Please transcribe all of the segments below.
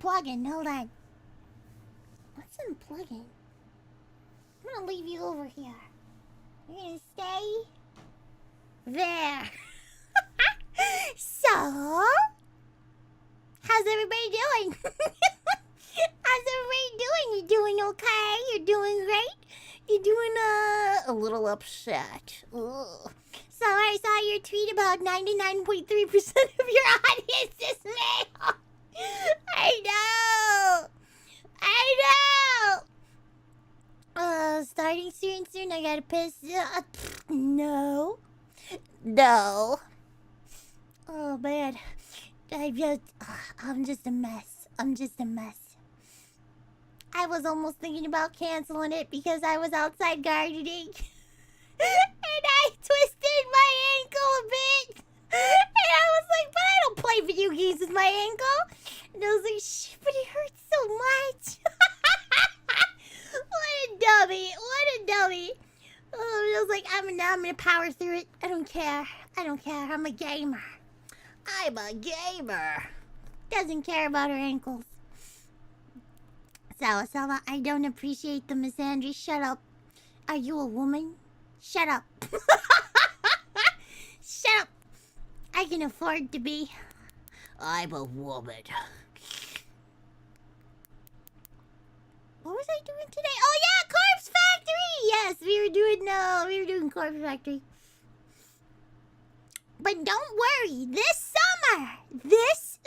unplugging. Hold on. What's unplugging? I'm gonna leave you over here. You're gonna stay there. So, how's everybody doing? How's everybody doing? You doing okay? You're doing great? You're doing a little upset. Ugh. So I saw your tweet about 99.3% of your audience is male. I know. Starting soon. I gotta piss. No. Oh man, I'm just a mess. I was almost thinking about canceling it because I was outside gardening. And I twisted my ankle a bit. And I was like, but I don't play video games with my ankle. And I was like, shit, but it hurts so much. What a dummy. Oh, I was like, I'm gonna power through it. I don't care. I'm a gamer. Doesn't care about her ankles. So, Selma, I don't appreciate the misandry. Shut up. Are you a woman? Shut up. Shut up. I can afford to be. I'm a woman. What was I doing today? Oh yeah, Corpse Factory. Yes, we were doing Corpse Factory. But don't worry, this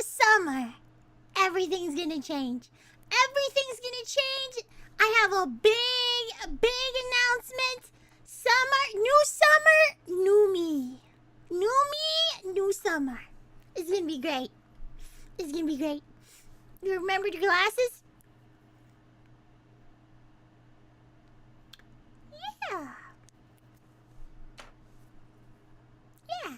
summer, everything's gonna change. I have a big announcement. New summer, new me. New summer. It's gonna be great. You remembered your glasses? Yeah. Yeah.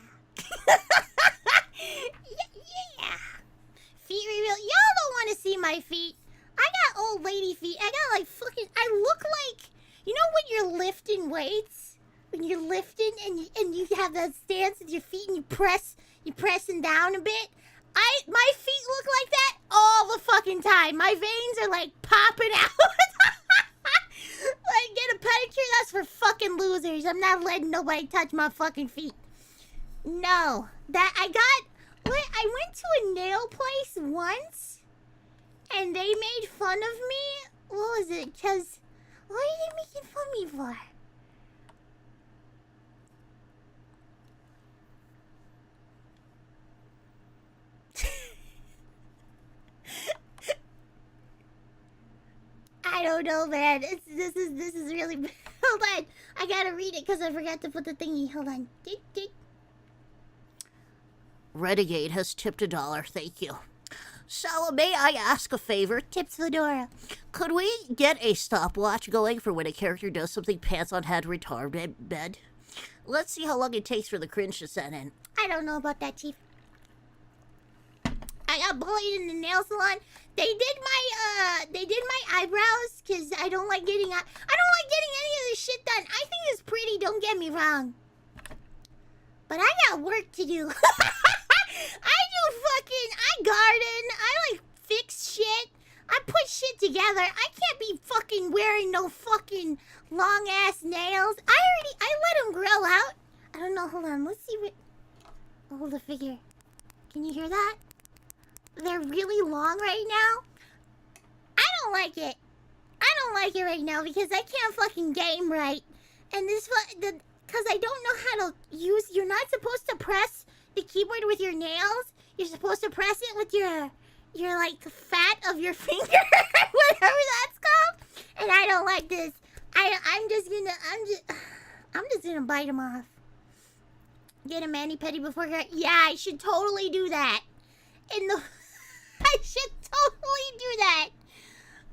Feet reveal. Y'all don't want to see my feet. I got old lady feet. I got like fucking. I look like, you know when you're lifting weights, when you're lifting and you have that stance with your feet and you're pressing down a bit. My feet look like that all the fucking time. My veins are like popping out. Like, get a pedicure, that's for fucking losers. I'm not letting nobody touch my fucking feet. No. I went to a nail place once, and they made fun of me. What was it? Because, what are they making fun of me for? I don't know, man. This is really. Hold on, I gotta read it because I forgot to put the thingy. Hold on. Renegade has tipped $1. Thank you. So, may I ask a favor? Tips Fedora. Could we get a stopwatch going for when a character does something pants on head retarded bed? Let's see how long it takes for the cringe to set in. I don't know about that, Chief. I got bullied in the nail salon. They did my eyebrows because I don't like getting any of this shit done. I think it's pretty, don't get me wrong. But I got work to do. I garden. I like fix shit. I put shit together. I can't be fucking wearing no fucking long ass nails. I let them grow out. I don't know, hold on. Let's see what. Hold the figure. Can you hear that? They're really long right now. I don't like it. Right now because I can't fucking game right. And because I don't know how to use. You're not supposed to press the keyboard with your nails. You're supposed to press it with your like fat of your finger, whatever that's called. And I don't like this. I'm just gonna bite them off. Get a mani-pedi before. Yeah, I should totally do that. I should totally do that.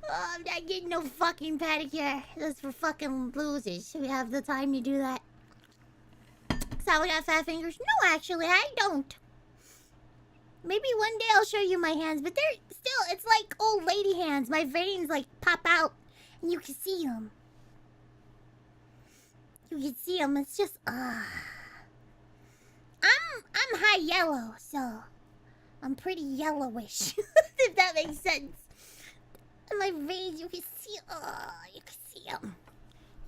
Oh, I'm not getting no fucking pedicure. That's for fucking losers who have the time to do that. So we got fat fingers? No, actually, I don't. Maybe one day I'll show you my hands, but they're still, it's like old lady hands. My veins like pop out and you can see them. It's just, I'm high yellow, so I'm pretty yellowish, if that makes sense. And my veins, you can see, you can see them.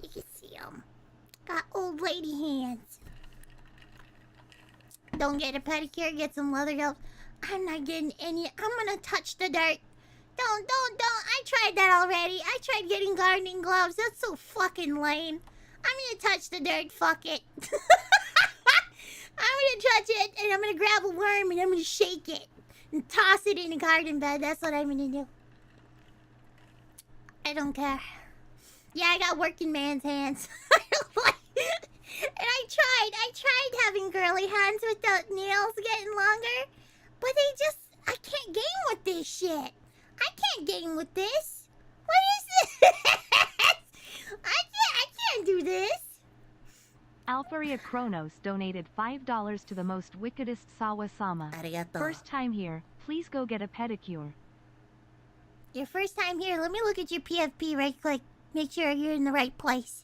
You can see them. Got old lady hands. Don't get a pedicure, get some leather gloves. I'm not getting any. I'm gonna touch the dirt. Don't. I tried that already. I tried getting gardening gloves. That's so fucking lame. I'm gonna touch the dirt. Fuck it. I'm gonna touch it, and I'm gonna grab a worm, and I'm gonna shake it. And toss it in a garden bed. That's what I'm gonna do. I don't care. Yeah, I got working man's hands. And I tried having girly hands with the nails getting longer. But I can't game with this shit. I can't game with this. What is this? I can't do this. Alpharia Kronos donated $5 to the most wickedest Sawa-sama. Arigato. First time here, please go get a pedicure. Your first time here, let me look at your PFP right quick. Make sure you're in the right place.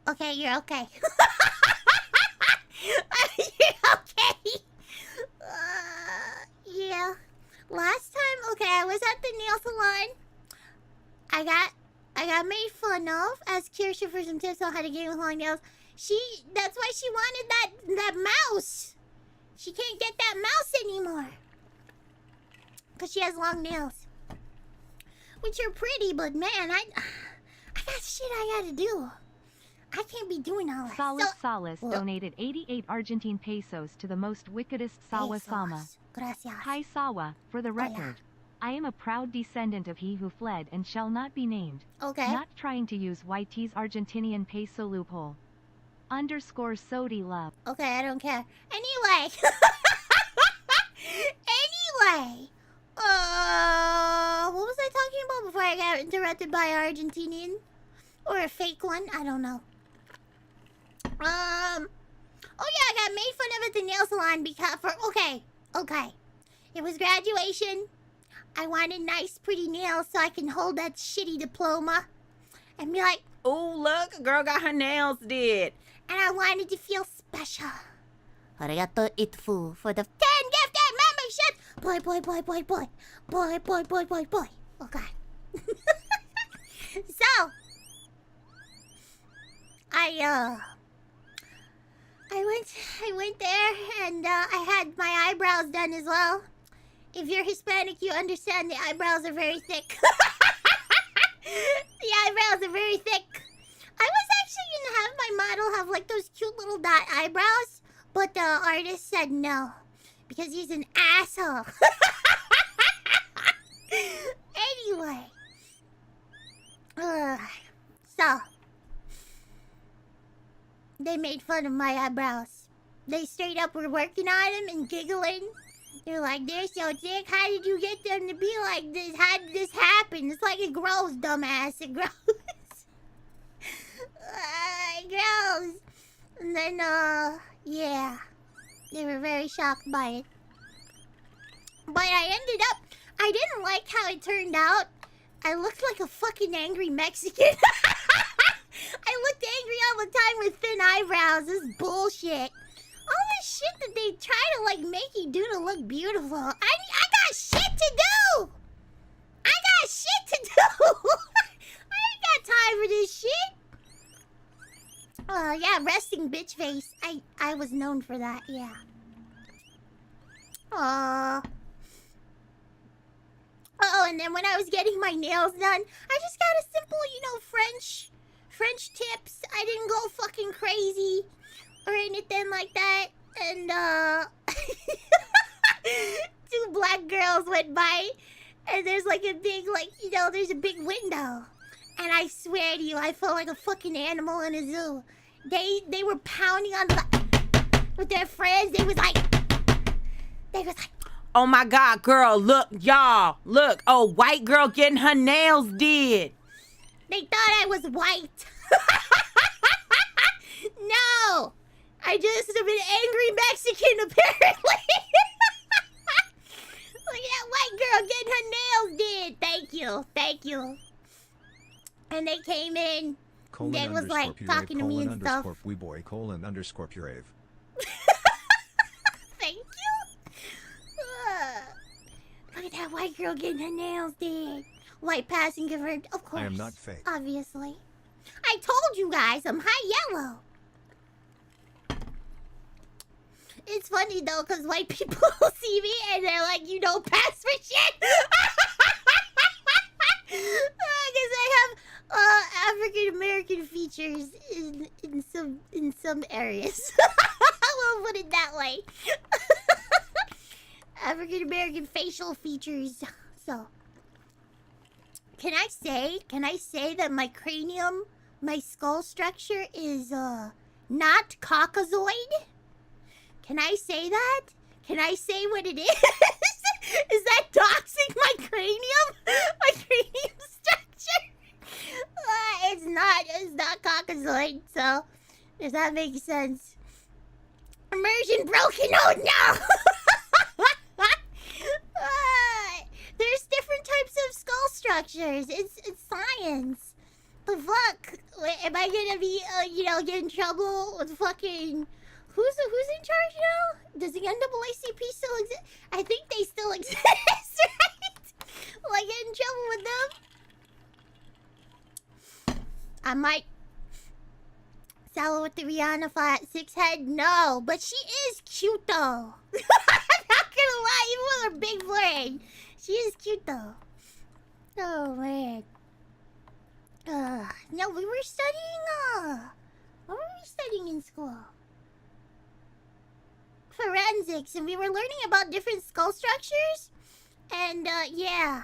Okay, you're okay. You're okay. Yeah. Last time, okay, I was at the nail salon. I got made fun of. Asked Kirsha for some tips on how to game with long nails. That's why she wanted that mouse. She can't get that mouse anymore. Because she has long nails. Which are pretty, but man, I got shit I gotta do. I can't be doing all that. Solace donated 88 Argentine pesos to the most wickedest Sawa-sama. Gracias. Hi Sawa, for the record. I am a proud descendant of he who fled and shall not be named. Okay. Not trying to use YT's Argentinian peso loophole. _ Sodi love. Okay, I don't care. Anyway. Anyway. What was I talking about before I got interrupted by an Argentinian? Or a fake one? I don't know. Oh yeah, I got made fun of at the nail salon because okay. It was graduation. I wanted nice, pretty nails so I can hold that shitty diploma and be like, oh, look, a girl got her nails did. And I wanted to feel special. Arigato itfu for the 10 gifted memberships! Boy. Okay. So, I went there and I had my eyebrows done as well. If you're Hispanic, you understand the eyebrows are very thick. The eyebrows are very thick. I was actually gonna have my model have like those cute little dot eyebrows, but the artist said no because he's an asshole. Anyway, so they made fun of my eyebrows. They straight up were working on them and giggling. They're like, they're so thick. How did you get them to be like this? How did this happen? It's like it grows, dumbass. It grows. It grows. And then, yeah. They were very shocked by it. But I didn't like how it turned out. I looked like a fucking angry Mexican. I looked angry all the time with thin eyebrows. This is bullshit. All this shit that they try to like make you do to look beautiful. I got shit to do. I got shit to do. I ain't got time for this shit. Yeah, resting bitch face. I was known for that, yeah. Oh, and then when I was getting my nails done, I just got a simple, French tips. I didn't go fucking crazy or anything like that. And, 2 black girls went by, and there's like a big, there's a big window. And I swear to you, I felt like a fucking animal in a zoo. They were pounding on with their friends. They was like, oh my God, girl, look, y'all, look. Oh, white girl getting her nails did. They thought I was white. No, I just am an angry Mexican apparently. Look at that white girl getting her nails did. Thank you. And they came in. They was like talking to me and stuff. _weboy _ purave. Thank you. white girl getting her nails did. White passing confirmed. Of course. I am not fake. Obviously. I told you guys I'm high yellow. It's funny though, because white people see me and they're like, you don't pass for shit. Because I have African American features in some areas. We'll put it that way. African American facial features. So, can I say that my cranium, my skull structure is not Caucasoid? Can I say that? Can I say what it is? Is that doxing my cranium? My cranium structure? It's not Caucasoid, so does that make sense? Immersion broken, oh no! There's different types of skull structures. It's science. The fuck? Wait, am I gonna be, get in trouble with fucking... Who's in charge now? Does the NAACP still exist? I think they still exist, right? Will I get in trouble with them? I might. Salon with the Rihanna flat 6 head? No, but she is cute though. I'm not gonna lie, even with her big brain. She is cute though. Oh man. No, we were studying, what were we studying in school? Forensics, and we were learning about different skull structures. And, yeah.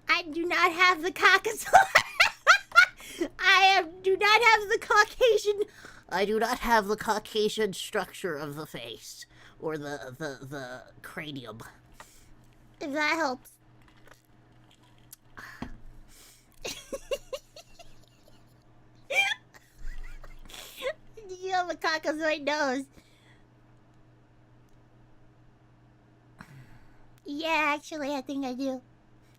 I do not have the Caucasoid. do not have the Caucasian... I do not have the Caucasian structure of the face. Or the cranium. If that helps. You have a Caucasoid nose. Yeah, actually, I think I do.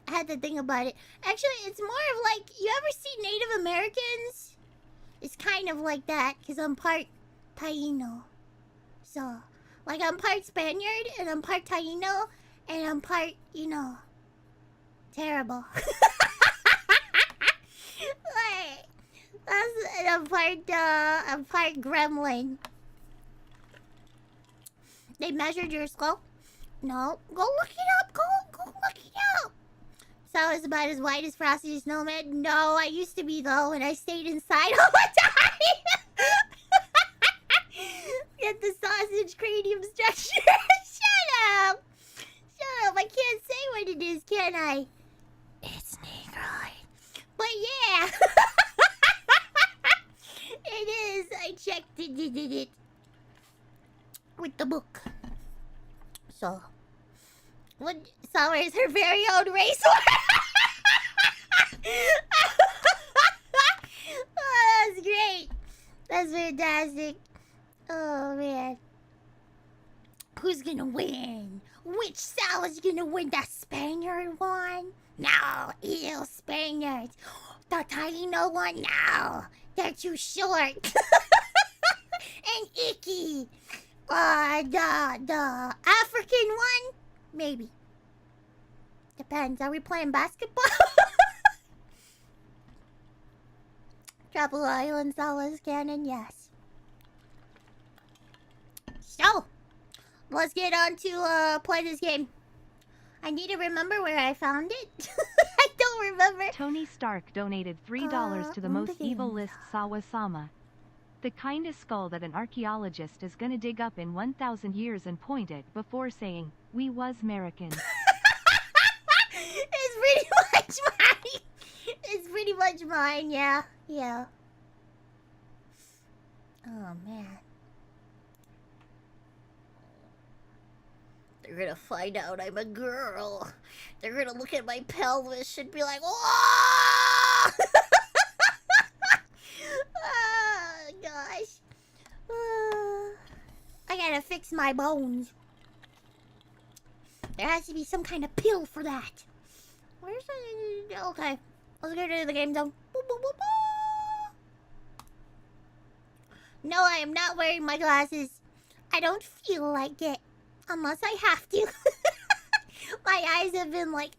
I had to think about it. Actually, it's more of like, you ever see Native Americans? It's kind of like that, because I'm part Taino. So, like, I'm part Spaniard, and I'm part Taino, and I'm part, terrible. Like, and I'm part gremlin. They measured your skull? No, go look it up. Go look it up. So it's about as white as Frosty the Snowman. No, I used to be though, and I stayed inside all the time. Get the sausage cranium structure. Shut up. I can't say what it is, can I? It's Negroid. But yeah, it is. I checked it with the book. So, Summer is her very own race war. Oh, that's great. That's fantastic. Oh, man. Who's gonna win? Which Sal's gonna win? The Spaniard one? No, ew, Spaniards. The Taino one? No, they're too short. And icky. The African one? Maybe. Depends. Are we playing basketball? Tropical Island Solace Cannon, yes. So, let's get on to play this game. I need to remember where I found it. I don't remember. Tony Stark donated $3 to the most evil list Sawa-sama. The kind of skull that an archaeologist is gonna dig up in 1,000 years and point it before saying, "We was Americans." It's pretty much mine. It's pretty much mine, yeah. Yeah. Oh, man. They're gonna find out I'm a girl. They're gonna look at my pelvis and be like, "Whoa!" Oh, gosh. I gotta fix my bones. There has to be some kind of pill for that. Where's the... Okay. Let's go to the game zone. Boop, boop, boop, boop. No, I am not wearing my glasses. I don't feel like it. Unless I have to. My eyes have been like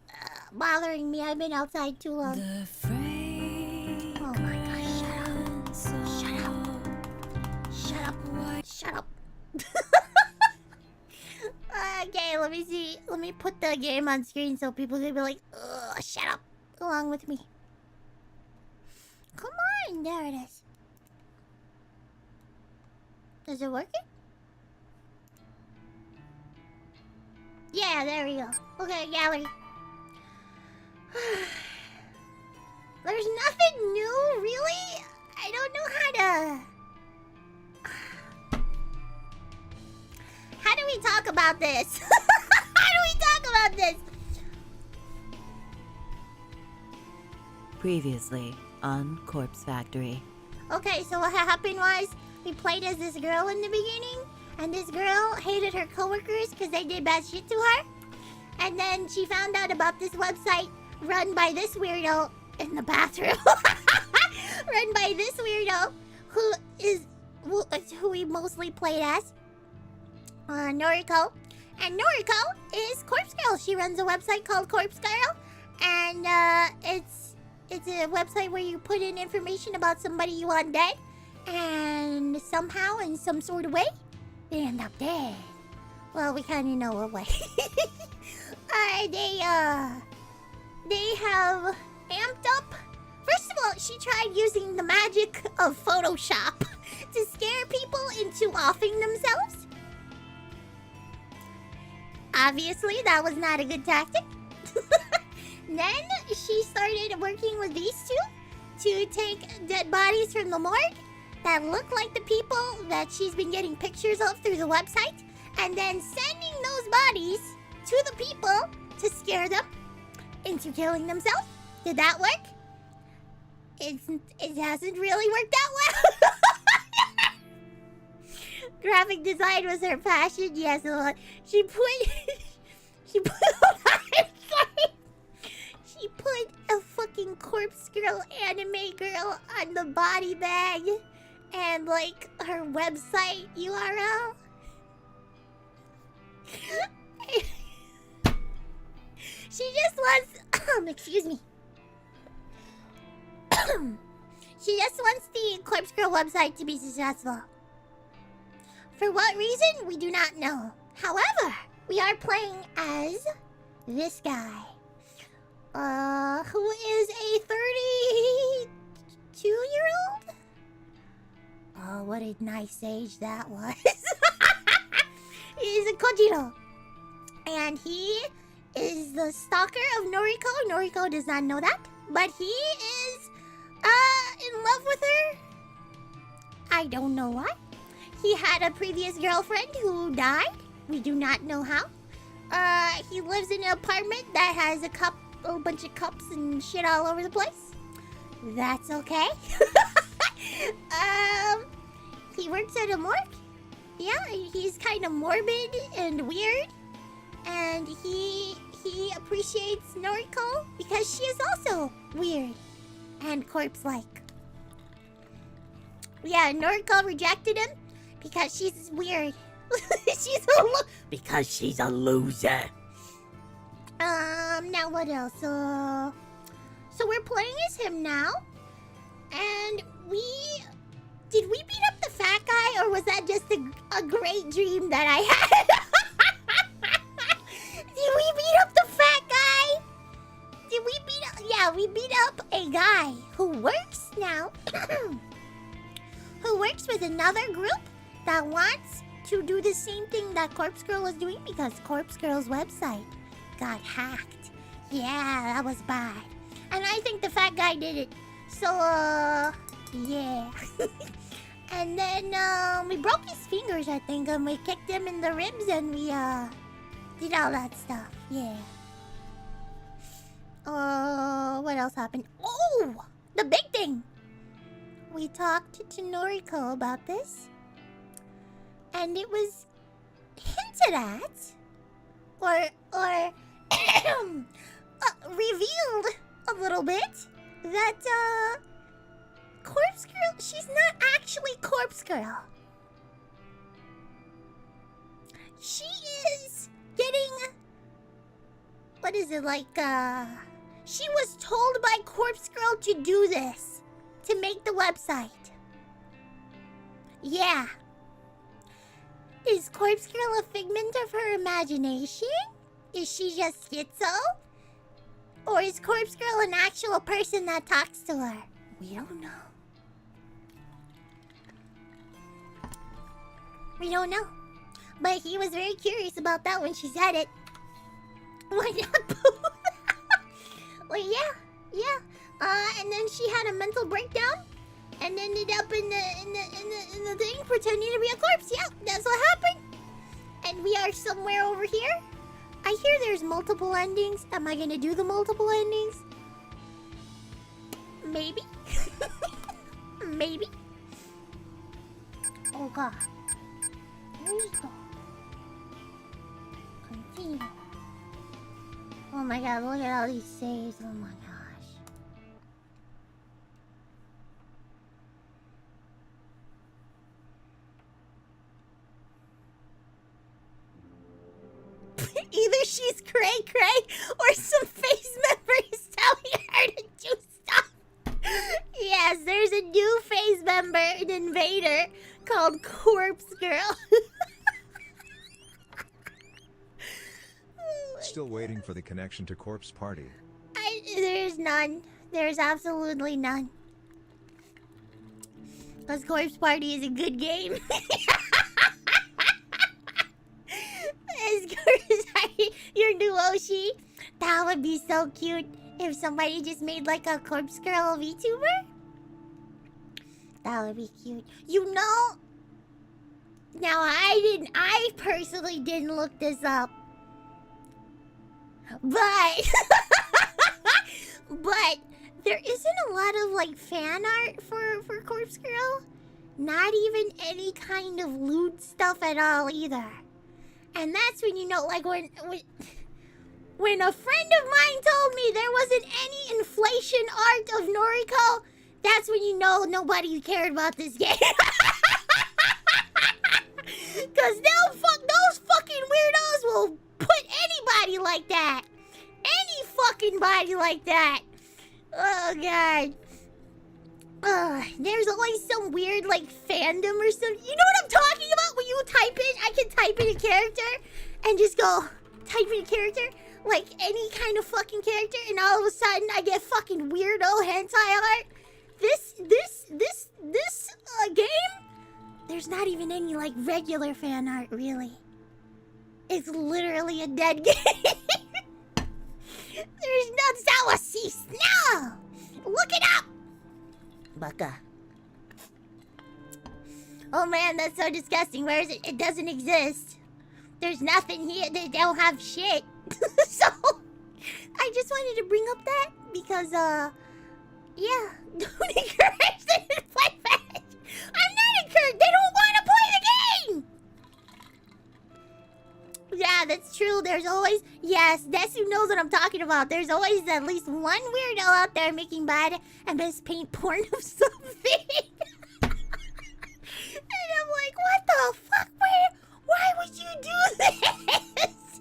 bothering me. I've been outside too long. Oh my gosh, shut up. Shut up. Shut up. Okay, let me see. Let me put the game on screen so people can be like, ugh, shut up. Along with me. Come on, there it is. Is it working? Yeah, there we go. Okay, gallery. There's nothing new, really? I don't know how to... How do we talk about this? How do we talk about this? Previously on Corpse Factory. Okay, so what happened was we played as this girl in the beginning, and this girl hated her coworkers because they did bad shit to her. And then she found out about this website run by this weirdo in the bathroom. Run by this weirdo who we mostly played as. Noriko. And Noriko is Corpse Girl. She runs a website called Corpse Girl. And it's a website where you put in information about somebody you want dead. And somehow, in some sort of way, they end up dead. Well, we kind of know what way. They have amped up. First of all, she tried using the magic of Photoshop to scare people into offing themselves. Obviously, that was not a good tactic. Then she started working with these two to take dead bodies from the morgue that look like the people that she's been getting pictures of through the website, and then sending those bodies to the people to scare them into killing themselves. Did that work? It hasn't really worked out well. Graphic design was her passion. Yes, she put a fucking corpse girl, anime girl on the body bag and like her website URL. She just wants excuse me. She just wants the Corpse Girl website to be successful. For what reason, we do not know. However, we are playing as this guy. Who is a 32-year-old? Oh, what a nice age that was. He's a Kojiro. And he is the stalker of Noriko. Noriko does not know that. But he is, in love with her. I don't know why. He had a previous girlfriend who died. We do not know how. He lives in an apartment that has a bunch of cups and shit all over the place. That's okay. He works at a morgue. Yeah, he's kind of morbid and weird. And he appreciates Noriko because she is also weird and corpse-like. Yeah, Noriko rejected him because she's weird. Because she's a loser. Now what else? So we're playing as him now. And did we beat up the fat guy, or was that just a great dream that I had? Did we beat up the fat guy? Did we beat up? Yeah, we beat up a guy who works now. Who works with another group that wants to do the same thing that Corpse Girl was doing because Corpse Girl's website got hacked. Yeah, that was bad. And I think the fat guy did it. So, yeah. And then, we broke his fingers, I think, and we kicked him in the ribs and we, did all that stuff. Yeah. What else happened? Oh! The big thing! We talked to Noriko about this. And it was hinted at, or revealed a little bit that, Corpse Girl, she's not actually Corpse Girl. She is getting what is it like? She was told by Corpse Girl to do this, to make the website. Yeah. Is Corpse Girl a figment of her imagination? Is she just schizo? Or is Corpse Girl an actual person that talks to her? We don't know. We don't know. But he was very curious about that when she said it. Why not Pooh? Well, yeah. And then she had a mental breakdown and ended up in the thing pretending to be a corpse. Yeah, that's what happened. And we are somewhere over here. I hear there's multiple endings. Am I gonna do the multiple endings? Maybe. Maybe. Oh god. Here we go. Continue. Oh my god, look at all these saves. Oh my gosh. Either she's cray cray or some face member is telling her to do stuff. Yes, there's a new face member, an invader, called Corpse Girl. Still waiting for the connection to Corpse Party. There's none. There's absolutely none. Because Corpse Party is a good game. Your new Oshi. That would be so cute if somebody just made like a Corpse Girl VTuber. That would be cute. You know, now I personally didn't look this up. But but there isn't a lot of like fan art for Corpse Girl. Not even any kind of lewd stuff at all either. And that's when you know, like when a friend of mine told me there wasn't any inflation art of Noriko, that's when you know nobody cared about this game. Cause those fucking weirdos will put anybody like that. Any fucking body like that. Oh god. There's always some weird like fandom or something. You know what I'm talking about? When you type in, I can type in a character and just go type in a character, like any kind of fucking character, and all of a sudden I get fucking weirdo hentai art. This game, there's not even any like regular fan art really. It's literally a dead game. There's no Sawasi. No, look it up. Baka. Oh man, that's so disgusting. Where is it? It doesn't exist. There's nothing here. They don't have shit. So, I just wanted to bring up that because, yeah. Don't encourage them to play fetch. I'm not encouraged. They don't want to play the game. Yeah, that's true. There's always, yes, Desu knows what I'm talking about. There's always at least one weirdo out there making bad and best paint porn of something. And I'm like, what the fuck? Why would you do this?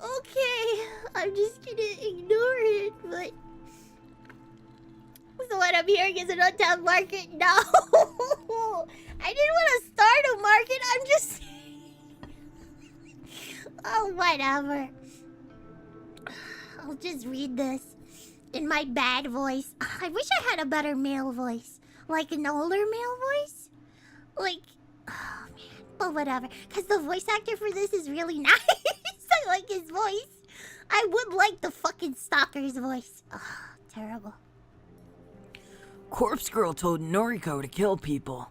Okay, I'm just gonna ignore it, but... So what I'm hearing is an untapped market? No! I didn't want to start a market, I'm just... Oh, whatever. I'll just read this in my bad voice. I wish I had a better male voice. Like an older male voice. Like, oh man, but whatever. Because the voice actor for this is really nice. I like his voice. I would like the fucking stalker's voice. Oh, terrible. Corpse Girl told Noriko to kill people.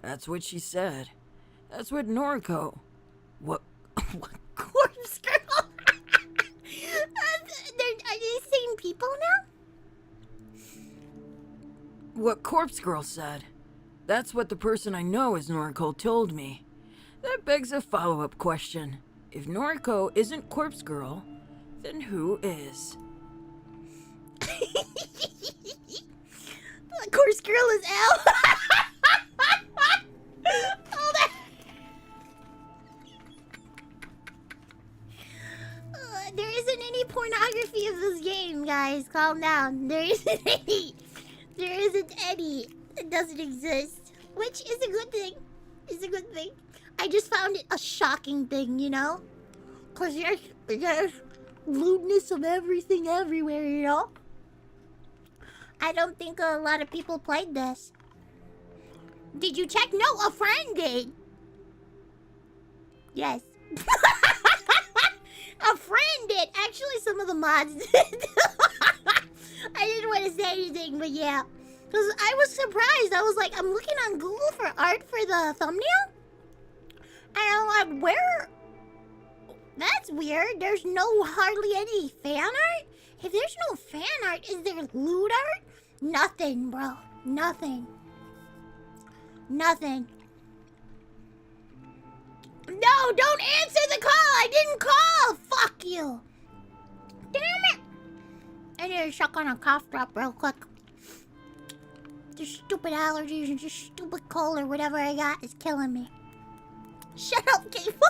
That's what she said. That's what Noriko... What? Corpse Girl? Are they saying people now? What Corpse Girl said. That's what the person I know as Noriko told me. That begs a follow-up question. If Noriko isn't Corpse Girl, then who is? Corpse Girl is L. Hold on. There isn't guys. Calm down. There isn't any. There isn't any. It doesn't exist. Which is a good thing. It's a good thing. I just found it a shocking thing, you know? Because there's lewdness of everything everywhere, you know? I don't think a lot of people played this. Did you check? No, a friend did. Yes. A friend did. Actually, some of the mods did. I didn't want to say anything, but yeah. Because I was surprised. I was like, I'm looking on Google for art for the thumbnail. And I'm like, where? That's weird. There's hardly any fan art. If there's no fan art, is there lewd art? Nothing, bro. Nothing. Nothing. No, don't answer the call. I didn't call. Fuck you. Damn it. I need to suck on a cough drop real quick. This stupid allergies and this stupid cold or whatever I got is killing me. Shut up, K4.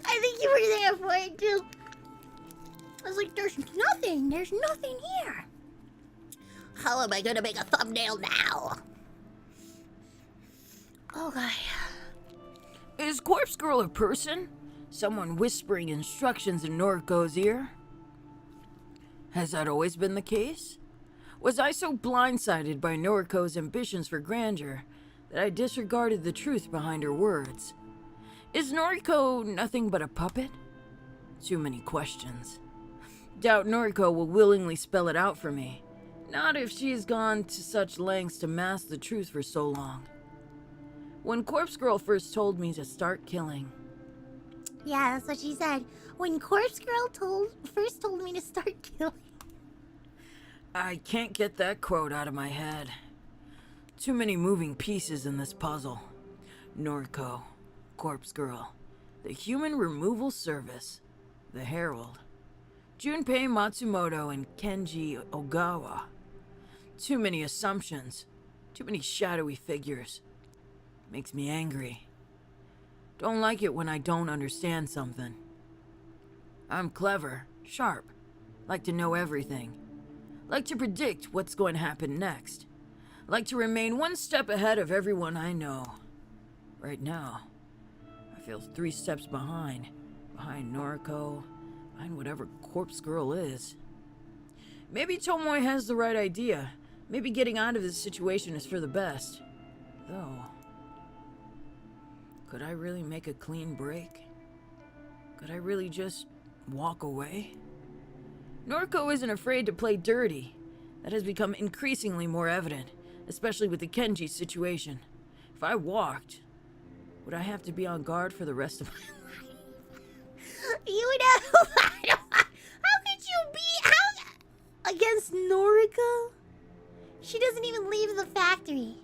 I think you were there for it too. I was like, there's nothing. There's nothing here. How am I gonna make a thumbnail now? Okay. Is Corpse Girl a person? Someone whispering instructions in Noriko's ear? Has that always been the case? Was I so blindsided by Noriko's ambitions for grandeur that I disregarded the truth behind her words? Is Noriko nothing but a puppet? Too many questions. Doubt Noriko will willingly spell it out for me. Not if she has gone to such lengths to mask the truth for so long. When Corpse Girl first told me to start killing. Yeah, that's what she said. When Corpse Girl first told me to start killing. I can't get that quote out of my head. Too many moving pieces in this puzzle. Noriko, Corpse Girl, the Human Removal Service, the Herald, Junpei Matsumoto and Kenji Ogawa. Too many assumptions, too many shadowy figures. Makes me angry. Don't like it when I don't understand something. I'm clever, sharp, like to know everything. Like to predict what's going to happen next. Like to remain one step ahead of everyone I know. Right now, I feel 3 steps behind. Behind Noriko, behind whatever Corpse Girl is. Maybe Tomoe has the right idea. Maybe getting out of this situation is for the best. Though, could I really make a clean break? Could I really just walk away? Noriko isn't afraid to play dirty. That has become increasingly more evident, especially with the Kenji situation. If I walked, would I have to be on guard for the rest of my life? You know, how could you be against Noriko? She doesn't even leave the factory.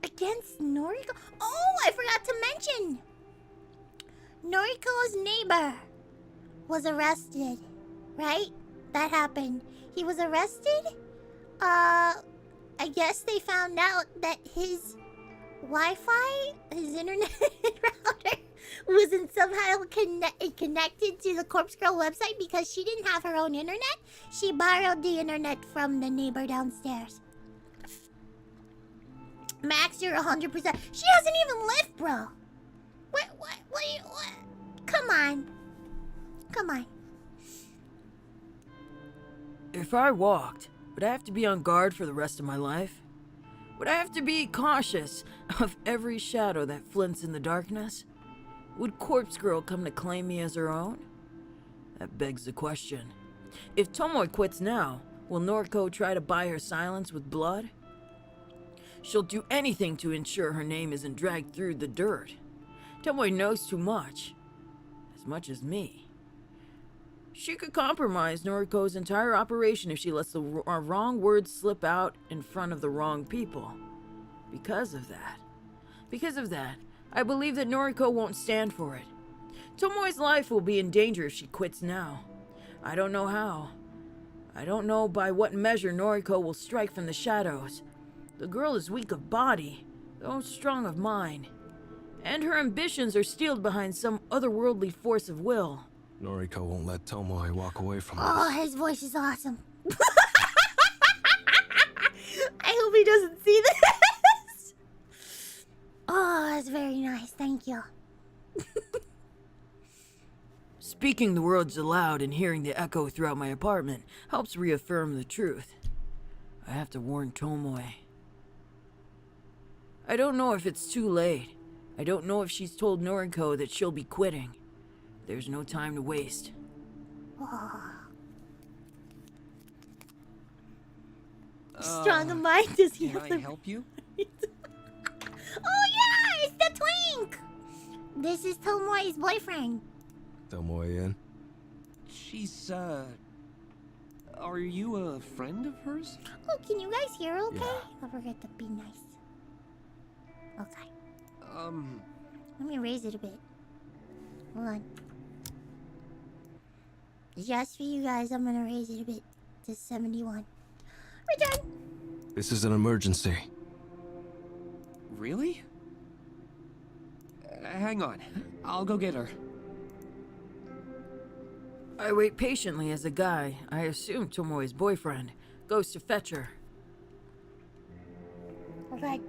Against Noriko? Oh, I forgot to mention. Noriko's neighbor was arrested, right? That happened. He was arrested? I guess they found out that his Wi-Fi, his internet router, wasn't somehow connected to the Corpse Girl website because she didn't have her own internet. She borrowed the internet from the neighbor downstairs. Max, you're 100%. She hasn't even left, bro. What? Come on. Come on. If I walked, would I have to be on guard for the rest of my life? Would I have to be cautious of every shadow that flints in the darkness? Would Corpse Girl come to claim me as her own? That begs the question. If Tomoe quits now, will Noriko try to buy her silence with blood? She'll do anything to ensure her name isn't dragged through the dirt. Tomoe knows too much. As much as me. She could compromise Noriko's entire operation if she lets the wrong words slip out in front of the wrong people. Because of that, I believe that Noriko won't stand for it. Tomoe's life will be in danger if she quits now. I don't know how. I don't know by what measure Noriko will strike from the shadows. The girl is weak of body, though strong of mind. And her ambitions are steeled behind some otherworldly force of will. Noriko won't let Tomoe walk away from Oh, us. his voice is awesome. I hope he doesn't see this. Oh, that's very nice. Thank you. Speaking the words aloud and hearing the echo throughout my apartment helps reaffirm the truth. I have to warn Tomoe. I don't know if it's too late. I don't know if she's told Noriko that she'll be quitting. There's no time to waste. Strong of mind does he Can have I the help you? Oh yeah, it's the twink. This is Tomoe's boyfriend. Tomoe in? She's, are you a friend of hers? Oh, can you guys hear okay? Yeah. Don't forget to be nice. Okay. Um, Let me raise it a bit. Hold on. Just for you guys, I'm gonna raise it a bit to 71. Return! This is an emergency. really? Hang on. I'll go get her. I wait patiently as a guy, I assume Tomoe's boyfriend, goes to fetch her. Okay.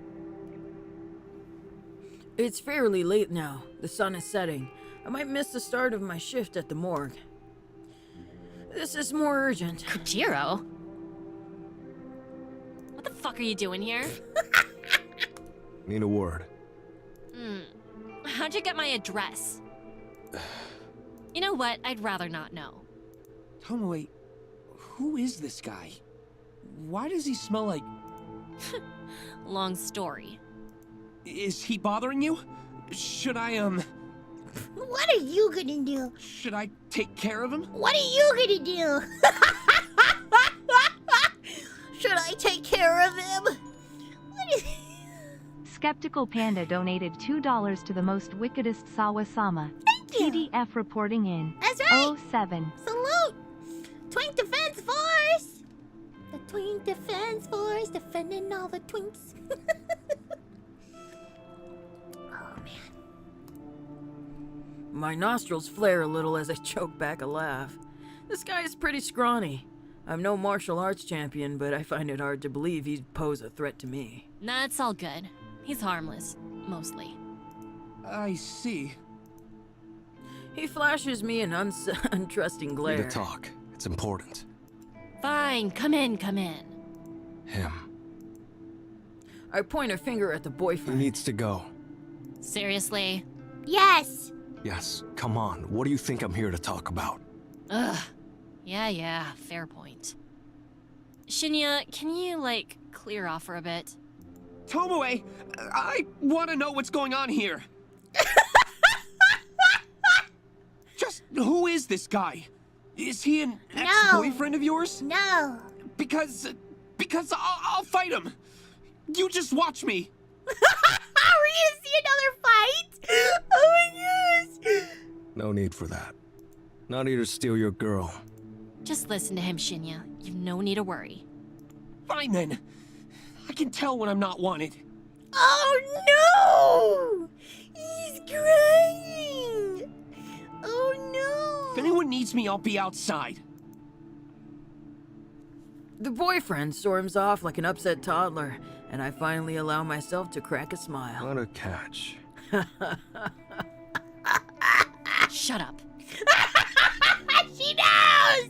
It's fairly late now. The sun is setting. I might miss the start of my shift at the morgue. This is more urgent. Kojiro? What the fuck are you doing here? Need a word. How'd you get my address? You know what? I'd rather not know. Tomoe, who is this guy? Why does he smell like... Long story. Is he bothering you? Should I, What are you gonna do? should I take care of him? What are you gonna do? Should I take care of him? What is... Skeptical Panda donated $2 to the most wickedest Sawa-sama. Thank you. TDF reporting in. That's right. 07. Salute! Twink Defense Force! The Twink Defense Force defending all the twinks. Oh man. My nostrils flare a little as I choke back a laugh. This guy is pretty scrawny. I'm no martial arts champion, but I find it hard to believe he'd pose a threat to me. Nah, it's all good. He's harmless. Mostly. I see. He flashes me an untrusting Need glare. to talk. It's important. Fine, come in, come in. Him. I point a finger at the He boyfriend. needs to go. Seriously? Yes! Yes, come on. What do you think I'm here to talk about? Ugh. Yeah, fair point. Shinya, can you, like, clear off for a bit? Tomoe, I want to know what's going on here. Just who is this guy? Is he an ex-boyfriend of yours? No! Because I'll fight him. You just watch me. Are we gonna see another fight? Oh my gosh! No need for that. Not here to steal your girl. Just listen to him, Shinya. You've no need to worry. Fine then. I can tell when I'm not wanted. Oh no! He's crying! Oh no! If anyone needs me, I'll be outside. The boyfriend storms off like an upset toddler, and I finally allow myself to crack a smile. What a catch. Shut up. She knows!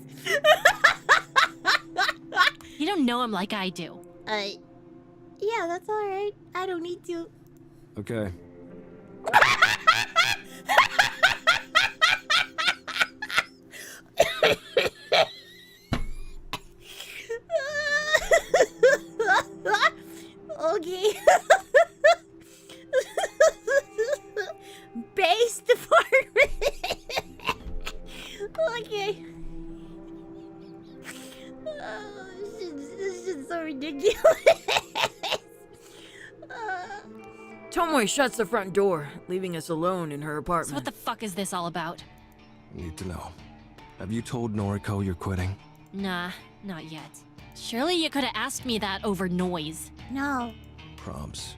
You don't know him like I do. Yeah, that's alright. I don't need to. Okay. Okay. Base department. Okay. Oh, this is so ridiculous. Tomoe shuts the front door, leaving us alone in her So apartment. what the fuck is this all about? Need to know. Have you told Noriko you're quitting? Nah, not yet. Surely you could have asked me that over noise. No. Probs.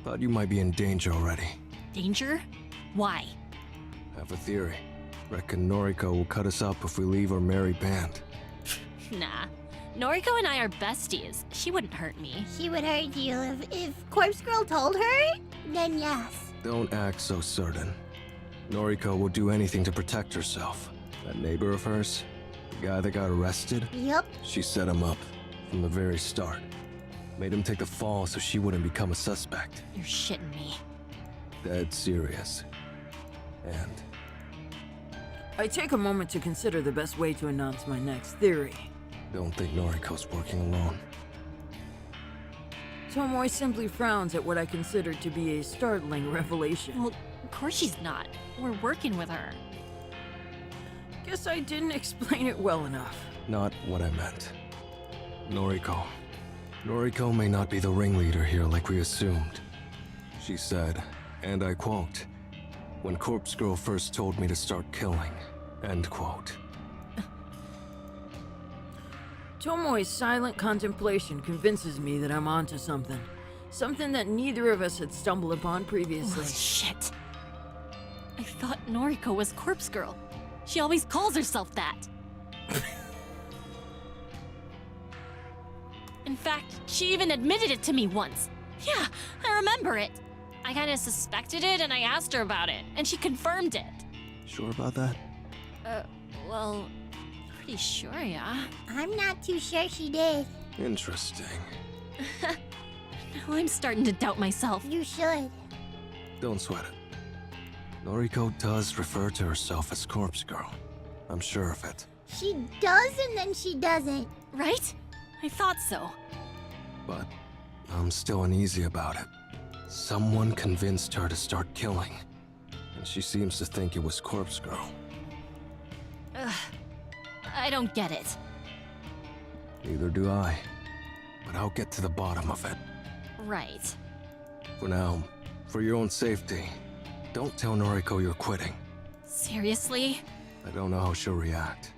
Thought you might be in danger already. Danger? Why? Have a theory. Reckon Noriko will cut us up if we leave our merry band. Nah. Noriko and I are besties. She wouldn't hurt me. She would hurt you if Corpse Girl told her. Then yes. Don't act so certain. Noriko will do anything to protect herself. That neighbor of hers, the guy that got arrested, Yep. she set him up from the very start. Made him take the fall so she wouldn't become a suspect. You're shitting me. Dead serious. And I take a moment to consider the best way to announce my next theory. don't think Noriko's working alone. Tomoe simply frowns at what I consider to be a startling revelation. Well, of course she's not. We're working with her. Guess I didn't explain it well enough. Not what I meant. Noriko. Noriko may not be the ringleader here like we assumed. She said, and I quote, "When Corpse Girl first told me to start killing," end quote. Tomoe's silent contemplation convinces me that I'm onto something. Something that neither of us had stumbled upon previously. Oh, shit. I thought Noriko was Corpse Girl. She always calls herself that. In fact, she even admitted it to me once. Yeah, I remember it. I kinda suspected it and I asked her about it, and she confirmed it. Sure about that? Well, pretty sure, yeah. I'm not too sure she did. Interesting. Now I'm starting to doubt myself. You should. Don't sweat it. Noriko does refer to herself as Corpse Girl. I'm sure of it. She does and then she doesn't. Right? I thought so. But I'm still uneasy about it. Someone convinced her to start killing, and she seems to think it was Corpse Girl. Ugh. I don't get it. Neither do I. But I'll get to the bottom of it. Right. For now, for your own safety, don't tell Noriko you're quitting. Seriously? I don't know how she'll react.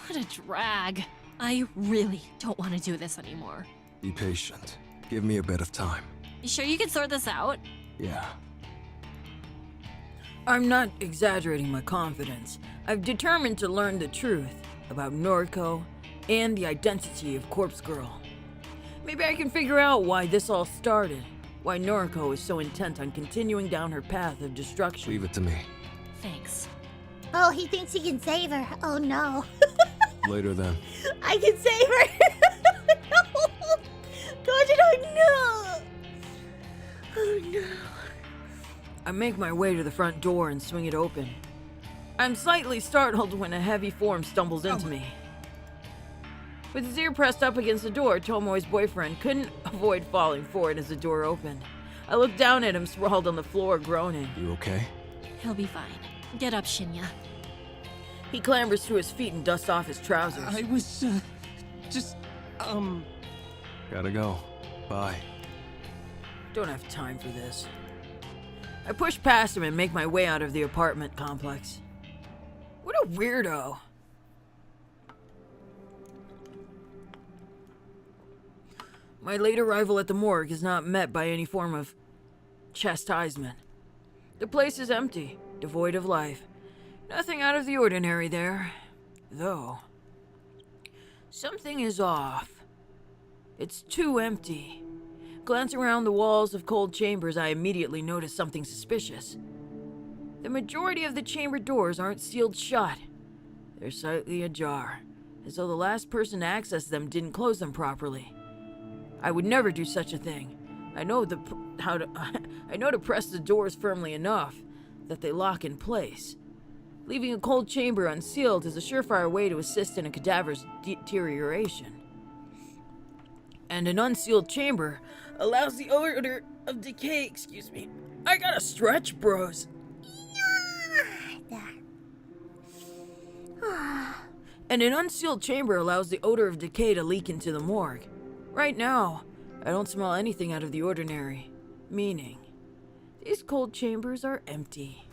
What a drag. I really don't want to do this anymore. Be patient. Give me a bit of time. You sure you can sort this out? Yeah. I'm not exaggerating my confidence. I've determined to learn the truth about Noriko and the identity of Corpse Girl. Maybe I can figure out why this all started. Why Noriko is so intent on continuing down her path of destruction. Leave it to me. Thanks. Oh, he thinks he can save her. Oh no. Later then. I can save her. No. God, oh no. Oh no. I make my way to the front door and swing it open. I'm slightly startled when a heavy form stumbles into me. With his ear pressed up against the door, Tomoe's boyfriend couldn't avoid falling forward as the door opened. I looked down at him sprawled on the floor, groaning. You okay? He'll be fine. Get up, Shinya. He clambers to his feet and dusts off his trousers. I was, just, Gotta go. Bye. Don't have time for this. I push past him and make my way out of the apartment complex. What a weirdo. My late arrival at the morgue is not met by any form of chastisement. The place is empty, devoid of life. Nothing out of the ordinary there. Though, something is off. It's too empty. Glancing around the walls of cold chambers, I immediately notice something suspicious. The majority of the chamber doors aren't sealed shut. They're slightly ajar, as though the last person to access them didn't close them properly. I would never do such a thing. I know to press the doors firmly enough that they lock in place. Leaving a cold chamber unsealed is a surefire way to assist in a cadaver's deterioration. And an unsealed chamber allows the odor of decay, excuse me. I gotta stretch, bros. And an unsealed chamber allows the odor of decay to leak into the morgue. Right now, I don't smell anything out of the ordinary. Meaning, these cold chambers are empty.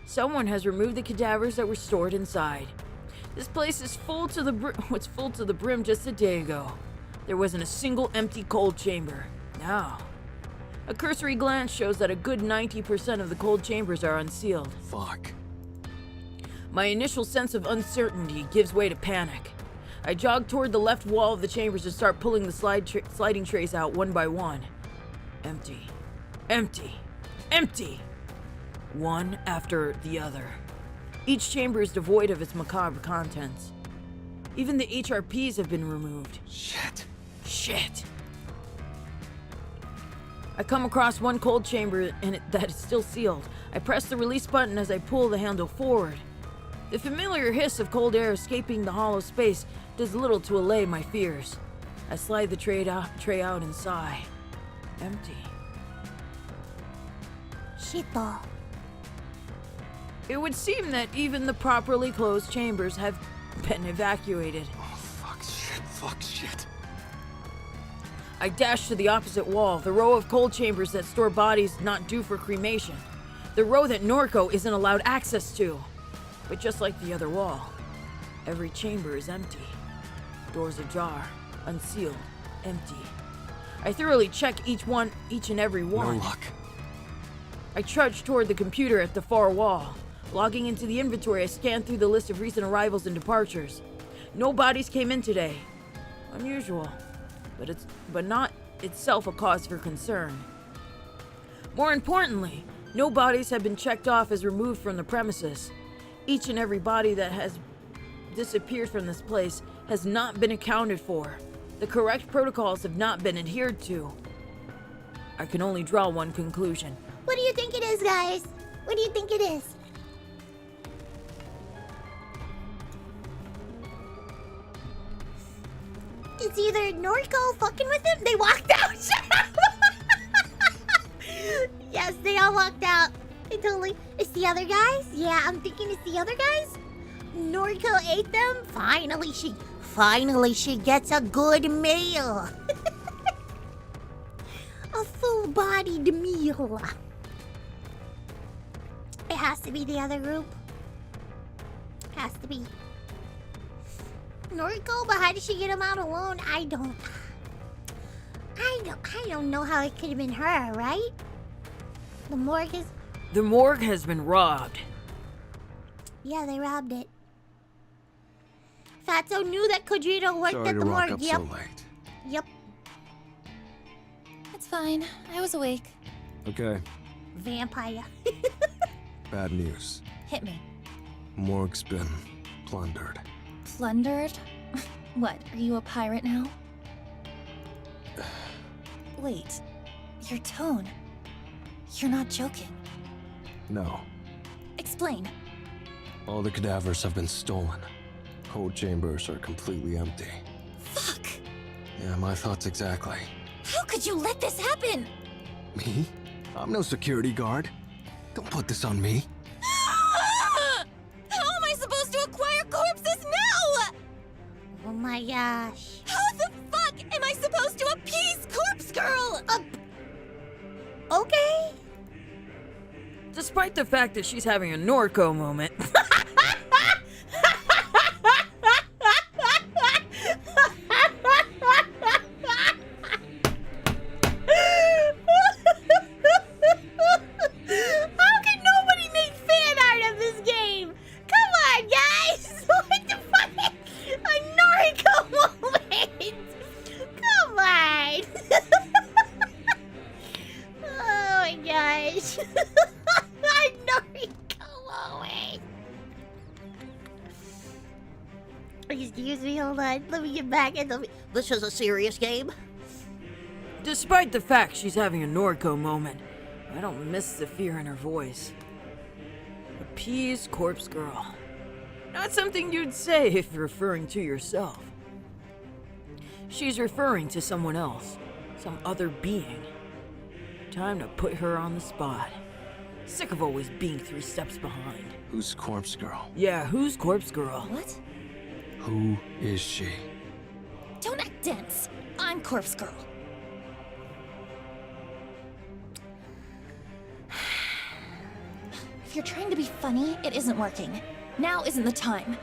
Someone has removed the cadavers that were stored inside. This place is full to the brim just a day ago. There wasn't a single empty cold chamber. Now, a cursory glance shows that a good 90% of the cold chambers are unsealed. Fuck. My initial sense of uncertainty gives way to panic. I jog toward the left wall of the chambers and start pulling the sliding trays out one by one. Empty. Empty. Empty! One after the other. Each chamber is devoid of its macabre contents. Even the HRPs have been removed. Shit. Shit! I come across one cold chamber that is still sealed. I press the release button as I pull the handle forward. The familiar hiss of cold air escaping the hollow space does little to allay my fears. I slide the tray out and sigh. Empty. Shit though. It would seem that even the properly closed chambers have been evacuated. Oh, fuck, shit. I dash to the opposite wall, the row of cold chambers that store bodies not due for cremation. The row that Noriko isn't allowed access to. But just like the other wall, every chamber is empty. Doors ajar, unsealed, empty. I thoroughly check each and every one. No luck. I trudge toward the computer at the far wall. Logging into the inventory, I scan through the list of recent arrivals and departures. No bodies came in today. Unusual, but not itself a cause for concern. More importantly, no bodies have been checked off as removed from the premises. Each and every body that has disappeared from this place has not been accounted for. The correct protocols have not been adhered to. I can only draw one conclusion. What do you think it is, guys? What do you think it is? It's either Noriko fucking with him. They walked out. Yes, they all walked out. They totally. It's the other guys. Yeah, I'm thinking it's the other guys. Noriko ate them. Finally she gets a good meal. A full-bodied meal. It has to be the other group. Has to be. Noriko, but how did she get him out alone? I don't know how it could have been her, right? The morgue has been robbed. Yeah, they robbed it. Fatso knew that Kojiro worked Sorry at to the rock morgue. up Yep. so late. Yep. It's fine. I was awake. Okay, Vampire. bad news. Hit me. Morg's been plundered. Plundered? What, are you a pirate now? Wait, your tone. You're not joking. No, Explain. all the cadavers have been stolen. Cold chambers are completely empty. Fuck! Yeah, my thoughts exactly. How could you let this happen? Me? I'm no security guard. Don't put this on me. How am I supposed to acquire corpses now? Oh my gosh. How the fuck am I supposed to appease Corpse Girl? Okay. Despite the fact that she's having a Noriko moment. How can nobody make fan art of this game? Come on, guys! What the fuck? A Noriko moment! Come on! Oh my gosh. A Noriko moment! Excuse me, hold on. Let me get back into me. This is a serious game. Despite the fact she's having a Noriko moment, I don't miss the fear in her voice. Appease Corpse Girl. Not something you'd say if referring to yourself. She's referring to someone else, some other being. Time to put her on the spot. Sick of always being 3 steps behind. Who's Corpse Girl? Yeah, who's Corpse Girl? What? Who is she? Don't act dense. I'm Corpse Girl. If you're trying to be funny, it isn't working. Now isn't the time.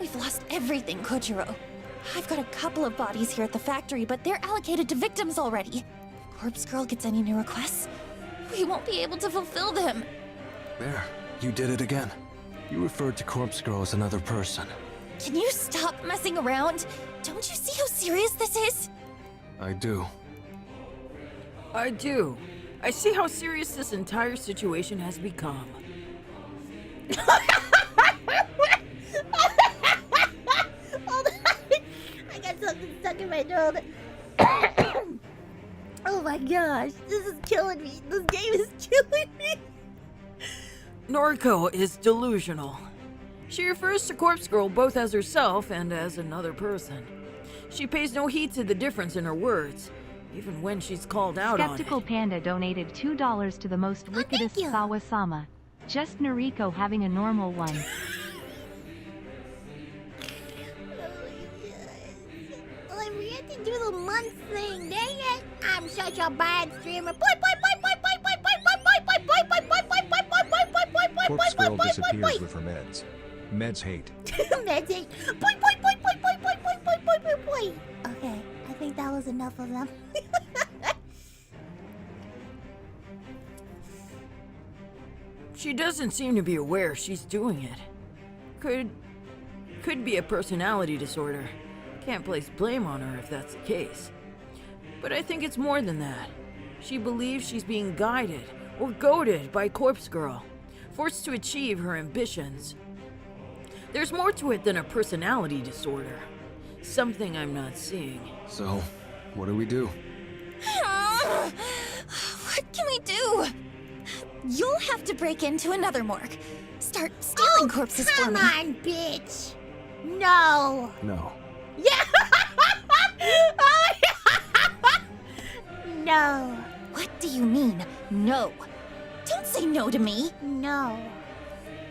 We've lost everything, Kojiro. I've got a couple of bodies here at the factory, but they're allocated to victims already. Corpse Girl gets any new requests, we won't be able to fulfill them. There, you did it again. You referred to Corpse Girl as another person. Can you stop messing around? Don't you see how serious this is? I do. I do. I see how serious this entire situation has become. Hold on. I got something stuck in my throat. Oh my gosh, this is killing me. This game is killing me. Noriko is delusional. She refers to Corpse Girl both as herself and as another person. She pays no heed to the difference in her words, even when she's called out Skeptical on it. Panda donated $2 to the most wickedest you. Sawa-sama. Just Noriko having a normal one. Well, I forget to do the month thing. Dang it! I'm such a bad streamer. Boy, boy, boy, boy, boy, boy, boy, boy, boy, boy, boy, boy, boy, boy, boy, boy, boy, boy, boy, Corpse boy, Girl boy, disappears boy. with her meds. Meds hate. That's it. Boy, boy, boy, boy, boy, boy, boy, boy, boy, boy, boy. Okay, I think that was enough of them. She doesn't seem to be aware she's doing it. Could be a personality disorder. Can't place blame on her if that's the case. But I think it's more than that. She believes she's being guided or goaded by Corpse Girl, forced to achieve her ambitions. There's more to it than a personality disorder. Something I'm not seeing. So, what do we do? What can we do? You'll have to break into another morgue. Start stealing corpses for Come me. on, bitch. No. No. Yeah. No. What do you mean, no? Don't say no to me. No.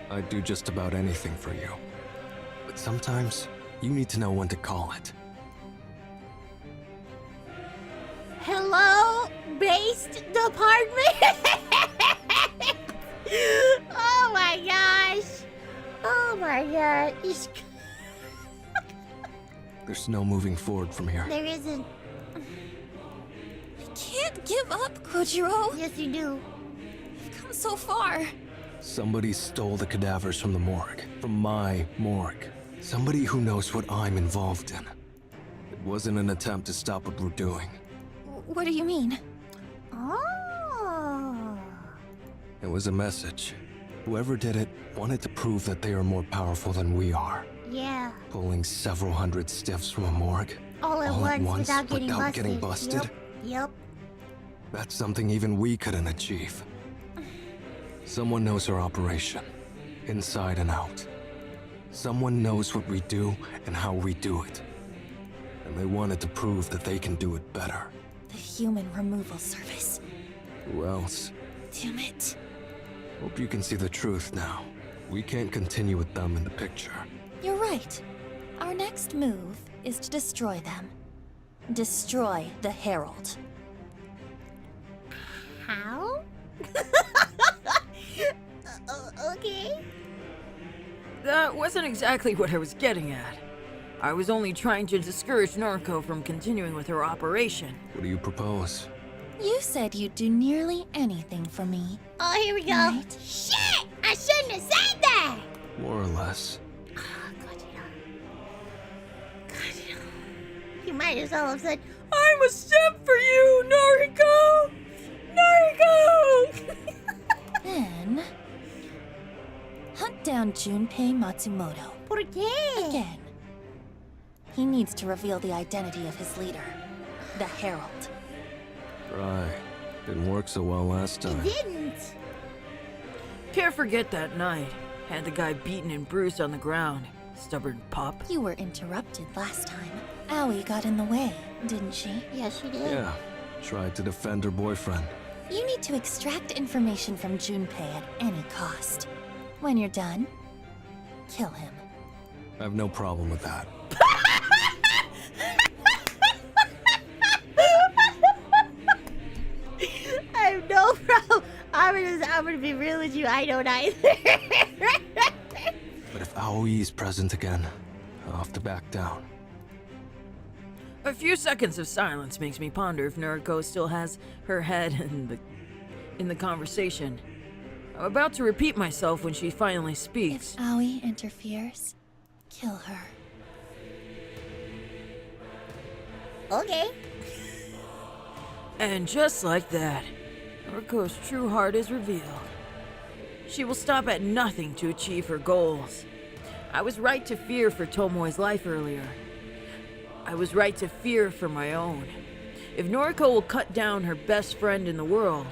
I'd do just about anything for you. But sometimes, you need to know when to call it. Hello, based department. Oh my gosh. Oh my god. There's no moving forward from here. There isn't. I can't give up, Kojiro. Yes, you do. I've come so far. Somebody stole the cadavers from the morgue. From my morgue. Somebody who knows what I'm involved in. It wasn't an attempt to stop what we're doing. What do you mean? Oh. It was a message. Whoever did it wanted to prove that they are more powerful than we are. Yeah. Pulling several hundred stiffs from a morgue. All at once without getting busted. Yep. That's something even we couldn't achieve. Someone knows our operation, inside and out. Someone knows what we do and how we do it. And they wanted to prove that they can do it better. The human removal service. Who else? Damn it. Hope you can see the truth now. We can't continue with them in the picture. You're right. Our next move is to destroy them. Destroy the Herald. How? Okay. That wasn't exactly what I was getting at. I was only trying to discourage Noriko from continuing with her operation. What do you propose? You said you'd do nearly anything for me. Oh, here we go. Right. Shit! I shouldn't have said that! More or less. You might as well have said, I'm a simp for you, Noriko! Noriko! Then... hunt down Junpei Matsumoto. ¿Por qué? Again. He needs to reveal the identity of his leader, the Herald. Right. Didn't work so well last time. It didn't. Can't forget that night. Had the guy beaten and bruised on the ground. Stubborn pup. You were interrupted last time. Aoi got in the way, didn't she? Yes, she did. Yeah. Tried to defend her boyfriend. You need to extract information from Junpei at any cost. When you're done, kill him. I have no problem with that. I have no problem. I'm gonna be real with you. I don't either. But if Aoi is present again, I'll have to back down. A few seconds of silence makes me ponder if Noriko still has her head in the conversation. I'm about to repeat myself when she finally speaks. If Aoi interferes, kill her. Okay. And just like that, Noriko's true heart is revealed. She will stop at nothing to achieve her goals. I was right to fear for Tomoe's life earlier. I was right to fear for my own. If Noriko will cut down her best friend in the world,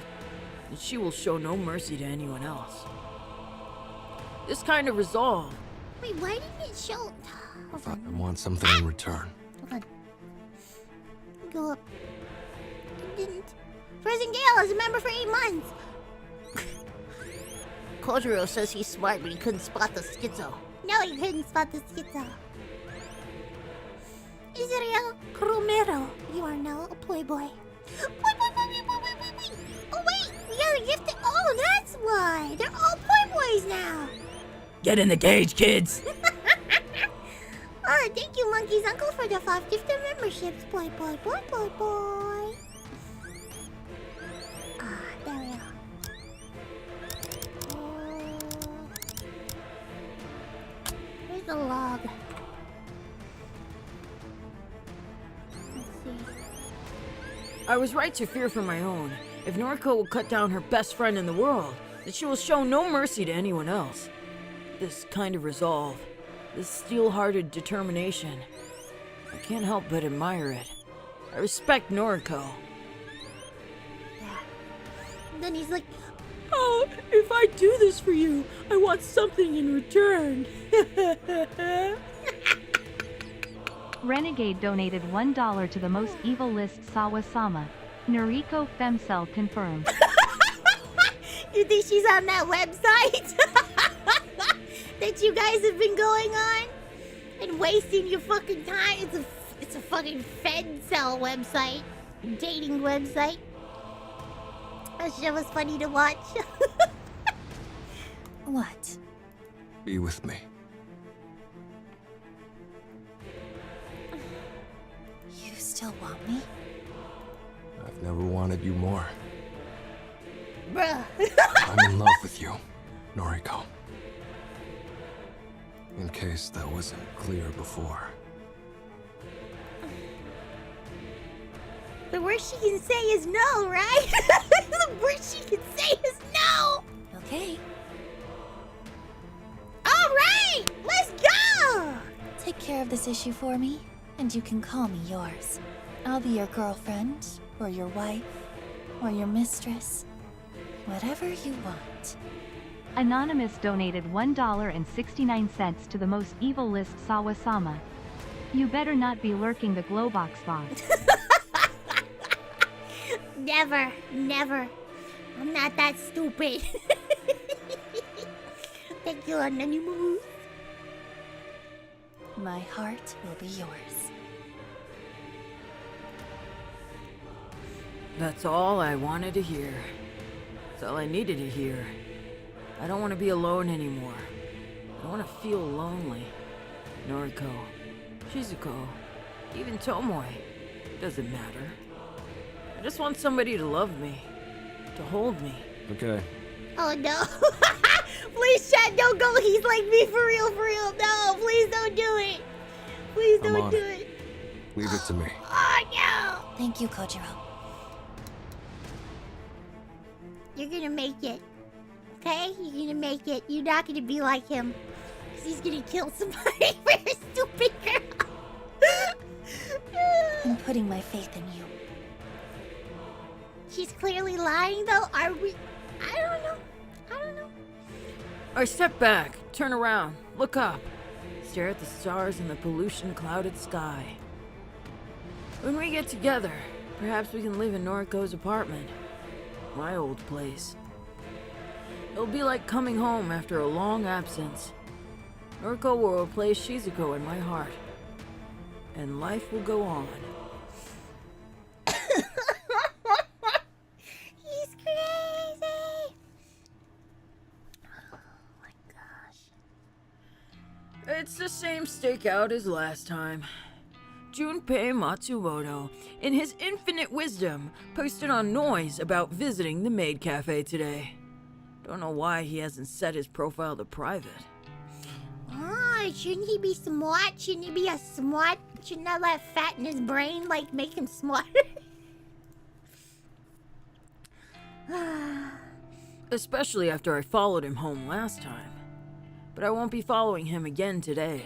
then she will show no mercy to anyone else. This kind of resolve. Wait, why didn't it show? Hold I on. want something in return. Hold on. Go up. It didn't. President Gale is a member for 8 months. Kojiro says he's smart, but he couldn't spot the schizo. No, he couldn't spot the schizo. Israel Romero, you are now a playboy. Wait. Oh wait, we got a gift. Oh, that's why. They're all playboys now. Get in the cage, kids! Oh, thank you, Monkey's uncle, for the 5 gifted memberships. Boy. Ah, there we are. Where's the log? Let's see. I was right to fear for my own. If Noriko will cut down her best friend in the world, then she will show no mercy to anyone else. This kind of resolve, this steel-hearted determination, I can't help but admire it. I respect Noriko. And then he's like, Oh, if I do this for you, I want something in return. Renegade donated $1 to the most evil list Sawa-sama. Noriko Femcell confirmed. you think she's on that website? that you guys have been going on? And wasting your fucking time? It's a fucking Femcell website. Dating website. That shit was funny to watch. What? Be with me. You still want me? I've never wanted you more. Bruh. I'm in love with you, Noriko. In case that wasn't clear before. The worst she can say is no, right? The worst she can say is no! Okay. Alright! Let's go! Take care of this issue for me, and you can call me yours. I'll be your girlfriend, or your wife, or your mistress. Whatever you want. Anonymous donated $1.69 to the most evil list Sawa-sama. You better not be lurking the Glowbox bot. Never. I'm not that stupid. Thank you, Anonymous. My heart will be yours. That's all I wanted to hear. That's all I needed to hear. I don't want to be alone anymore. I don't want to feel lonely. Noriko, Shizuko, even Tomoe. Doesn't matter. I just want somebody to love me. To hold me. Okay. Oh no. Please, chat, don't go. He's like me for real. No, please don't do it. Please I'm don't on do it. it. Leave it to me. Oh no. Thank you, Kojiro. You're gonna make it. Okay? You're gonna make it. You're not gonna be like him. Because he's gonna kill somebody for a stupid girl. I'm putting my faith in you. She's clearly lying, though. Are we? I don't know. I step back, turn around, look up, stare at the stars in the pollution-clouded sky. When we get together, perhaps we can live in Noriko's apartment. My old place. It'll be like coming home after a long absence. Noriko will replace Shizuko in my heart. And life will go on. He's crazy. Oh my gosh. It's the same stakeout as last time. Junpei Matsumoto, in his infinite wisdom, posted on Noise about visiting the Maid Cafe today. Don't know why he hasn't set his profile to private. Oh, shouldn't he be smart? Shouldn't he be a smart? Shouldn't all that fat in his brain, like, make him smarter? Especially after I followed him home last time. But I won't be following him again today.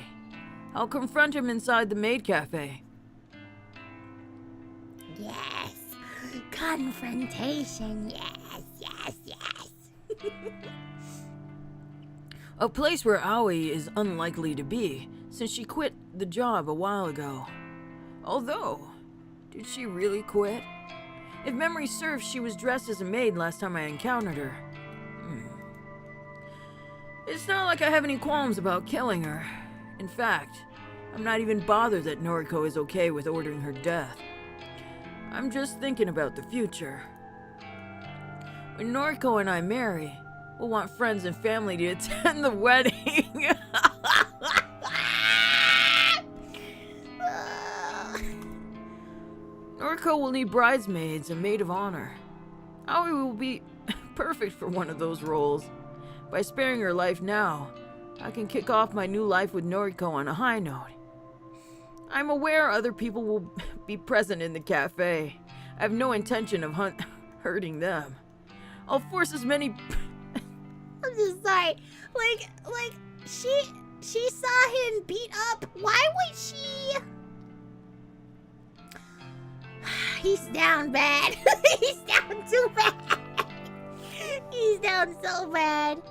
I'll confront him inside the Maid Cafe. Yes. Confrontation. Yes, yes, yes. A place where Aoi is unlikely to be, since she quit the job a while ago. Although, did she really quit? If memory serves, she was dressed as a maid last time I encountered her. It's not like I have any qualms about killing her. In fact, I'm not even bothered that Noriko is okay with ordering her death. I'm just thinking about the future. When Noriko and I marry, we'll want friends and family to attend the wedding. Noriko will need bridesmaids and maid of honor. Aoi will be perfect for one of those roles. By sparing her life now, I can kick off my new life with Noriko on a high note. I'm aware other people will be present in the cafe. I have no intention of hurting them. I'll force as many... I'm just sorry. Like, she saw him beat up. Why would she... He's down bad. He's down too bad. He's down so bad.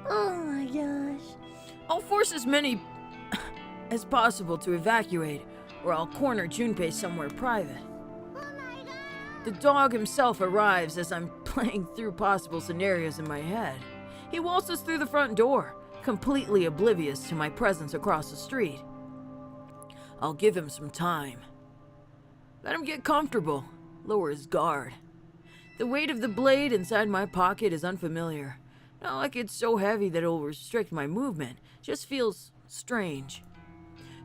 Oh my gosh. I'll force as many as possible to evacuate, or I'll corner Junpei somewhere private. The dog himself arrives as I'm playing through possible scenarios in my head. He waltzes through the front door, completely oblivious to my presence across the street. I'll give him some time. Let him get comfortable, lower his guard. The weight of the blade inside my pocket is unfamiliar. Not like it's so heavy that it'll restrict my movement, just feels strange.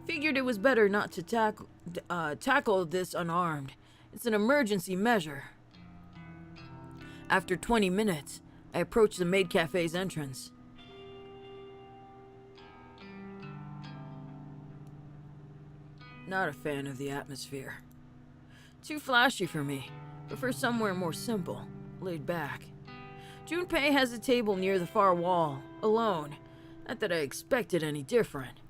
Figured it was better not to tackle this unarmed. It's an emergency measure. After 20 minutes, I approach the Maid Cafe's entrance. Not a fan of the atmosphere. Too flashy for me. Prefer somewhere more simple, laid back. Junpei has a table near the far wall, alone. Not that I expected any different.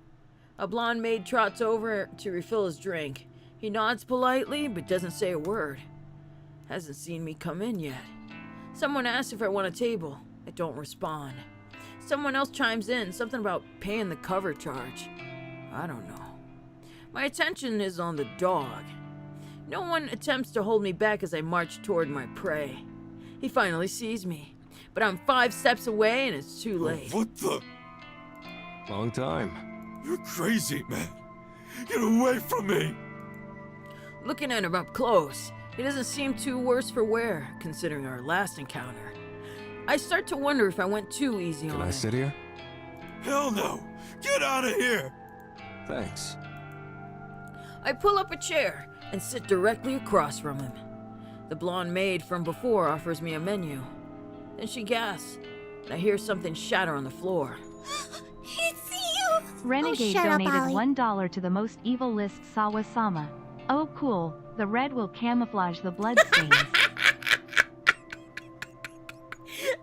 A blonde maid trots over to refill his drink. He nods politely, but doesn't say a word. Hasn't seen me come in yet. Someone asks if I want a table. I don't respond. Someone else chimes in, something about paying the cover charge. I don't know. My attention is on the dog. No one attempts to hold me back as I march toward my prey. He finally sees me, but I'm 5 steps away and it's too late. What the? Long time. You're crazy, man. Get away from me. Looking at him up close, he doesn't seem too worse for wear, considering our last encounter. I start to wonder if I went too easy on him. Can I sit here? Hell no. Get out of here. Thanks. I pull up a chair and sit directly across from him. The blonde maid from before offers me a menu. Then she gasps, and I hear something shatter on the floor. It's you! Renegade shut up, donated Ollie. $1 to the most evil list Sawa-sama. Oh cool, the red will camouflage the bloodstains.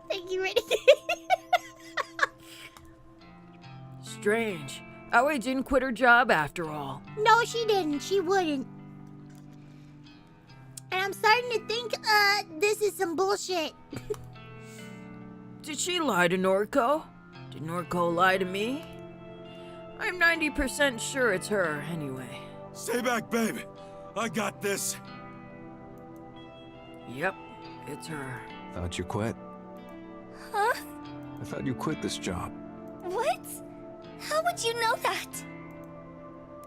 Thank you, Renegade. Strange. Aoi didn't quit her job after all. No, she didn't. She wouldn't. And I'm starting to think, this is some bullshit. Did she lie to Noriko? Did Noriko lie to me? I'm 90% sure it's her, anyway. Stay back, babe. I got this. Yep, it's her. Thought you quit. Huh? I thought you quit this job. What? How would you know that?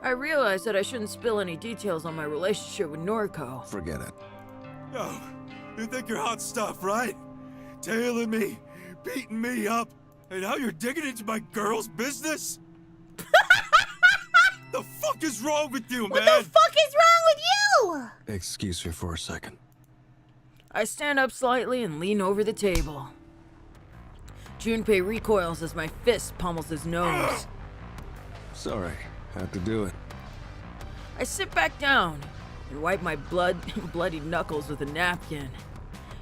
I realized that I shouldn't spill any details on my relationship with Noriko. Forget it. Oh, you think you're hot stuff, right? Tailing me, beating me up, and now you're digging into my girl's business? The fuck is wrong with you, man? What the fuck is wrong with you? Excuse me for a second. I stand up slightly and lean over the table. Junpei recoils as my fist pummels his nose. Sorry, had to do it. I sit back down and wipe my bloody knuckles with a napkin.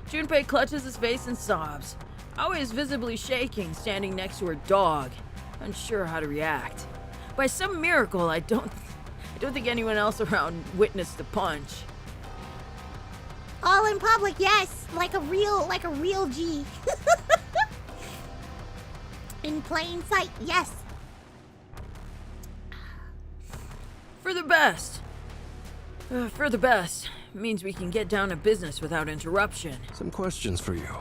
Junpei clutches his face and sobs. Aoi is visibly shaking, standing next to her dog, unsure how to react. By some miracle, I don't think anyone else around witnessed the punch. All in public, yes, like a real G. In plain sight, yes. For the best. For the best means we can get down to business without interruption. Some questions for you.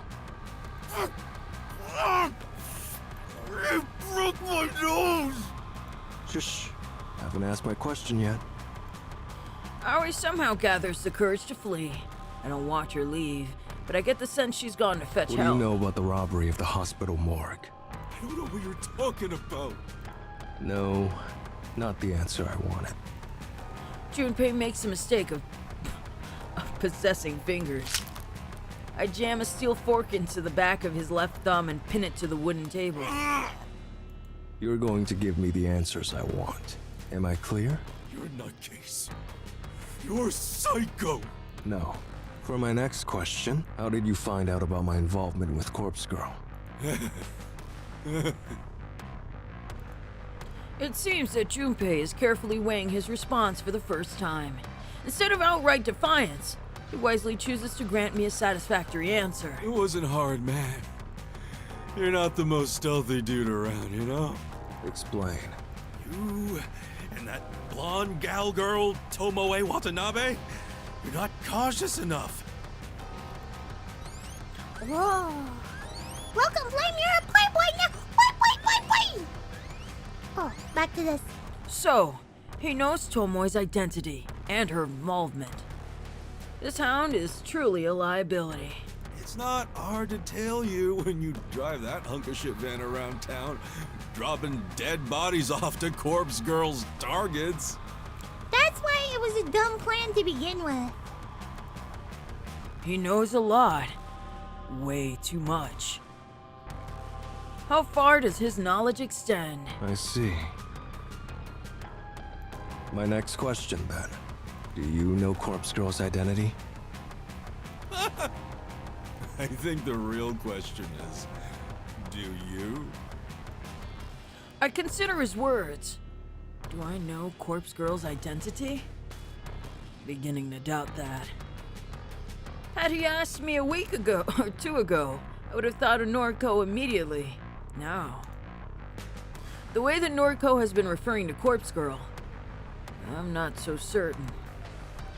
You broke my nose! Shush. Haven't asked my question yet. Aoi somehow gathers the courage to flee. I don't watch her leave, but I get the sense she's gone to fetch What do help. you know about the robbery of the hospital morgue? I don't know what you're talking about. No, not the answer I wanted. Junpei makes the mistake of possessing fingers. I jam a steel fork into the back of his left thumb and pin it to the wooden table. You're going to give me the answers I want. Am I clear? You're a nutcase. You're psycho. No. For my next question, how did you find out about my involvement with Corpse Girl? It seems that Junpei is carefully weighing his response for the first time. Instead of outright defiance, he wisely chooses to grant me a satisfactory answer. It wasn't hard, man. You're not the most stealthy dude around, you know? Explain. You and that blonde gal girl, Tomoe Watanabe, you're not cautious enough. Whoa. Welcome, Flame, you're a playboy now. Wait. Oh, back to this. So, he knows Tomoe's identity and her involvement. This hound is truly a liability. It's not hard to tell you when you drive that hunk of shit van around town, dropping dead bodies off to corpse girls' targets. That's why it was a dumb plan to begin with. He knows a lot. Way too much. How far does his knowledge extend? I see. My next question, then. Do you know Corpse Girl's identity? I think the real question is, do you? I consider his words. Do I know Corpse Girl's identity? Beginning to doubt that. Had he asked me a week ago, or 2 ago, I would have thought of Noriko immediately. Now, the way that Noriko has been referring to Corpse Girl, I'm not so certain.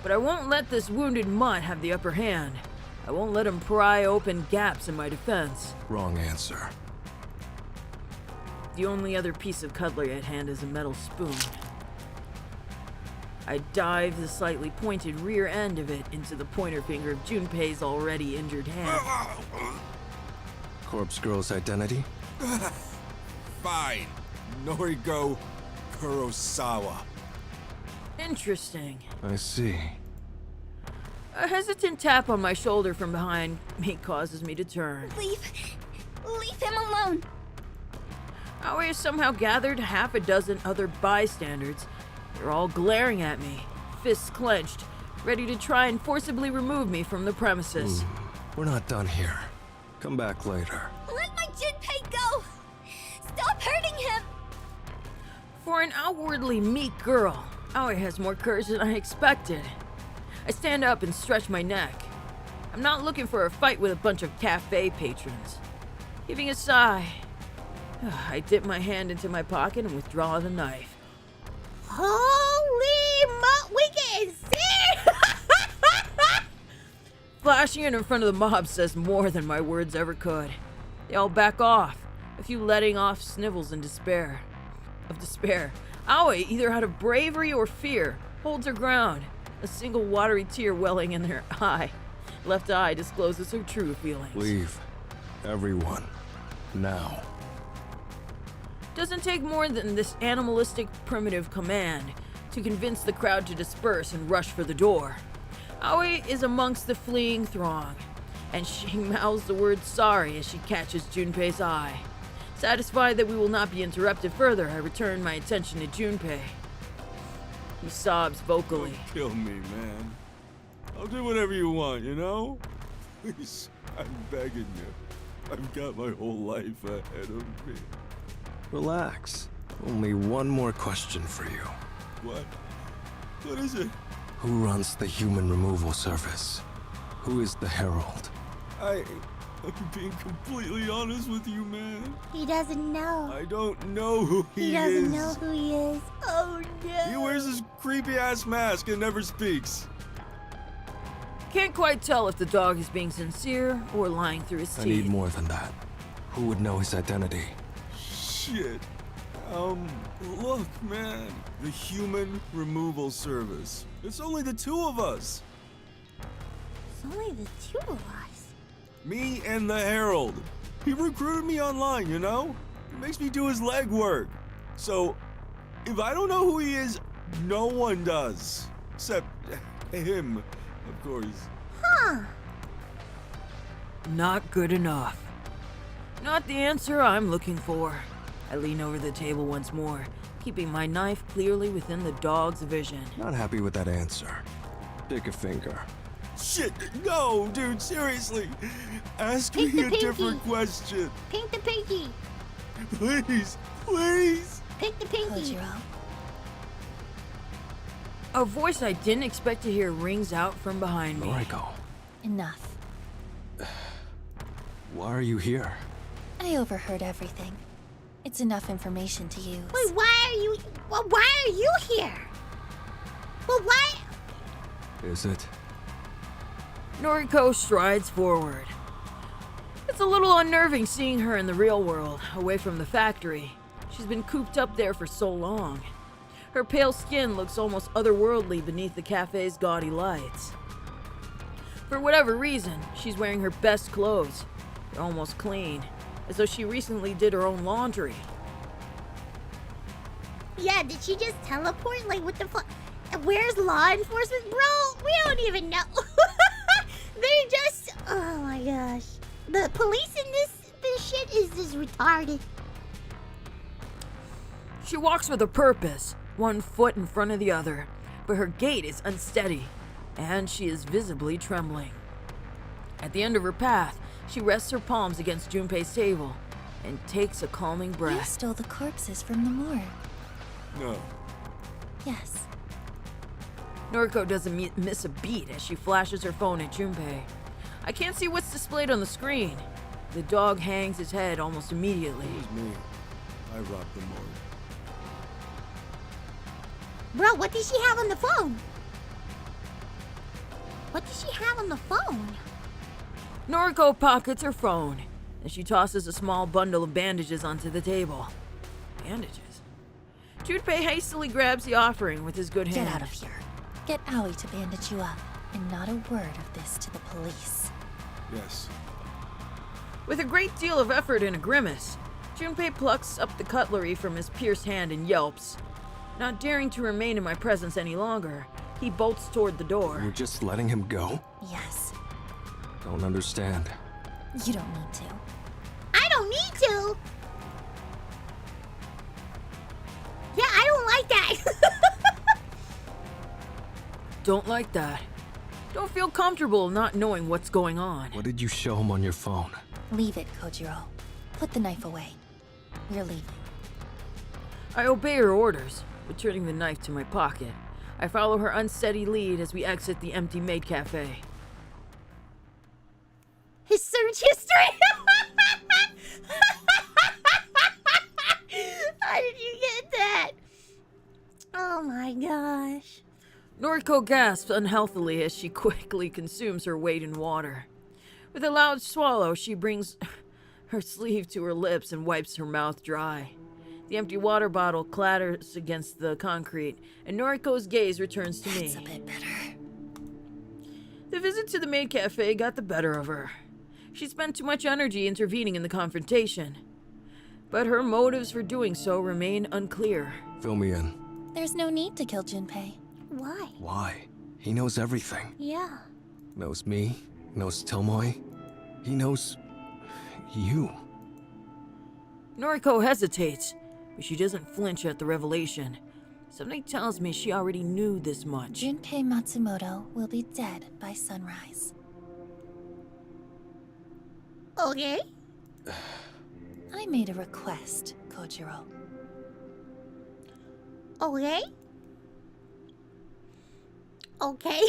But I won't let this wounded mutt have the upper hand. I won't let him pry open gaps in my defense. Wrong answer. The only other piece of cutlery at hand is a metal spoon. I dive the slightly pointed rear end of it into the pointer finger of Junpei's already injured hand. Corpse Girl's identity? Fine. Noriko Kurosawa. Interesting. I see. A hesitant tap on my shoulder from behind me causes me to turn. Leave him alone. Aoi has somehow gathered half a dozen other bystanders. They're all glaring at me, fists clenched, ready to try and forcibly remove me from the premises. We're not done here. Come back later. Let my Junpei go! Stop hurting him! For an outwardly meek girl, Aoi has more courage than I expected. I stand up and stretch my neck. I'm not looking for a fight with a bunch of cafe patrons. Heaving a sigh, I dip my hand into my pocket and withdraw the knife. Holy mo! We getting serious! Flashing it in front of the mob says more than my words ever could. They all back off, a few letting off snivels in despair. Aoi, either out of bravery or fear, holds her ground, a single watery tear welling in her eye. Left eye discloses her true feelings. Leave. Everyone. Now. Doesn't take more than this animalistic primitive command to convince the crowd to disperse and rush for the door. Aoi is amongst the fleeing throng. and she mouths the word sorry as she catches Junpei's eye. Satisfied that we will not be interrupted further, I return my attention to Junpei. He sobs vocally. Don't kill me, man. I'll do whatever you want, you know? Please, I'm begging you. I've got my whole life ahead of me. Relax. Only one more question for you. What? What is it? Who runs the human removal service? Who is the Herald? I'm being completely honest with you, man. He doesn't know. I don't know who he is. He doesn't know who he is. Oh no. He wears this creepy-ass mask and never speaks. Can't quite tell if the dog is being sincere or lying through his teeth. I need more than that. Who would know his identity? Shit. Look, man. The human removal service. It's only the two of us. It's only the two of us. Me and the Herald. He recruited me online, you know? He makes me do his legwork. So, if I don't know who he is, no one does. Except him, of course. Huh. Not good enough. Not the answer I'm looking for. I lean over the table once more, keeping my knife clearly within the dog's vision. Not happy with that answer. Pick a finger. Shit, no, dude, seriously. Ask Pick me the a pinky. different question. Pink the pinky. Please, please. Pick the pinky. Kojiro. A voice I didn't expect to hear rings out from behind me. Noriko, Enough. why are you here? I overheard everything. It's enough information to use. Wait, why are you here? Well, why? Is it? Noriko strides forward. It's a little unnerving seeing her in the real world, away from the factory. She's been cooped up there for so long. Her pale skin looks almost otherworldly beneath the cafe's gaudy lights. For whatever reason, she's wearing her best clothes. They're almost clean, as though she recently did her own laundry. Yeah, did she just teleport? Like, what the fuck? Where's law enforcement? Bro, we don't even know. They just... Oh my gosh. The police in this shit is just retarded. She walks with a purpose, one foot in front of the other, but her gait is unsteady, and she is visibly trembling. At the end of her path, she rests her palms against Junpei's table and takes a calming You breath. stole the corpses from the morgue. No. Yes. Noriko doesn't miss a beat as she flashes her phone at Junpei. I can't see what's displayed on the screen. The dog hangs his head almost immediately. It was me. I robbed the morgue. Bro, what did she have on the phone? What did she have on the phone? Noriko pockets her phone, and she tosses a small bundle of bandages onto the table. Bandages? Junpei hastily grabs the offering with his good hand. Get out of here. Get Aoi to bandage you up, and not a word of this to the police. Yes. With a great deal of effort and a grimace, Junpei plucks up the cutlery from his pierced hand and yelps. Not daring to remain in my presence any longer, he bolts toward the door. You're just letting him go? Yes. Don't understand. You don't need to. I don't need to. Yeah, I don't like that. Don't like that. Don't feel comfortable not knowing what's going on. What did you show him on your phone? Leave it, Kojiro. Put the knife away. We're leaving. I obey her orders, returning the knife to my pocket. I follow her unsteady lead as we exit the empty Maid cafe. His search history. How did you get that? Oh my gosh. Noriko gasps unhealthily as she quickly consumes her weight in water. With a loud swallow, she brings her sleeve to her lips and wipes her mouth dry. The empty water bottle clatters against the concrete, and Noriko's gaze returns to me. It's a bit better. The visit to the Maid cafe got the better of her. She spent too much energy intervening in the confrontation, but her motives for doing so remain unclear. Fill me in. There's no need to kill Junpei. Why? Why? He knows everything. Yeah. Knows me, knows Tomoe. He knows... you. Noriko hesitates, but she doesn't flinch at the revelation. Something tells me she already knew this much. Junpei Matsumoto will be dead by sunrise. Okay. I made a request, Kojiro. Okay. Okay.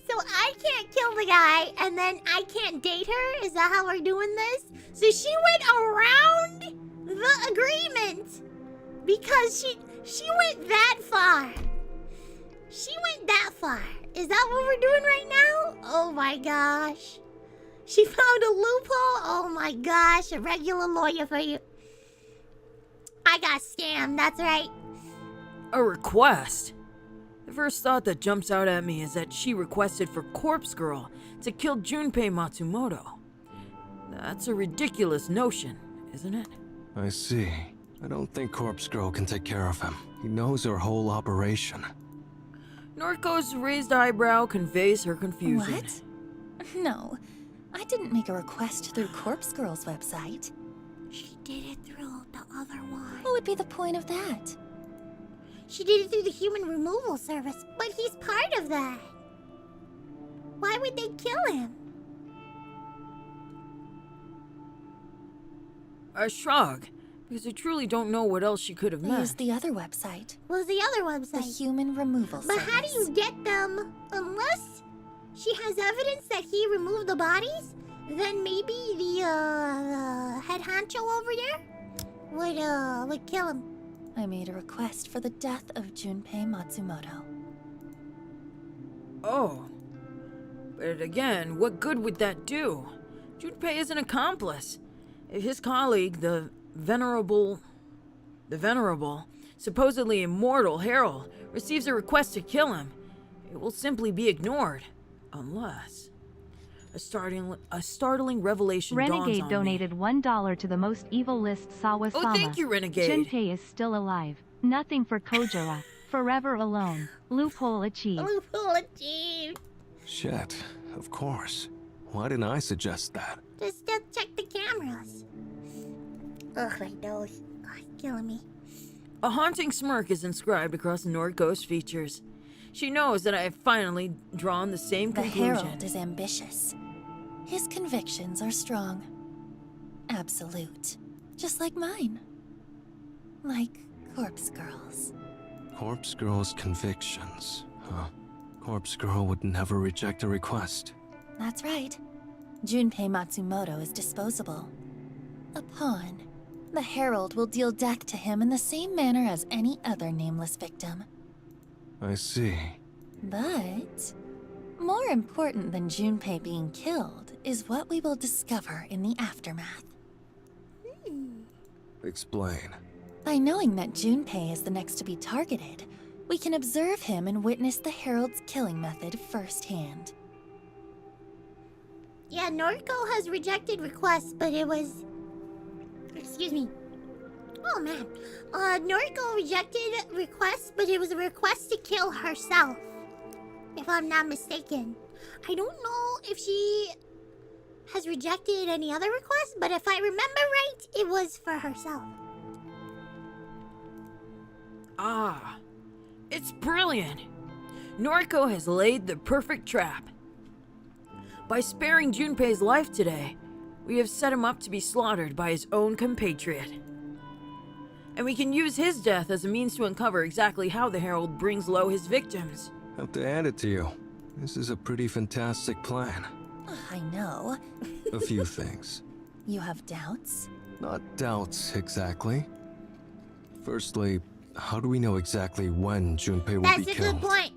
So I can't kill the guy, and then I can't date her? Is that how we're doing this? So she went around the agreement because she went that far. She went that far. Is that what we're doing right now? Oh my gosh. She found a loophole? Oh my gosh, a regular lawyer for you. I got scammed, that's right. A request? The first thought that jumps out at me is that she requested for Corpse Girl to kill Junpei Matsumoto. That's a ridiculous notion, isn't it? I see. I don't think Corpse Girl can take care of him. He knows our whole operation. Noriko's raised eyebrow conveys her confusion. What? No, I didn't make a request through Corpse Girl's website. She did it through the other one. What would be the point of that? She did it through the human removal service, but he's part of that. Why would they kill him? I shrug, because I truly don't know what else she could have I meant. used the other website. What was the other The website? human removal But service. how do you get them? Unless she has evidence that he removed the bodies, then maybe the head honcho over there would kill him. I made a request for the death of Junpei Matsumoto. Oh. But again, what good would that do? Junpei is an accomplice. If his colleague, the venerable, supposedly immortal Herald, receives a request to kill him, it will simply be ignored. Unless... A startling revelation dawns Renegade on donated me. $1 to the most evil list Sawasama. Oh, thank you, Renegade. Junpei is still alive. Nothing for Kojira. Forever alone. Loophole achieved. Loophole achieved. Shit, of course. Why didn't I suggest that? Just check the cameras. Ugh, my nose. Ugh, it's killing me. A haunting smirk is inscribed across Noriko's features. She knows that I have finally drawn the same The conclusion. Herald is ambitious. His convictions are strong. Absolute. Just like mine. Like Corpse Girl's. Corpse Girl's convictions, huh? Corpse Girl would never reject a request. That's right. Junpei Matsumoto is disposable. A pawn. The Herald will deal death to him in the same manner as any other nameless victim. I see. But more important than Junpei being killed is what we will discover in the aftermath. Explain. By knowing that Junpei is the next to be targeted, we can observe him and witness the Herald's killing method firsthand. Yeah, Noriko has rejected requests, but it was... Excuse me. Oh, man. Noriko rejected requests, but it was a request to kill herself. If I'm not mistaken. I don't know if she has rejected any other requests, but if I remember right, it was for herself. Ah, it's brilliant. Noriko has laid the perfect trap. By sparing Junpei's life today, we have set him up to be slaughtered by his own compatriot. And we can use his death as a means to uncover exactly how the Herald brings low his victims. Have to add it to you. This is a pretty fantastic plan. I know. A few things. You have doubts? Not doubts, exactly. Firstly, how do we know exactly when Junpei will That's be a killed? good point.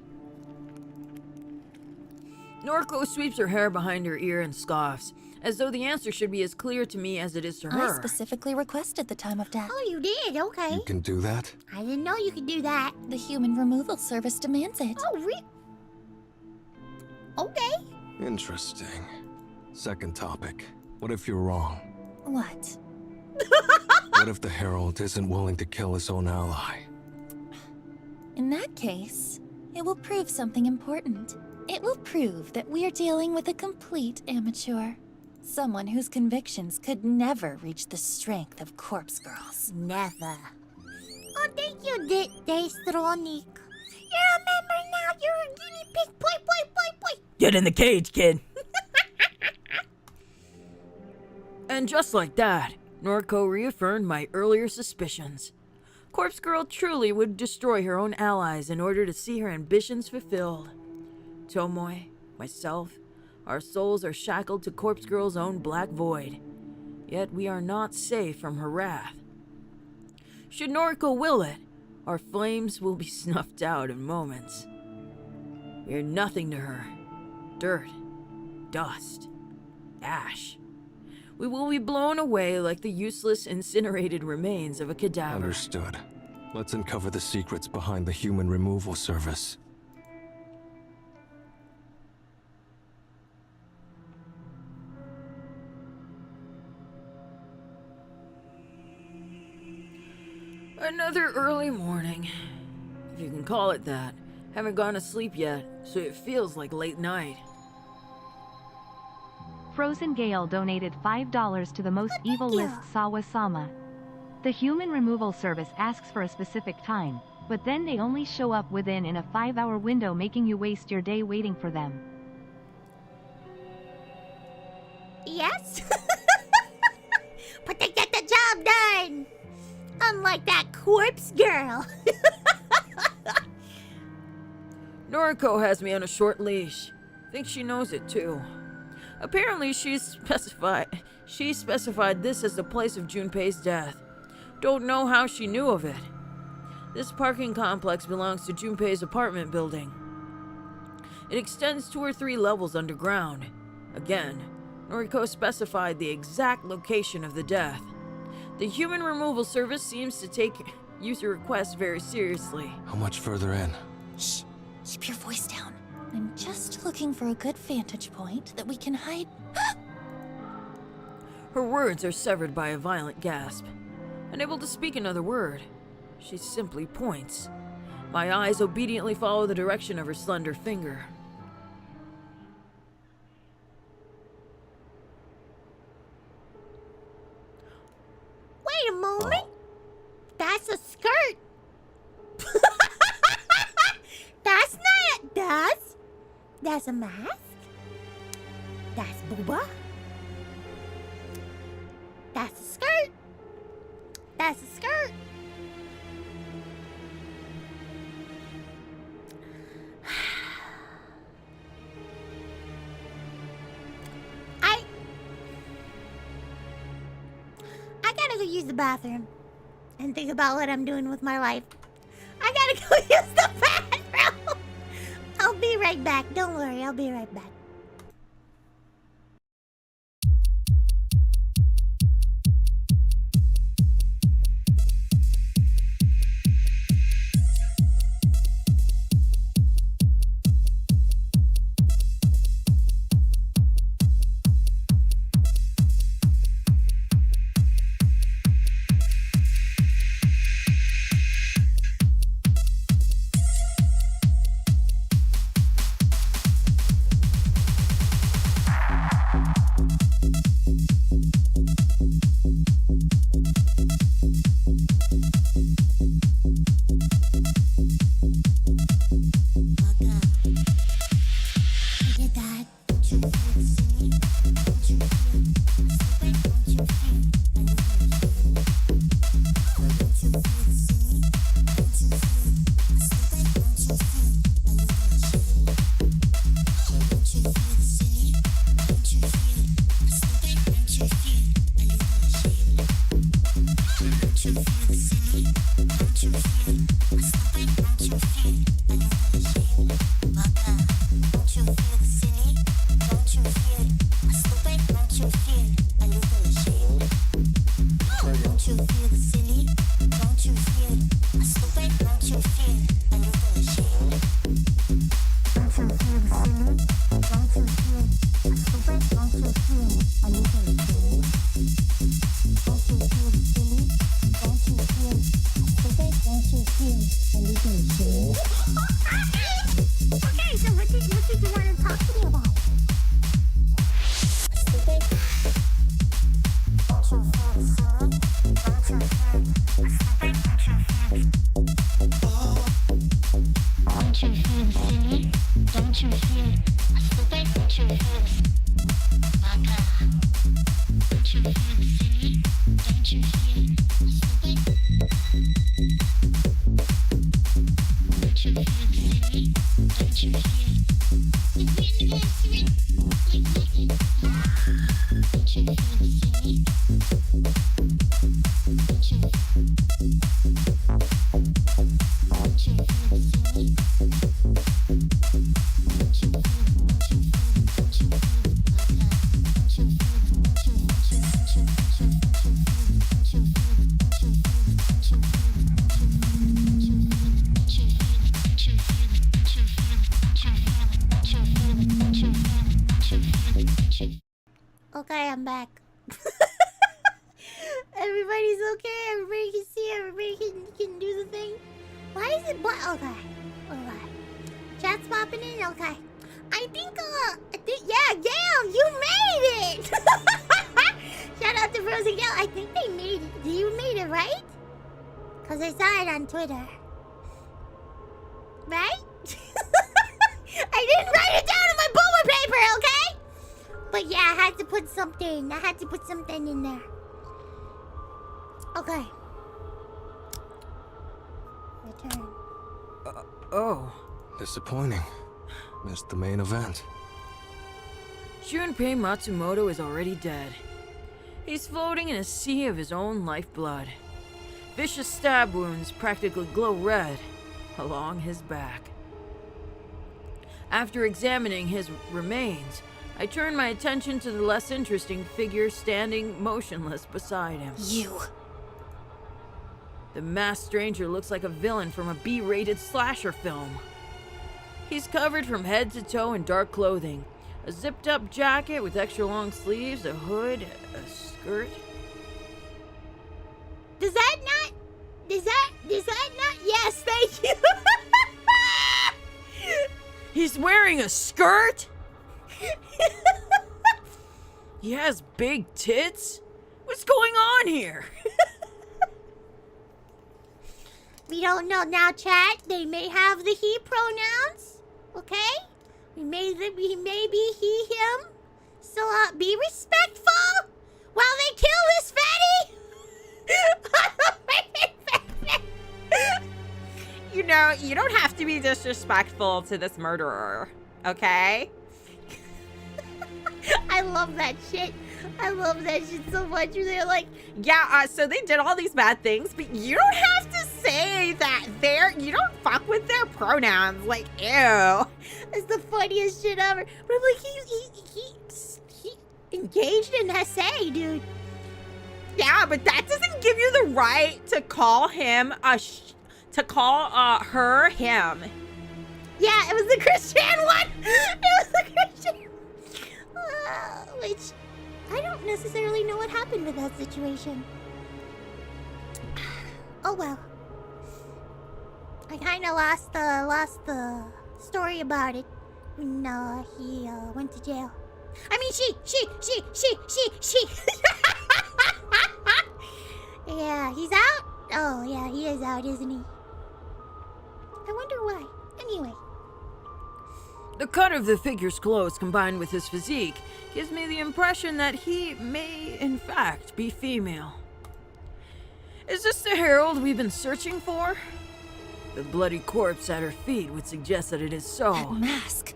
Noriko sweeps her hair behind her ear and scoffs, as though the answer should be as clear to me as it is to I her. specifically requested the time of death. Oh, you did? Okay. You can do that? I didn't know you could do that. The human removal service demands it. Oh, okay. Interesting. Second topic. What if you're wrong? What? What if the Herald isn't willing to kill his own ally? In that case, It will prove something important. It will prove that we're dealing with a complete amateur. Someone whose convictions could never reach the strength of corpse girls. Never. Oh, thank you, Destronic. You're a member now. You're a guinea pig. Boy. Get in the cage, kid! And just like that, Noriko reaffirmed my earlier suspicions. Corpse Girl truly would destroy her own allies in order to see her ambitions fulfilled. Tomoe, myself, our souls are shackled to Corpse Girl's own black void. Yet we are not safe from her wrath. Should Noriko will it, our flames will be snuffed out in moments. We are nothing to her. Dirt, dust, ash. We will be blown away like the useless, incinerated remains of a cadaver. Understood. Let's uncover the secrets behind the human removal service. Another early morning, if you can call it that. Haven't gone to sleep yet, so it feels like late night. Frozen Gale donated $5 to the most evil list Sawa-sama. The human removal service asks for a specific time, but then they only show up within in a 5-hour window, making you waste your day waiting for them. Yes? But they get the job done! Unlike that corpse girl. Noriko has me on a short leash. Think she knows it too. Apparently she specified this as the place of Junpei's death. Don't know how she knew of it. This parking complex belongs to Junpei's apartment building. It extends 2 or 3 levels underground. Again, Noriko specified the exact location of the death. The human removal service seems to take user requests very seriously. How much further in? Shh. Keep your voice down. I'm just looking for a good vantage point that we can hide. Her words are severed by a violent gasp. Unable to speak another word, she simply points. My eyes obediently follow the direction of her slender finger. Wait a moment. That's a skirt. That's not a dust. That's a mask. That's booba. That's a skirt. That's a skirt. I gotta go use the bathroom and think about what I'm doing with my life. I gotta go use the bathroom. I'll be right back. Don't worry, I'll be right back. silly? Don't you feel stupid? Don't you feel baka? Don't you feel silly? Don't you feel stupid? Don't you feel silly? Don't you feel it's really like nothing? Don't you feel silly? Don't you feel silly? Okay, I'm back. Everybody's okay. Everybody can see. Everybody can do the thing. Why is it black? Okay. Okay. Chat's popping in. Okay. I think yeah, Gail, you made it. Shout out to Frozen Gail. I think they made it. You made it, right? Cause I saw it on Twitter. Right? I didn't write it down on my boomer paper, okay? But yeah, I had to put something. I had to put something in there. Okay. Return. Oh. Disappointing. Missed the main event. Junpei Matsumoto is already dead. He's floating in a sea of his own lifeblood. Vicious stab wounds practically glow red along his back. After examining his remains, I turned my attention to the less interesting figure standing motionless beside him. You. The masked stranger looks like a villain from a B-rated slasher film. He's covered from head to toe in dark clothing. A zipped-up jacket with extra long sleeves, a hood, a skirt. Does that not... Yes, thank you. He's wearing a skirt? He has big tits? What's going on here? We don't know now, chat. They may have the he pronouns. Okay? He may be he, him. So, be respectful while they kill this fatty. You know, you don't have to be disrespectful to this murderer, okay? I love that shit. I love that shit so much. They're like, yeah, so they did all these bad things, but you don't have to say that you don't fuck with their pronouns. Like, ew. It's the funniest shit ever. But I'm like, he engaged in essay, dude. Yeah, but that doesn't give you the right to call him her him. Yeah, it was the Christian one. It was the Christian. Which I don't necessarily know what happened with that situation. Oh well. I kind of lost the story about it when he went to jail. I mean, she. Yeah, he's out? Oh, yeah, he is out, isn't he? I wonder why. Anyway. The cut of the figure's clothes combined with his physique gives me the impression that he may, in fact, be female. Is this the Herald we've been searching for? The bloody corpse at her feet would suggest that it is so. That mask.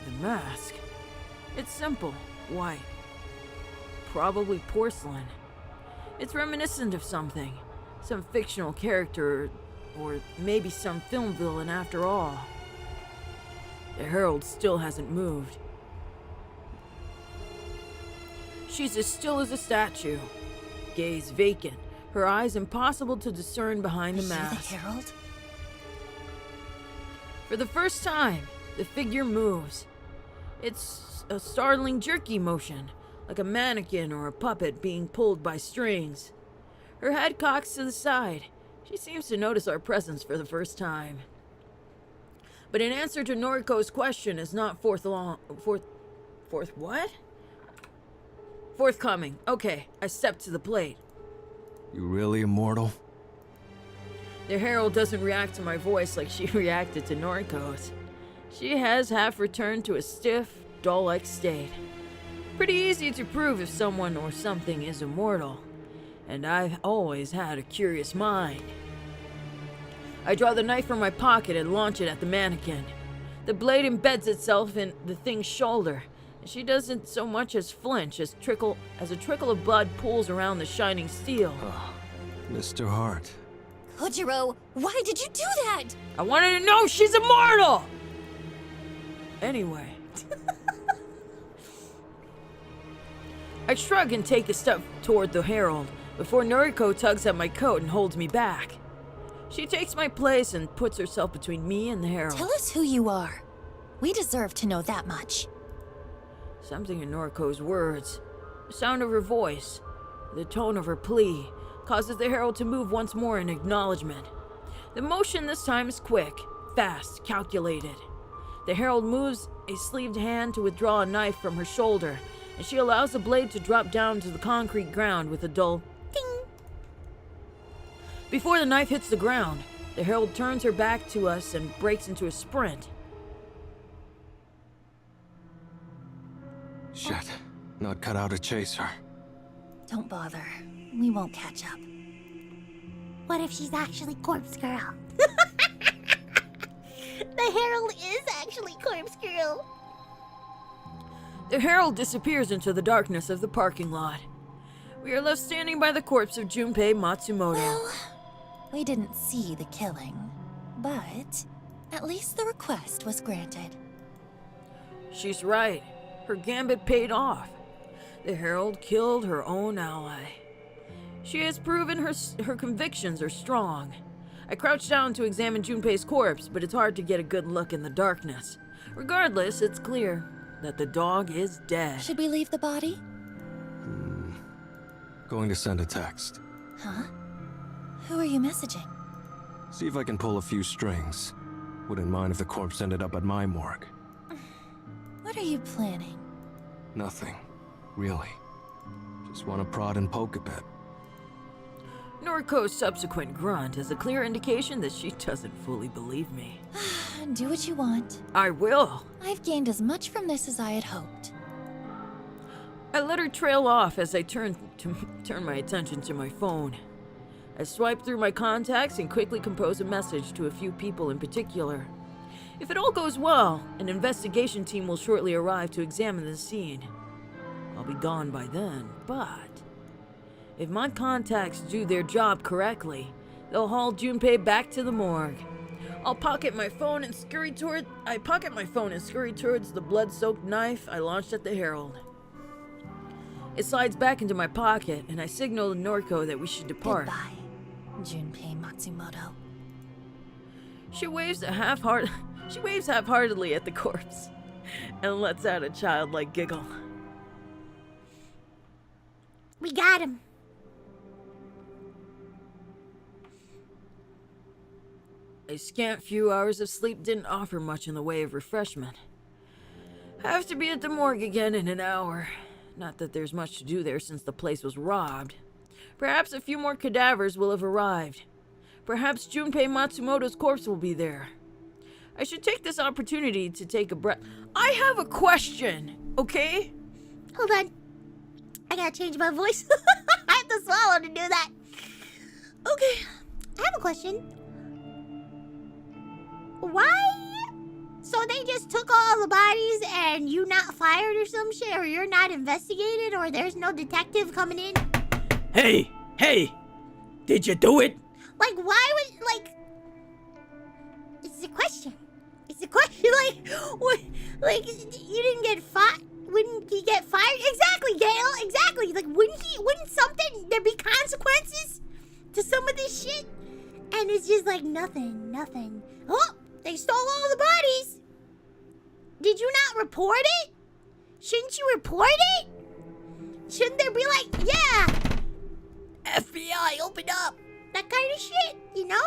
The mask? It's simple, white. Probably porcelain. It's reminiscent of something. Some fictional character, or maybe some film villain after all. The Herald still hasn't moved. She's as still as a statue. Gaze vacant, her eyes impossible to discern behind the mask. The Herald? For the first time, the figure moves. It's a startling jerky motion, like a mannequin or a puppet being pulled by strings. Her head cocks to the side. She seems to notice our presence for the first time. But in answer to Noriko's question is not forthcoming. Okay, I step to the plate. You really immortal? The Herald doesn't react to my voice like she reacted to Noriko's. She has half returned to a stiff, doll-like state. Pretty easy to prove if someone or something is immortal, and I've always had a curious mind. I draw the knife from my pocket and launch it at the mannequin. The blade embeds itself in the thing's shoulder, and she doesn't so much as flinch as a trickle of blood pools around the shining steel. Oh, Mr. Hart. Kojiro, why did you do that? I wanted to know she's immortal! Anyway. I shrug and take a step toward the Herald before Noriko tugs at my coat and holds me back. She takes my place and puts herself between me and the Herald. Tell us who you are. We deserve to know that much. Something in Noriko's words, the sound of her voice, the tone of her plea, causes the Herald to move once more in acknowledgement. The motion this time is quick, fast, calculated. The Herald moves a sleeved hand to withdraw a knife from her shoulder, and she allows the blade to drop down to the concrete ground with a dull ding. Before the knife hits the ground, the Herald turns her back to us and breaks into a sprint. Shit. Not cut out to chase her. Don't bother. We won't catch up. What if she's actually Corpse Girl? The Herald is actually Corpse Girl. The Herald disappears into the darkness of the parking lot. We are left standing by the corpse of Junpei Matsumoto. Well, we didn't see the killing, but at least the request was granted. She's right. Her gambit paid off. The Herald killed her own ally. She has proven her convictions are strong. I crouch down to examine Junpei's corpse, but it's hard to get a good look in the darkness. Regardless, it's clear that the dog is dead. Should we leave the body? Going to send a text. Huh? Who are you messaging? See if I can pull a few strings. Wouldn't mind if the corpse ended up at my morgue. What are you planning? Nothing. Really. Just want to prod and poke a bit. Noriko's subsequent grunt is a clear indication that she doesn't fully believe me. Do what you want. I will. I've gained as much from this as I had hoped. I let her trail off as I turn my attention to my phone. I swipe through my contacts and quickly compose a message to a few people in particular. If it all goes well, an investigation team will shortly arrive to examine the scene. I'll be gone by then, but if my contacts do their job correctly, they'll haul Junpei back to the morgue. I pocket my phone and scurry towards the blood-soaked knife I launched at the Herald. It slides back into my pocket, and I signal to Noriko that we should depart. Goodbye, Junpei Matsumoto. She waves half-heartedly at the corpse and lets out a childlike giggle. We got him. A scant few hours of sleep didn't offer much in the way of refreshment. Have to be at the morgue again in an hour. Not that there's much to do there since the place was robbed. Perhaps a few more cadavers will have arrived. Perhaps Junpei Matsumoto's corpse will be there. I should take this opportunity to take a breath. I have a question, okay? Hold on. I gotta change my voice. I have to swallow to do that. Okay. I have a question. Why? So they just took all the bodies and you not fired or some shit? Or you're not investigated? Or there's no detective coming in? Hey! Did you do it? Like, why would, like... It's a question. Like, what? Like, you didn't get fired? Wouldn't he get fired? Exactly, Gail. Exactly. Like, wouldn't there be consequences to some of this shit? And it's just like nothing. Oh, they stole all the bodies. Did you not report it? Shouldn't you report it? Shouldn't there be like, yeah, FBI, open up. That kind of shit, you know?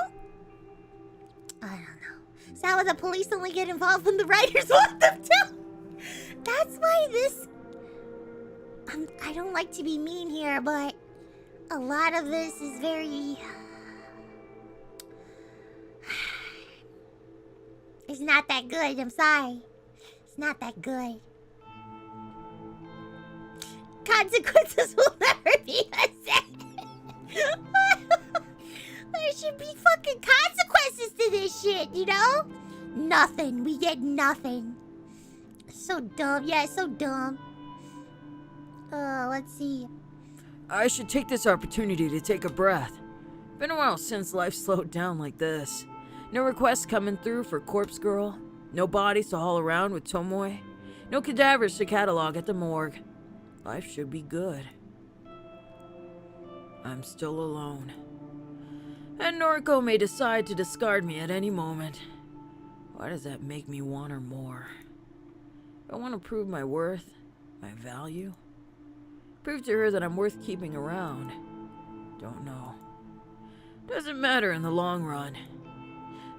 I don't know. Is that why the police only get involved when the writers want them to? That's why this... I don't like to be mean here, but a lot of this is very... It's not that good. I'm sorry. It's not that good. Consequences will never be the same. There should be fucking consequences to this shit, you know? Nothing. We get nothing. So dumb. Yeah, it's so dumb. Let's see. I should take this opportunity to take a breath. Been a while since life slowed down like this. No requests coming through for Corpse Girl. No bodies to haul around with Tomoe. No cadavers to catalog at the morgue. Life should be good. I'm still alone. And Noriko may decide to discard me at any moment. Why does that make me want her more? I want to prove my worth, my value. Prove to her that I'm worth keeping around. Don't know. Doesn't matter in the long run.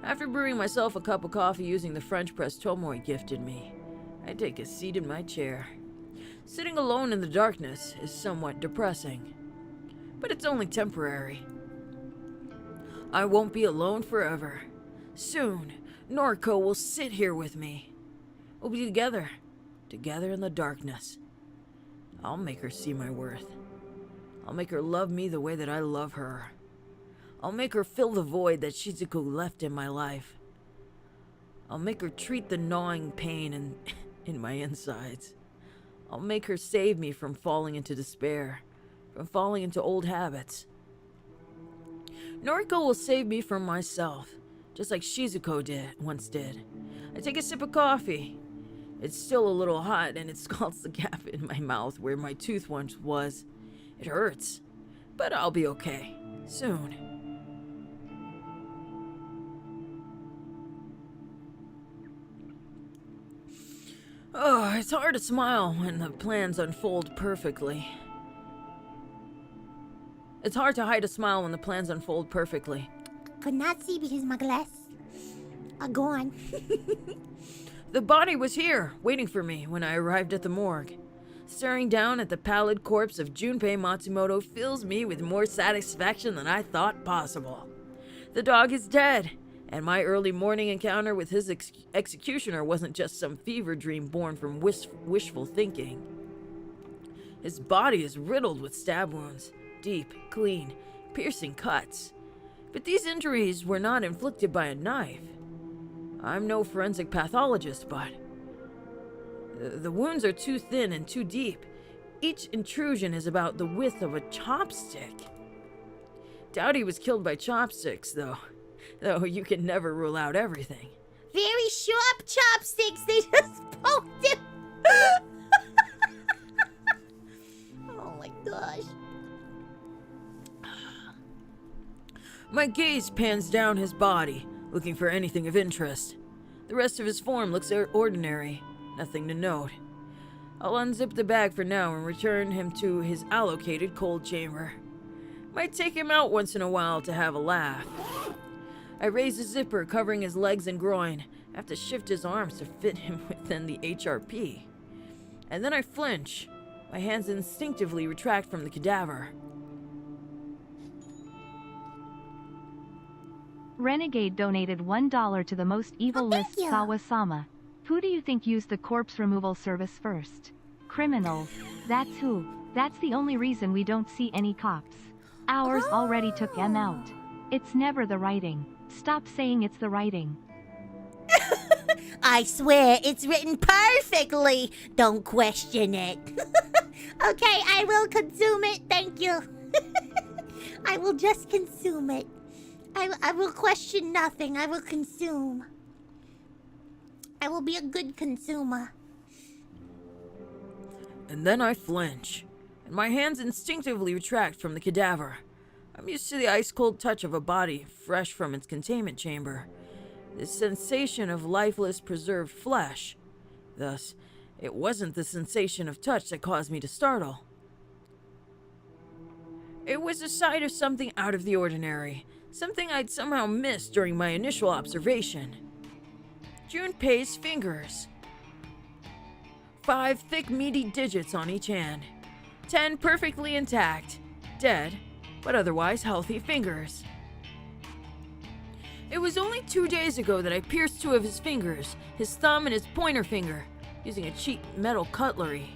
After brewing myself a cup of coffee using the French press Tomoe gifted me, I take a seat in my chair. Sitting alone in the darkness is somewhat depressing. But it's only temporary. I won't be alone forever. Soon, Noriko will sit here with me. We'll be together in the darkness. I'll make her see my worth. I'll make her love me the way that I love her. I'll make her fill the void that Shizuku left in my life. I'll make her treat the gnawing pain in my insides. I'll make her save me from falling into despair, from falling into old habits. Noriko will save me from myself, just like Shizuko once did. I take a sip of coffee. It's still a little hot and it scalds the gap in my mouth where my tooth once was. It hurts, but I'll be okay, soon. Oh, it's hard to smile when the plans unfold perfectly. It's hard to hide a smile when the plans unfold perfectly. Could not see because my glass are gone. The body was here, waiting for me when I arrived at the morgue. Staring down at the pallid corpse of Junpei Matsumoto fills me with more satisfaction than I thought possible. The dog is dead, and my early morning encounter with his executioner wasn't just some fever dream born from wishful thinking. His body is riddled with stab wounds. Deep, clean, piercing cuts. But these injuries were not inflicted by a knife. I'm no forensic pathologist, but the wounds are too thin and too deep. Each intrusion is about the width of a chopstick. Doubt he was killed by chopsticks, though you can never rule out everything. Very sharp chopsticks, they just poked him. Oh my gosh. My gaze pans down his body, looking for anything of interest. The rest of his form looks ordinary, nothing to note. I'll unzip the bag for now and return him to his allocated cold chamber. Might take him out once in a while to have a laugh. I raise the zipper covering his legs and groin. I have to shift his arms to fit him within the HRP. And then I flinch. My hands instinctively retract from the cadaver. Renegade donated $1 to the most evil list Sawa-sama. Who do you think used the corpse removal service first? Criminals. That's who. That's the only reason we don't see any cops. Ours already took them out. It's never the writing. Stop saying it's the writing. I swear it's written perfectly. Don't question it. Okay, I will consume it. Thank you. I will just consume it. I will question nothing. I will consume. I will be a good consumer. And then I flinch, and my hands instinctively retract from the cadaver. I'm used to the ice-cold touch of a body fresh from its containment chamber. The sensation of lifeless, preserved flesh. Thus, it wasn't the sensation of touch that caused me to startle. It was a sight of something out of the ordinary. Something I'd somehow missed during my initial observation. Junpei's fingers. 5 thick, meaty digits on each hand. 10 perfectly intact, dead, but otherwise healthy fingers. It was only 2 days ago that I pierced 2 of his fingers, his thumb and his pointer finger, using a cheap metal cutlery.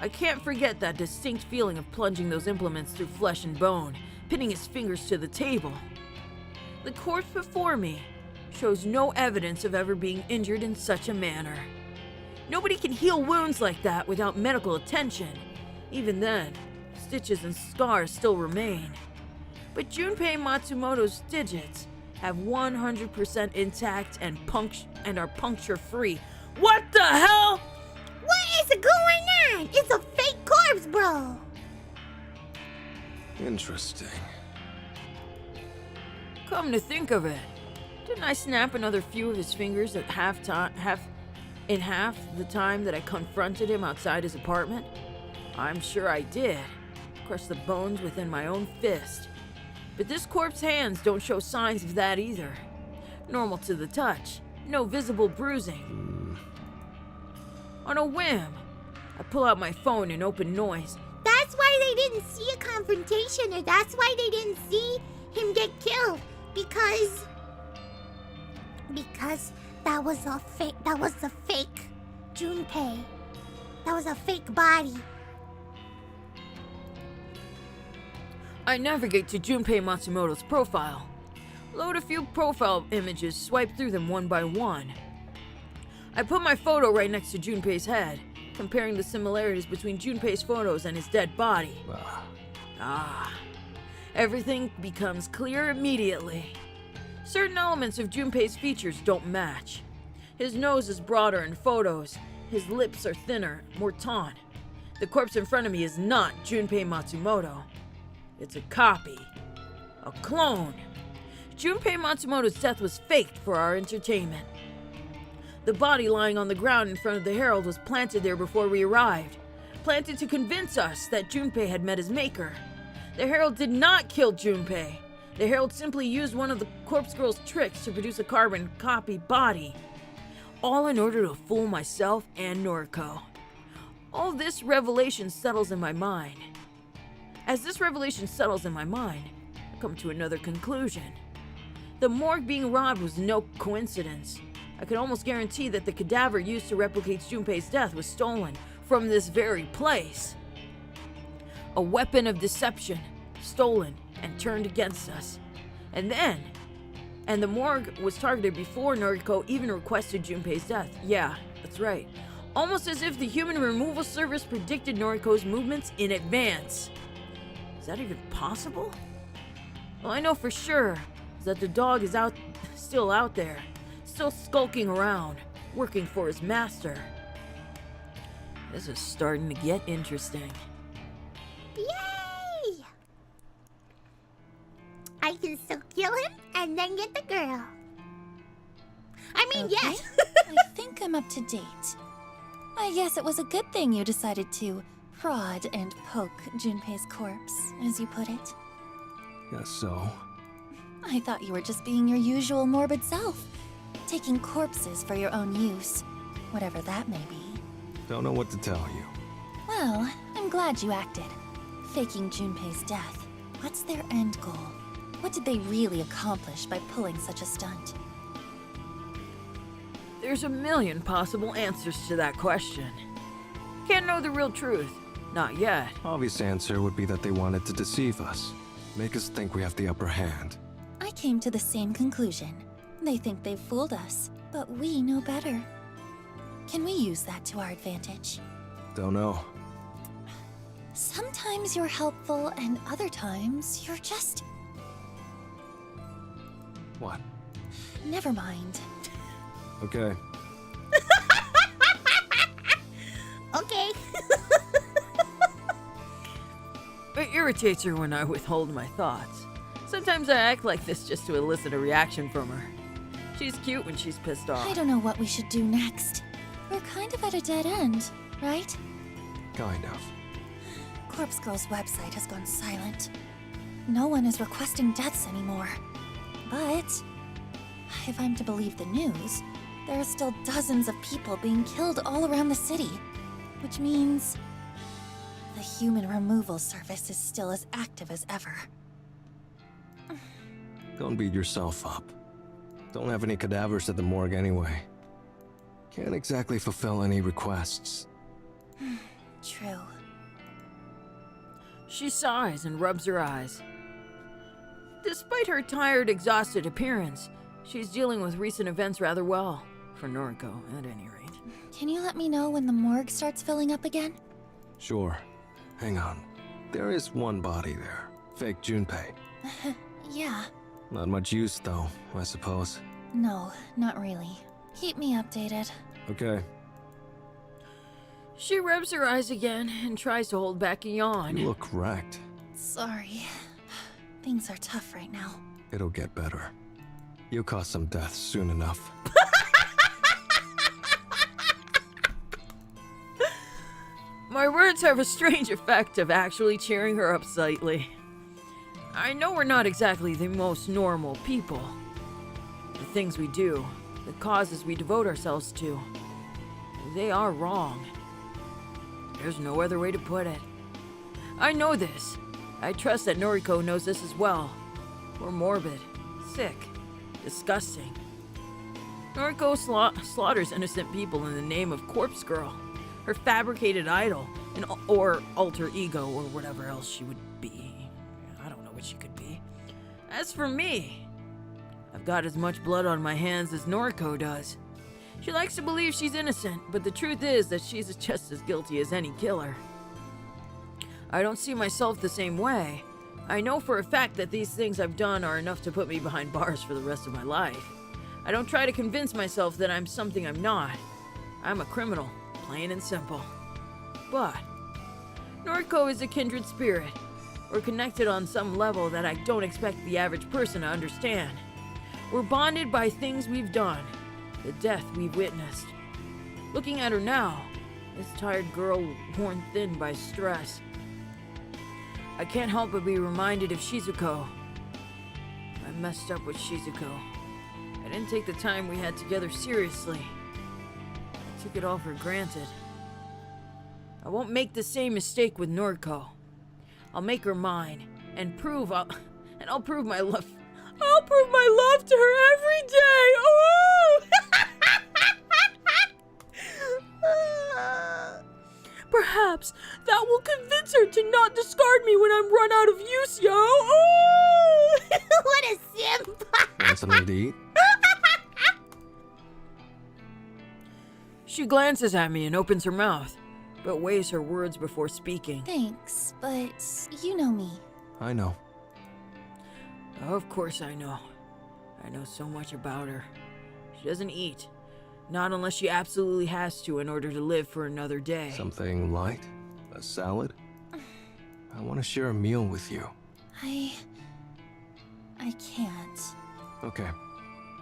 I can't forget that distinct feeling of plunging those implements through flesh and bone, pinning his fingers to the table. The corpse before me shows no evidence of ever being injured in such a manner. Nobody can heal wounds like that without medical attention. Even then, stitches and scars still remain. But Junpei Matsumoto's digits have 100% intact and are puncture-free. What the hell? What is going on? It's a fake corpse, bro. Interesting. Come to think of it, didn't I snap another few of his fingers at half the time that I confronted him outside his apartment? I'm sure I did. Crushed the bones within my own fist. But this corpse's hands don't show signs of that either. Normal to the touch, no visible bruising. On a whim, I pull out my phone and open noise. That's why they didn't see a confrontation, or that's why they didn't see him get killed. Because that was a fake Junpei. That was a fake body. I navigate to Junpei Matsumoto's profile. Load a few profile images, swipe through them one by one. I put my photo right next to Junpei's head, comparing the similarities between Junpei's photos and his dead body. Everything becomes clear immediately. Certain elements of Junpei's features don't match. His nose is broader in photos, his lips are thinner, more taut. The corpse in front of me is not Junpei Matsumoto. It's a copy. A clone. Junpei Matsumoto's death was faked for our entertainment. The body lying on the ground in front of the Herald was planted there before we arrived. Planted to convince us that Junpei had met his maker. The Herald did not kill Junpei. The Herald simply used one of the corpse girl's tricks to produce a carbon copy body. All in order to fool myself and Noriko. All this revelation settles in my mind. As this revelation settles in my mind, I come to another conclusion. The morgue being robbed was no coincidence. I could almost guarantee that the cadaver used to replicate Junpei's death was stolen from this very place. A weapon of deception, stolen and turned against us. And the morgue was targeted before Noriko even requested Junpei's death. Yeah, that's right. Almost as if the human removal service predicted Noriko's movements in advance. Is that even possible? All I know for sure is that the dog is still out there, still skulking around, working for his master. This is starting to get interesting. Yay! I can still kill him and then get the girl. I mean, Okay. yes. I think I'm up to date. I guess it was a good thing you decided to prod and poke Junpei's corpse, as you put it. Guess so. I thought you were just being your usual morbid self, taking corpses for your own use, whatever that may be. Don't know what to tell you. Well, I'm glad you acted. Faking Junpei's death. What's their end goal? What did they really accomplish by pulling such a stunt? There's a million possible answers to that question. Can't know the real truth. Not yet. Obvious answer would be that they wanted to deceive us. Make us think we have the upper hand. I came to the same conclusion. They think they've fooled us, but we know better. Can we use that to our advantage? Don't know. Sometimes you're helpful, and other times you're just... What? Never mind. Okay. Okay. It irritates her when I withhold my thoughts. Sometimes I act like this just to elicit a reaction from her. She's cute when she's pissed off. I don't know what we should do next. We're kind of at a dead end, right? Kind of. Corpse Girl's website has gone silent. No one is requesting deaths anymore. But if I'm to believe the news, there are still dozens of people being killed all around the city. Which means the human removal service is still as active as ever. Don't beat yourself up. Don't have any cadavers at the morgue anyway. Can't exactly fulfill any requests. True. She sighs and rubs her eyes. Despite her tired, exhausted appearance, she's dealing with recent events rather well. For Noriko, at any rate. Can you let me know when the morgue starts filling up again? Sure. Hang on. There is one body there. Fake Junpei. Yeah. Not much use, though, I suppose. No, not really. Keep me updated. Okay. She rubs her eyes again and tries to hold back a yawn. You look wrecked. Sorry. Things are tough right now. It'll get better. You'll cause some deaths soon enough. My words have a strange effect of actually cheering her up slightly. I know we're not exactly the most normal people. The things we do, the causes we devote ourselves to, they are wrong. There's no other way to put it. I know this. I trust that Noriko knows this as well. We're morbid, sick, disgusting. Noriko slaughters innocent people in the name of Corpse Girl, her fabricated idol, or alter ego, or whatever else she would be. I don't know what she could be. As for me, I've got as much blood on my hands as Noriko does. She likes to believe she's innocent, but the truth is that she's just as guilty as any killer. I don't see myself the same way. I know for a fact that these things I've done are enough to put me behind bars for the rest of my life. I don't try to convince myself that I'm something I'm not. I'm a criminal, plain and simple. But Noriko is a kindred spirit. We're connected on some level that I don't expect the average person to understand. We're bonded by things we've done, the death we've witnessed. Looking at her now, this tired girl worn thin by stress, I can't help but be reminded of Shizuko. I messed up with Shizuko. I didn't take the time we had together seriously. I took it all for granted. I won't make the same mistake with Noriko. I'll make her mine and I'll prove my love. I'll prove my love to her every day. Oh! Perhaps that will convince her to not discard me when I'm run out of use, yo. Oh! What a simp! Want something to eat? She glances at me and opens her mouth, but weighs her words before speaking. Thanks, but you know me. I know. Of course I know. I know so much about her. She doesn't eat. Not unless she absolutely has to in order to live for another day. Something light? A salad? I want to share a meal with you. I can't. Okay,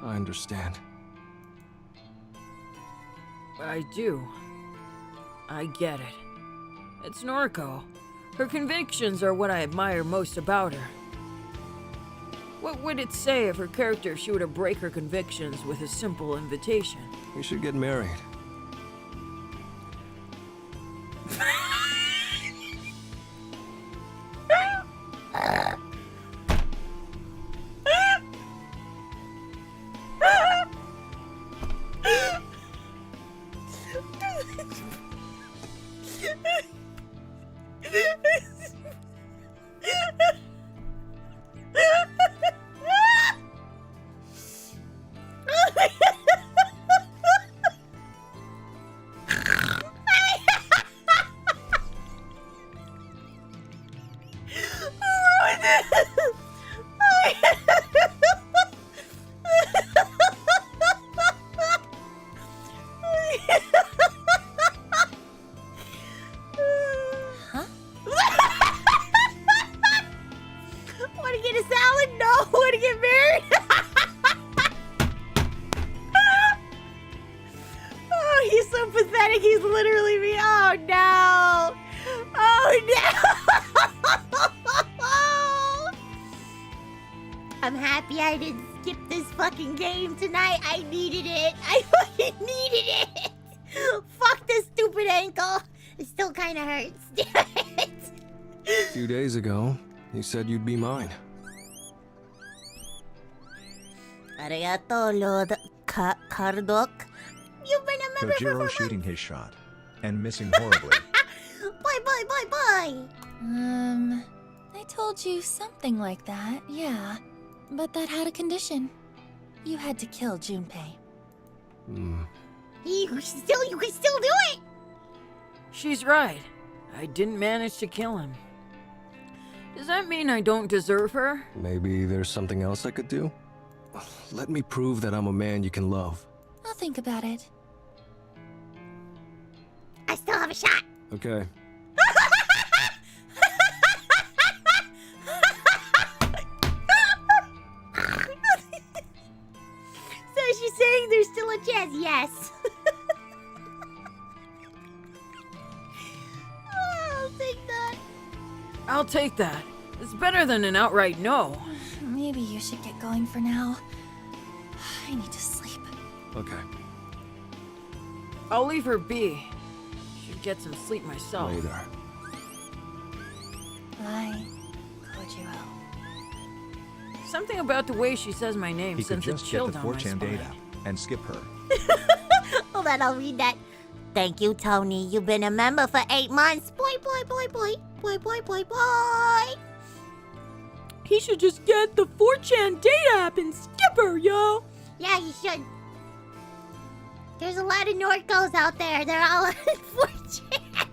I understand. I do. I get it. It's Noriko. Her convictions are what I admire most about her. What would it say of her character if she were to break her convictions with a simple invitation? We should get married. Want to get a salad? No. Want to get married? Oh, he's so pathetic. He's literally me. Oh no. Oh no. I'm happy I didn't skip this fucking game tonight. I needed it. I fucking needed it. Fuck this stupid ankle. It still kind of hurts. Damn it. A few days ago, you said you'd be mine. Arigato, Lord Kardok. You've been a member for 4 Kojiro months. shooting his shot and missing horribly. Bye. I told you something like that, yeah. But that had a condition. You had to kill Junpei. You can still do it. She's right. I didn't manage to kill him. Does that mean I don't deserve her? Maybe there's something else I could do? Let me prove that I'm a man you can love. I'll think about it. I still have a shot. Okay. So she's saying there's still a chance. Yes. I'll take that. I'll take that. It's better than an outright no. Maybe you should get going for now. I need to sleep. Okay. I'll leave her be. Should get some sleep myself. Later. Bye, Kojiro. Something about the way she says my name He could sends a just get chill the down my 4chan data spine. and skip her. Hold on, I'll read that. Thank you, Tony. You've been a member for 8 months. Boy. He should just get the 4chan data app and skip her, yo. Yeah, you should. There's a lot of Norcos out there. They're all on 4chan.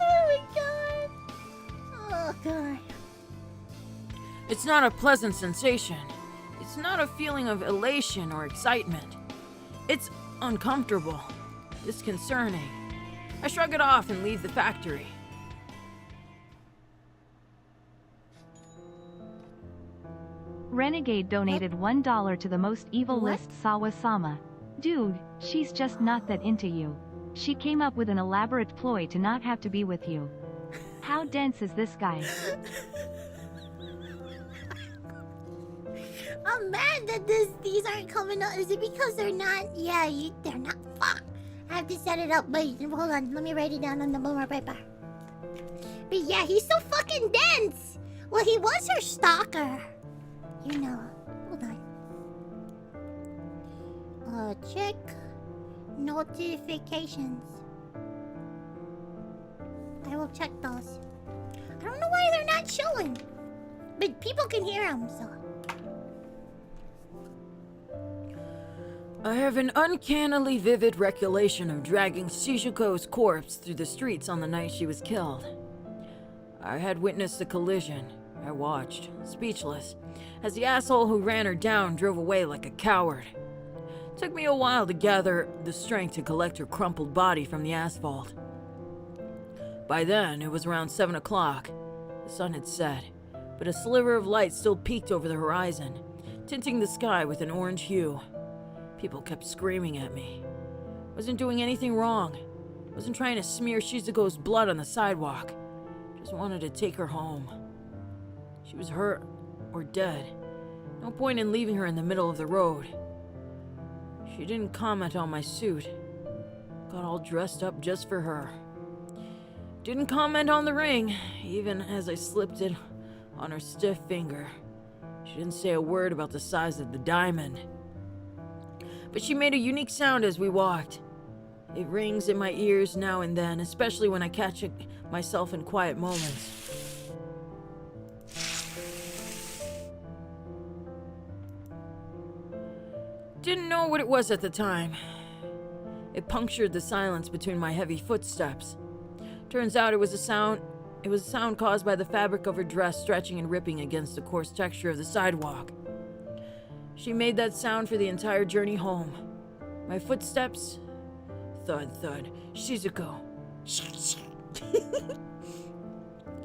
Oh my god. Oh god. It's not a pleasant sensation. It's not a feeling of elation or excitement. It's uncomfortable, disconcerting. I shrug it off and leave the factory. Renegade donated $1 to the most evil What? list Sawa-sama. Dude, she's just not that into you. She came up with an elaborate ploy to not have to be with you. How dense is this guy? I'm mad that these aren't coming up. Is it because they're not? Yeah, they're not. Fuck. I have to set it up. Wait, hold on. Let me write it down on the boomer paper. But yeah, he's so fucking dense. Well, he was her stalker. You know. Hold on. Check notifications. I will check those. I don't know why they're not showing. But people can hear them, so. I have an uncannily vivid recollection of dragging Shizuko's corpse through the streets on the night she was killed. I had witnessed the collision. I watched, speechless, as the asshole who ran her down drove away like a coward. It took me a while to gather the strength to collect her crumpled body from the asphalt. By then, it was around 7 o'clock. The sun had set, but a sliver of light still peeked over the horizon, tinting the sky with an orange hue. People kept screaming at me. Wasn't doing anything wrong. Wasn't trying to smear Shizuko's blood on the sidewalk. Just wanted to take her home. She was hurt or dead. No point in leaving her in the middle of the road. She didn't comment on my suit. Got all dressed up just for her. Didn't comment on the ring, even as I slipped it on her stiff finger. She didn't say a word about the size of the diamond. But she made a unique sound as we walked. It rings in my ears now and then, especially when I catch myself in quiet moments. Didn't know what it was at the time. It punctured the silence between my heavy footsteps. Turns out it was a sound caused by the fabric of her dress stretching and ripping against the coarse texture of the sidewalk. She made that sound for the entire journey home. My footsteps, thud, thud, Shizuko.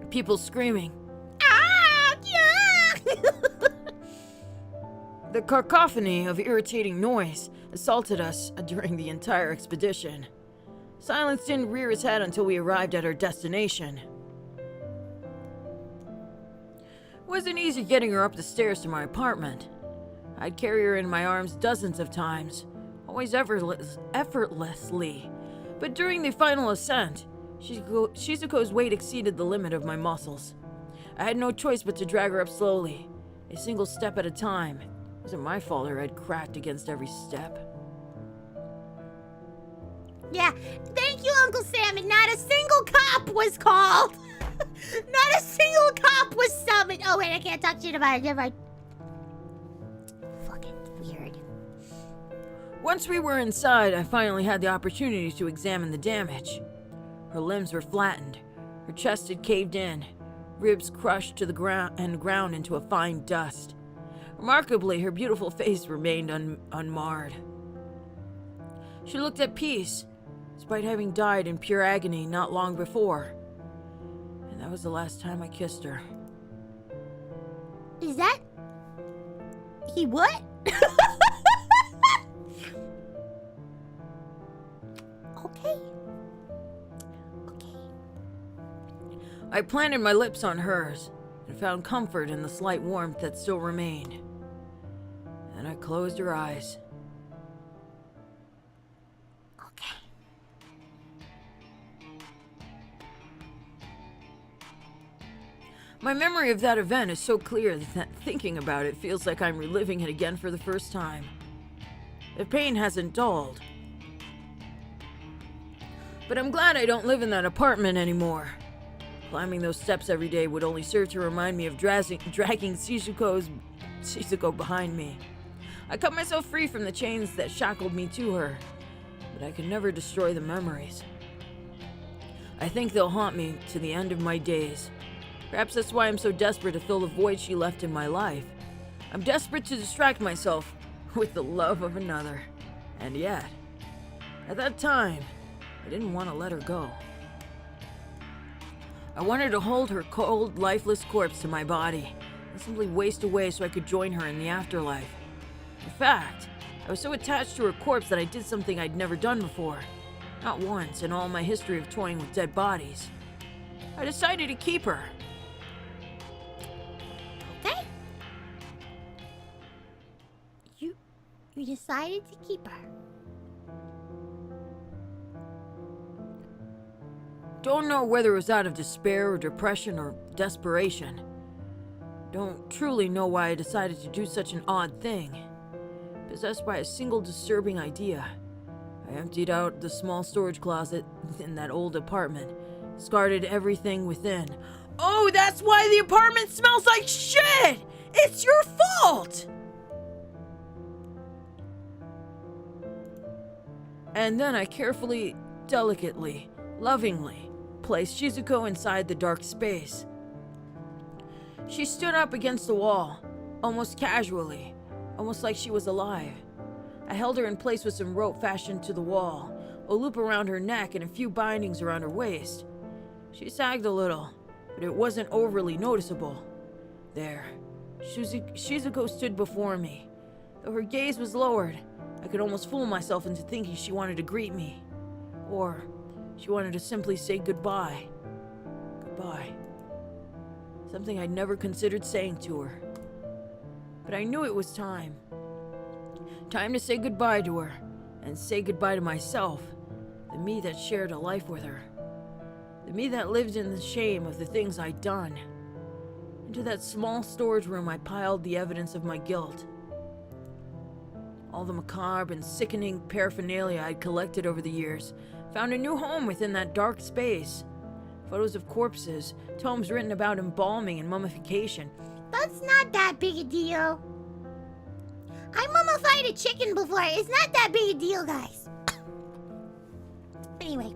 People screaming. Ah! Yeah! The cacophony of irritating noise assaulted us during the entire expedition. Silence didn't rear its head until we arrived at our destination. Wasn't easy getting her up the stairs to my apartment. I'd carry her in my arms dozens of times, always effortlessly. But during the final ascent, Shizuko's weight exceeded the limit of my muscles. I had no choice but to drag her up slowly, a single step at a time. It wasn't my fault her head cracked against every step. Yeah, thank you, Uncle Sam, and not a single cop was called. Not a single cop was summoned. Oh, wait, I can't talk shit about it. Never mind. Fucking weird. Once we were inside, I finally had the opportunity to examine the damage. Her limbs were flattened. Her chest had caved in. Ribs crushed to the ground and ground into a fine dust. Remarkably, her beautiful face remained unmarred. She looked at peace, despite having died in pure agony not long before. And that was the last time I kissed her. Is that... He what? Okay. I planted my lips on hers and found comfort in the slight warmth that still remained. Then I closed her eyes. Okay. My memory of that event is so clear that thinking about it feels like I'm reliving it again for the first time. The pain hasn't dulled. But I'm glad I don't live in that apartment anymore. Climbing those steps every day would only serve to remind me of dragging Shizuko behind me. I cut myself free from the chains that shackled me to her, but I can never destroy the memories. I think they'll haunt me to the end of my days. Perhaps that's why I'm so desperate to fill the void she left in my life. I'm desperate to distract myself with the love of another. And yet, at that time, I didn't want to let her go. I wanted to hold her cold, lifeless corpse to my body and simply waste away so I could join her in the afterlife. In fact, I was so attached to her corpse that I did something I'd never done before. Not once in all my history of toying with dead bodies. I decided to keep her. Okay. You decided to keep her. Don't know whether it was out of despair or depression or desperation. Don't truly know why I decided to do such an odd thing. Possessed by a single disturbing idea, I emptied out the small storage closet in that old apartment, discarded everything within. Oh, that's why the apartment smells like shit! It's your fault! And then I carefully, delicately, lovingly placed Shizuko inside the dark space. She stood up against the wall, almost casually, almost like she was alive. I held her in place with some rope fashioned to the wall, a loop around her neck and a few bindings around her waist. She sagged a little, but it wasn't overly noticeable. There, Shizuko stood before me. Though her gaze was lowered, I could almost fool myself into thinking she wanted to greet me. Or she wanted to simply say goodbye. Goodbye. Something I'd never considered saying to her. But I knew it was time. Time to say goodbye to her, and say goodbye to myself, the me that shared a life with her. The me that lived in the shame of the things I'd done. Into that small storage room I piled the evidence of my guilt. All the macabre and sickening paraphernalia I'd collected over the years found a new home within that dark space. Photos of corpses, tomes written about embalming and mummification. That's not that big a deal. I mummified a chicken before. It's not that big a deal, guys. Anyway.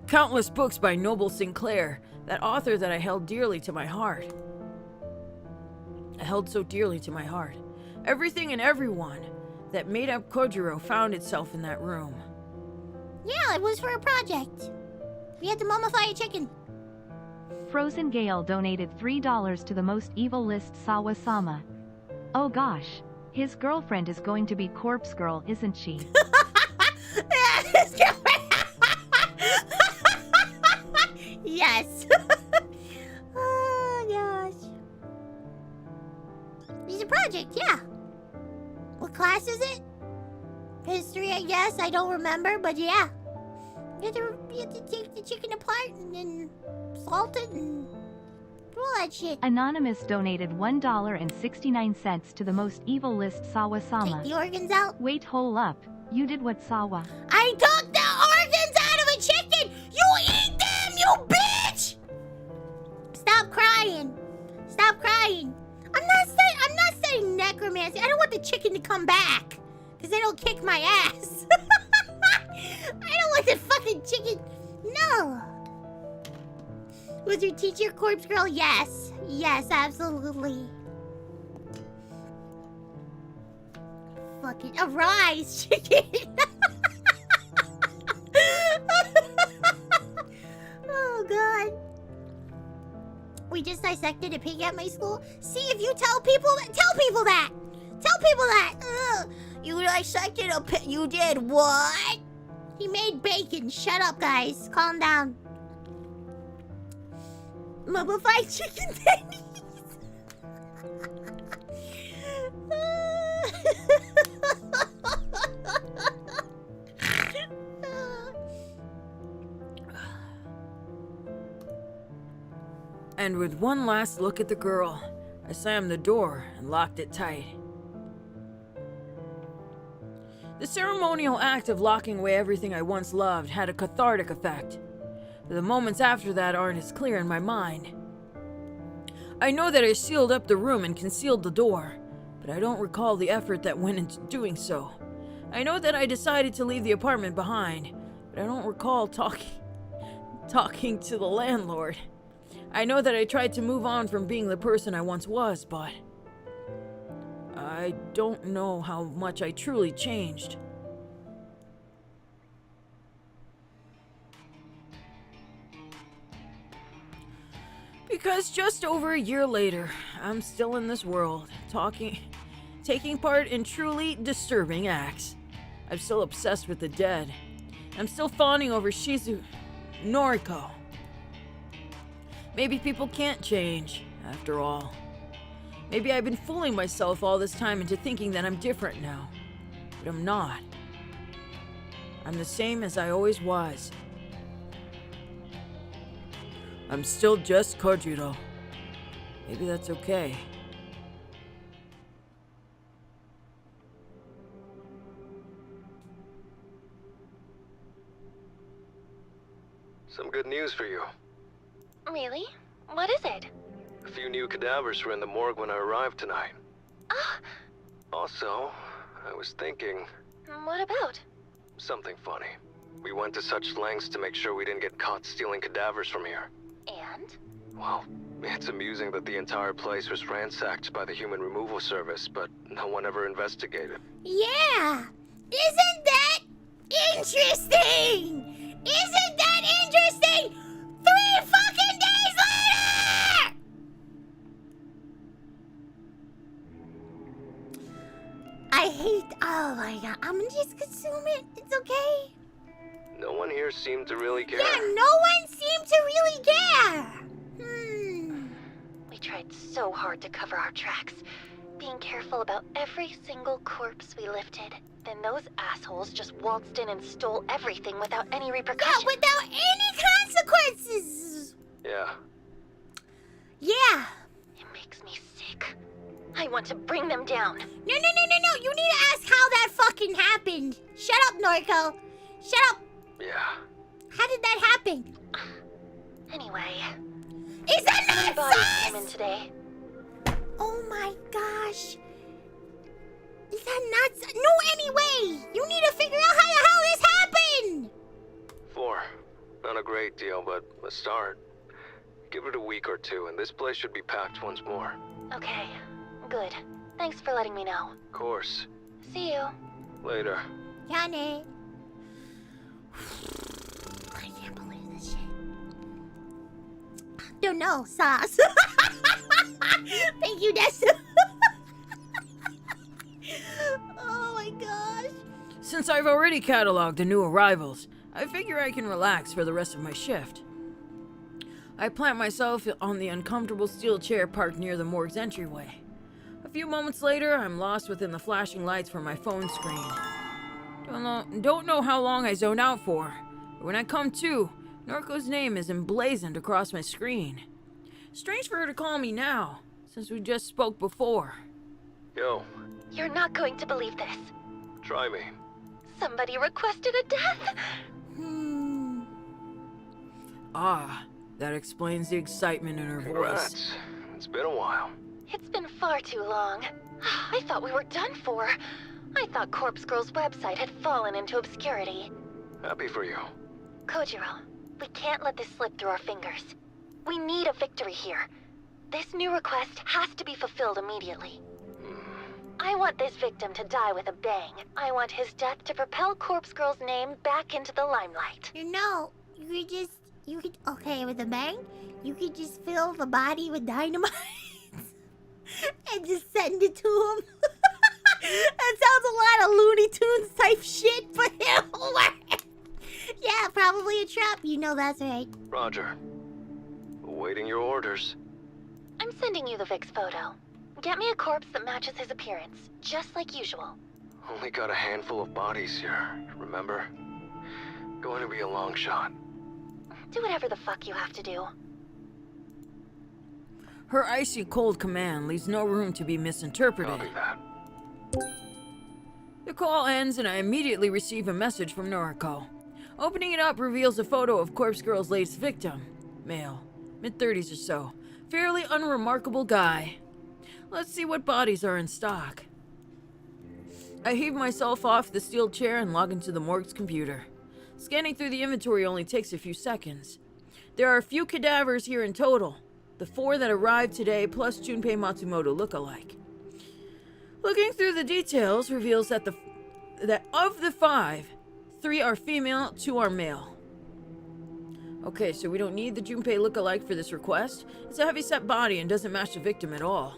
Countless books by Noble Sinclair, that author that I held dearly to my heart. I held so dearly to my heart. Everything and everyone that made up Kojiro found itself in that room. Yeah, it was for a project. We had to mummify a chicken. Frozen Gale donated $3 to the most evil list Sawa-sama. Oh gosh. His girlfriend is going to be Corpse Girl, isn't she? Yes. Oh gosh. It's a project, yeah. What class is it? History, I guess. I don't remember, but yeah. You have to take the chicken apart and then salt it and Roll that shit. Anonymous donated $1.69 to the most evil list Sawa-sama. Take the organs out. Wait, hold up. You did what Sawa? I took the organs out of a chicken! You eat them, you bitch! Stop crying. Stop crying. I'm not saying necromancy. I don't want the chicken to come back. Because they don't kick my ass. I don't want the fucking chicken. No. Was your teacher corpse girl? Yes. Yes, absolutely. Fucking arise, chicken. Oh, God. We just dissected a pig at my school. See if you tell people that. Tell people that. Tell people that. Ugh. You dissected a pig. You did what? He made bacon. Shut up, guys. Calm down. Mummified chicken tendies. And with one last look at the girl, I slammed the door and locked it tight. The ceremonial act of locking away everything I once loved had a cathartic effect. The moments after that aren't as clear in my mind. I know that I sealed up the room and concealed the door, but I don't recall the effort that went into doing so. I know that I decided to leave the apartment behind, but I don't recall talking to the landlord. I know that I tried to move on from being the person I once was, but I don't know how much I truly changed. Because just over a year later, I'm still in this world, taking part in truly disturbing acts. I'm still obsessed with the dead. I'm still fawning over Noriko. Maybe people can't change, after all. Maybe I've been fooling myself all this time into thinking that I'm different now. But I'm not. I'm the same as I always was. I'm still just Kojiro. Maybe that's okay. Some good news for you. Really? What is it? A few new cadavers were in the morgue when I arrived tonight. Ah, Also, I was thinking what about? something funny. We went to such lengths to make sure we didn't get caught stealing cadavers from here. And? Well, it's amusing that the entire place was ransacked by the human removal service, but no one ever investigated. Yeah. Isn't that interesting? Isn't that interesting? 3 fucking days later! I hate. Oh my god. I'm gonna just consume it. It's okay. No one here seemed to really care. Yeah, no one seemed to really care. We tried so hard to cover our tracks, being careful about every single corpse we lifted. Then those assholes just waltzed in and stole everything without any repercussions. Yeah, without any consequences. Yeah. Yeah. It makes me sick. I want to bring them down. No. You need to ask how that fucking happened. Shut up, Noriko. Shut up. Yeah. How did that happen? Anyway. Is that How many not bodies sus? came in today? Oh my gosh. Is that not? No, anyway. You need to figure out how the hell this happened. 4. Not a great deal, but a start. Give it a week or 2, and this place should be packed once more. Okay. Good. Thanks for letting me know. Of course. See you. Later. Yane. I can't believe this shit. Don't know, sauce. Thank you, Nessa. Oh my gosh. Since I've already cataloged the new arrivals, I figure I can relax for the rest of my shift. I plant myself on the uncomfortable steel chair parked near the morgue's entryway. A few moments later, I'm lost within the flashing lights from my phone screen. Don't know how long I zoned out for, but when I come to, Noriko's name is emblazoned across my screen. Strange for her to call me now, since we just spoke before. Yo, You're not going to believe this. try me. Somebody requested a death. Ah, that explains the excitement in her voice. Congrats. It's been a while. It's been far too long. I thought we were done for. I thought Corpse Girl's website had fallen into obscurity. Happy for you. Kojiro, we can't let this slip through our fingers. We need a victory here. This new request has to be fulfilled immediately. I want this victim to die with a bang. I want his death to propel Corpse Girl's name back into the limelight. You know, you could, okay, with a bang, you could just fill the body with dynamite and just send it to him. That sounds a lot of Looney Tunes type shit, but it'll work. Yeah, probably a trap. You know that's right. Roger. Awaiting your orders. I'm sending you the Vic's photo. Get me a corpse that matches his appearance, just like usual. Only got a handful of bodies here, remember? Going to be a long shot. Do whatever the fuck you have to do. Her icy cold command leaves no room to be misinterpreted. Copy that. The call ends and I immediately receive a message from Noriko. Opening it up reveals a photo of Corpse Girl's latest victim. Male, mid-30s or so. Fairly unremarkable guy. Let's see what bodies are in stock. I heave myself off the steel chair and log into the morgue's computer. Scanning through the inventory only takes a few seconds. There are a few cadavers here in total. The 4 that arrived today plus Junpei Matsumoto look alike. Looking through the details reveals that of the 5, 3 are female, 2 are male. Okay, so we don't need the Junpei look-alike for this request. It's a heavy-set body and doesn't match the victim at all.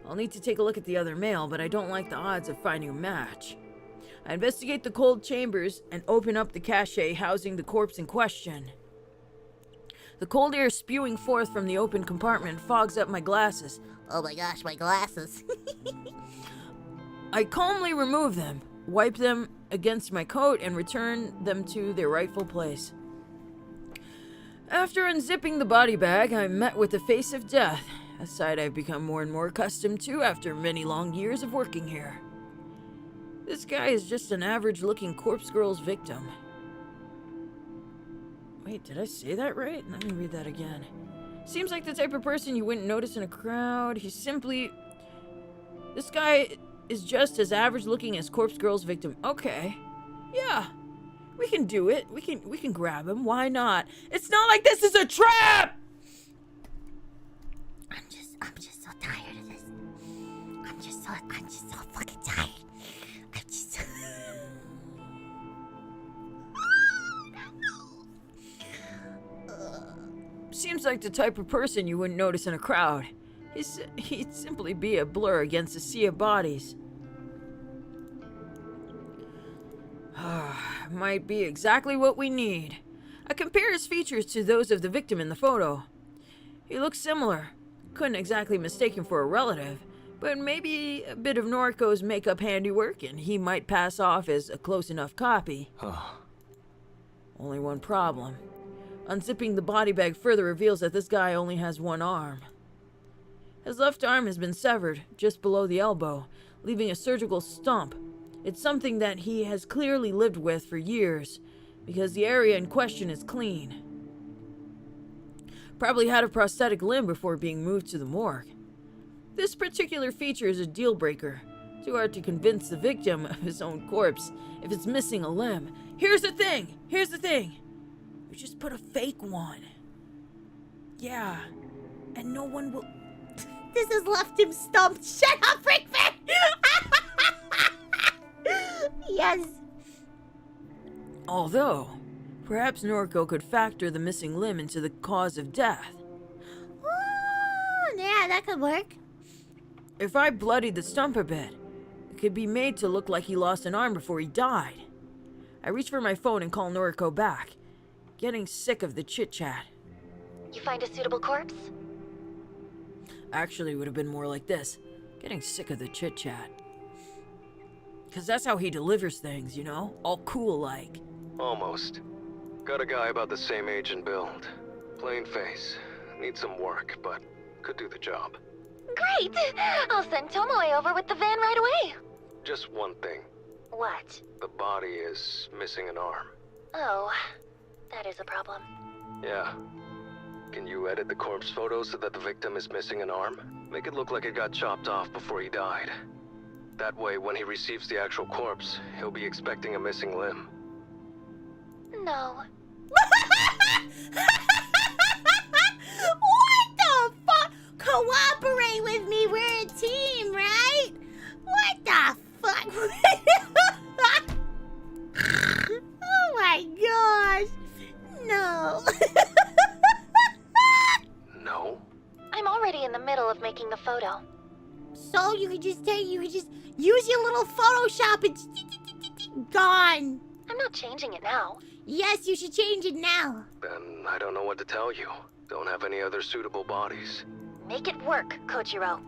I'll need to take a look at the other male, but I don't like the odds of finding a match. I investigate the cold chambers and open up the cache housing the corpse in question. The cold air spewing forth from the open compartment fogs up my glasses. Oh my gosh, my glasses. I calmly remove them, wipe them against my coat, and return them to their rightful place. After unzipping the body bag, I'm met with the face of death, a sight I've become more and more accustomed to after many long years of working here. This guy is just an average-looking Corpse Girl's victim. Wait, did I say that right? Let me read that again. Seems like the type of person you wouldn't notice in a crowd. This guy is just as average-looking as Corpse Girl's victim. Okay. Yeah. We can do it. We can grab him. Why not? It's not like this is a trap! I'm just so tired of this. I'm just so fucking tired. I'm just Seems like the type of person you wouldn't notice in a crowd. He'd simply be a blur against a sea of bodies. Might be exactly what we need. I compare his features to those of the victim in the photo. He looks similar. Couldn't exactly mistake him for a relative, but maybe a bit of Noriko's makeup handiwork and he might pass off as a close enough copy. Only one problem. Unzipping the body bag further reveals that this guy only has one arm. His left arm has been severed just below the elbow, leaving a surgical stump. It's something that he has clearly lived with for years, because the area in question is clean. Probably had a prosthetic limb before being moved to the morgue. This particular feature is a deal breaker. Too hard to convince the victim of his own corpse if it's missing a limb. Here's the thing! We just put a fake one. Yeah, and no one will... This has left him stumped. Shut up, Rickman! Yes. Although, perhaps Noriko could factor the missing limb into the cause of death. Oh, yeah, that could work. If I bloodied the stump a bit, it could be made to look like he lost an arm before he died. I reach for my phone and call Noriko back, getting sick of the chit-chat. You find a suitable corpse? Actually, it would have been more like this. Getting sick of the chit-chat. Because that's how he delivers things, you know? All cool-like. Almost. Got a guy about the same age and build. Plain face. Needs some work, but could do the job. Great! I'll send Tomoe over with the van right away. Just one thing. What? The body is missing an arm. Oh, that is a problem. Yeah. Can you edit the corpse photo so that the victim is missing an arm? Make it look like it got chopped off before he died. That way, when he receives the actual corpse, he'll be expecting a missing limb. No. What the fuck? Cooperate with me. We're a team, right? What the fuck? Oh my gosh. No. No? I'm already in the middle of making the photo. So you could just use your little Photoshop and gone. I'm not changing it now. Yes, you should change it now. Then I don't know what to tell you. Don't have any other suitable bodies. Make it work, Kojiro.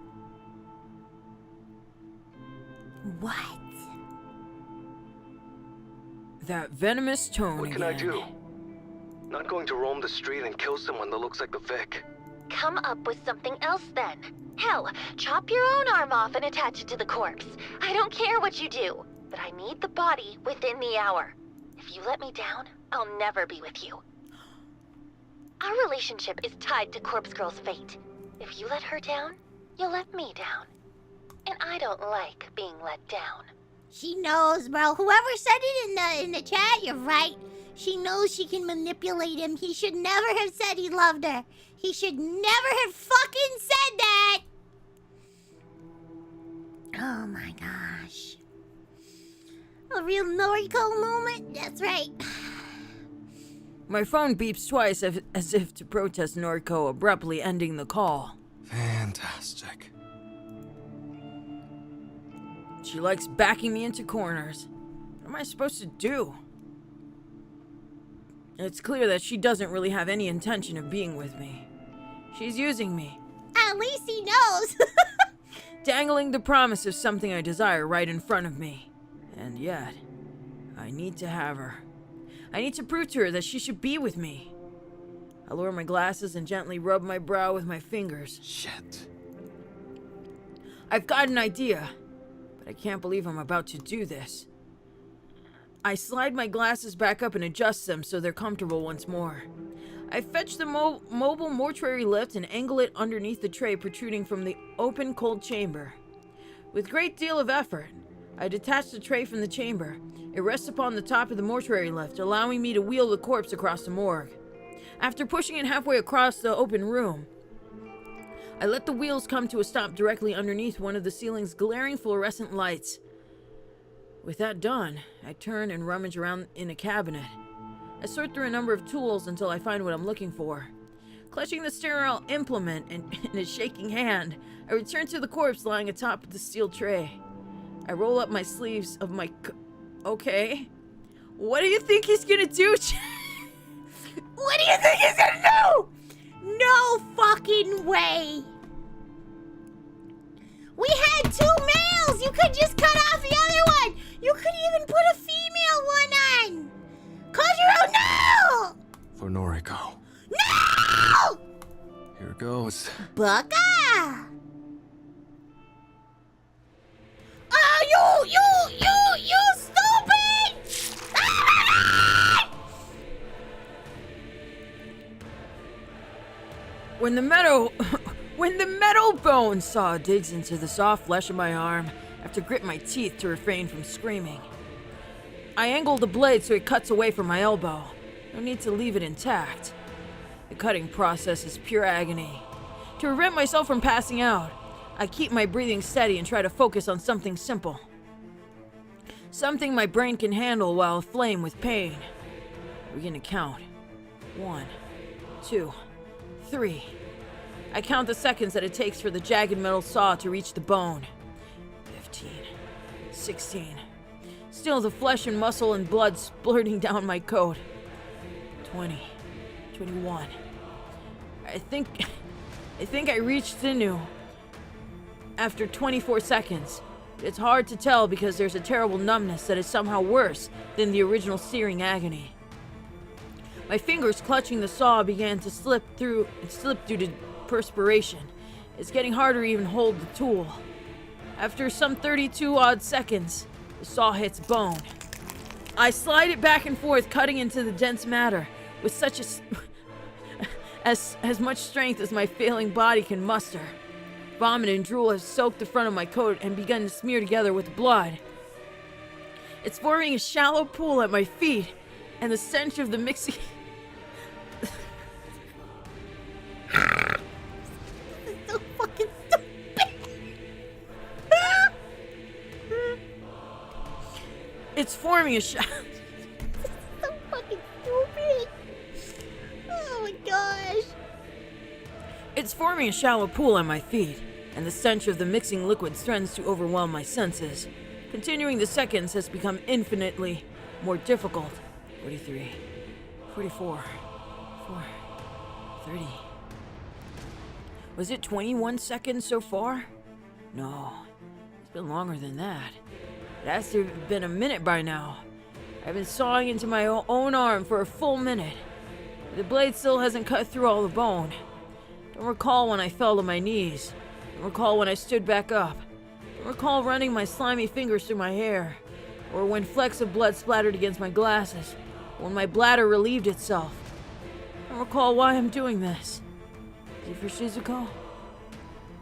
What? That venomous tone What can again. I do? Not going to roam the street and kill someone that looks like the Vic. Come up with something else then. Hell, chop your own arm off and attach it to the corpse. I don't care what you do, but I need the body within the hour. If you let me down, I'll never be with you. Our relationship is tied to Corpse Girl's fate. If you let her down, you'll let me down. And I don't like being let down. She knows, bro. Whoever said it in the chat, you're right. She knows she can manipulate him. He should never have said he loved her. He should never have fucking said that. Oh my gosh. A real Noriko moment? That's right. My phone beeps twice as if to protest Noriko abruptly ending the call. Fantastic. She likes backing me into corners. What am I supposed to do? It's clear that she doesn't really have any intention of being with me. She's using me. At least he knows. Dangling the promise of something I desire right in front of me. And yet, I need to have her. I need to prove to her that she should be with me. I lower my glasses and gently rub my brow with my fingers. Shit. I've got an idea, but I can't believe I'm about to do this. I slide my glasses back up and adjust them so they're comfortable once more. I fetch the mobile mortuary lift and angle it underneath the tray protruding from the open cold chamber. With great deal of effort, I detach the tray from the chamber. It rests upon the top of the mortuary lift, allowing me to wheel the corpse across the morgue. After pushing it halfway across the open room, I let the wheels come to a stop directly underneath one of the ceiling's glaring fluorescent lights. With that done, I turn and rummage around in a cabinet. I sort through a number of tools until I find what I'm looking for. Clutching the sterile implement in a shaking hand, I return to the corpse lying atop of the steel tray. I roll up my sleeves of my okay. What do you think he's gonna do? What do you think he's gonna do? No fucking way. We had 2 males. You could just cut off the other one. You could even put a female one on. Kojiro, no! For Noriko. No! Here goes. Baka! Oh, you stupid! Ah! When the metal bone saw digs into the soft flesh of my arm, I have to grit my teeth to refrain from screaming. I angle the blade so it cuts away from my elbow. No need to leave it intact. The cutting process is pure agony. To prevent myself from passing out, I keep my breathing steady and try to focus on something simple. Something my brain can handle while aflame with pain. I begin to count. 1, 2, 3. I count the seconds that it takes for the jagged metal saw to reach the bone. 15, 16. Still the flesh and muscle and blood splurting down my coat. 20, 21. I think I reached sinew. After 24 seconds. It's hard to tell because there's a terrible numbness that is somehow worse than the original searing agony. My fingers clutching the saw began to slip due to perspiration. It's getting harder to even hold the tool. After some 32 odd seconds, the saw hits bone. I slide it back and forth, cutting into the dense matter with such as much strength as my failing body can muster. Vomit and drool have soaked the front of my coat and begun to smear together with blood. It's forming a shallow pool at my feet, and the stench of the mixing... This is so fucking stupid. It's forming a This is so fucking stupid. Oh my gosh. It's forming a shallow pool at my feet, and the stench of the mixing liquid threatens to overwhelm my senses. Continuing the seconds has become infinitely more difficult. 43, 44, 30. Was it 21 seconds so far? No, it's been longer than that. It has to have been a minute by now. I've been sawing into my own arm for a full minute. The blade still hasn't cut through all the bone. Don't recall when I fell to my knees. Don't recall when I stood back up. Don't recall running my slimy fingers through my hair. Or when flecks of blood splattered against my glasses. Or when my bladder relieved itself. Don't recall why I'm doing this. Is it for Shizuko?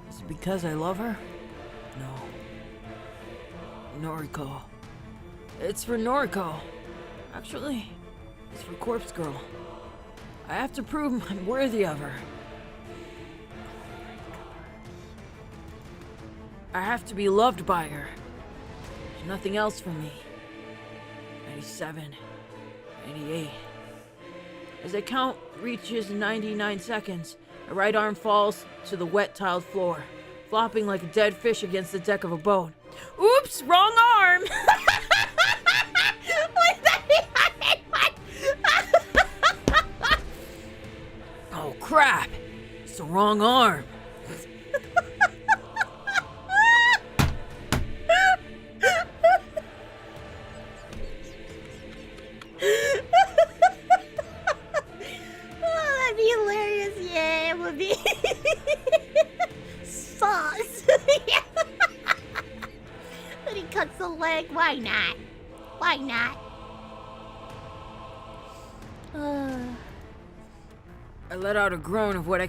Is it because I love her? No. Noriko. It's for Noriko. Actually, it's for Corpse Girl. I have to prove I'm worthy of her. I have to be loved by her. There's nothing else for me. 97, 98. As the count reaches 99 seconds, my right arm falls to the wet tiled floor, flopping like a dead fish against the deck of a boat. Oops, wrong arm! Oh crap! It's the wrong arm. Oh, that'd be hilarious. Yeah, it would be. Sauce. But he cuts the leg. Why not? Why not? I let out a groan of what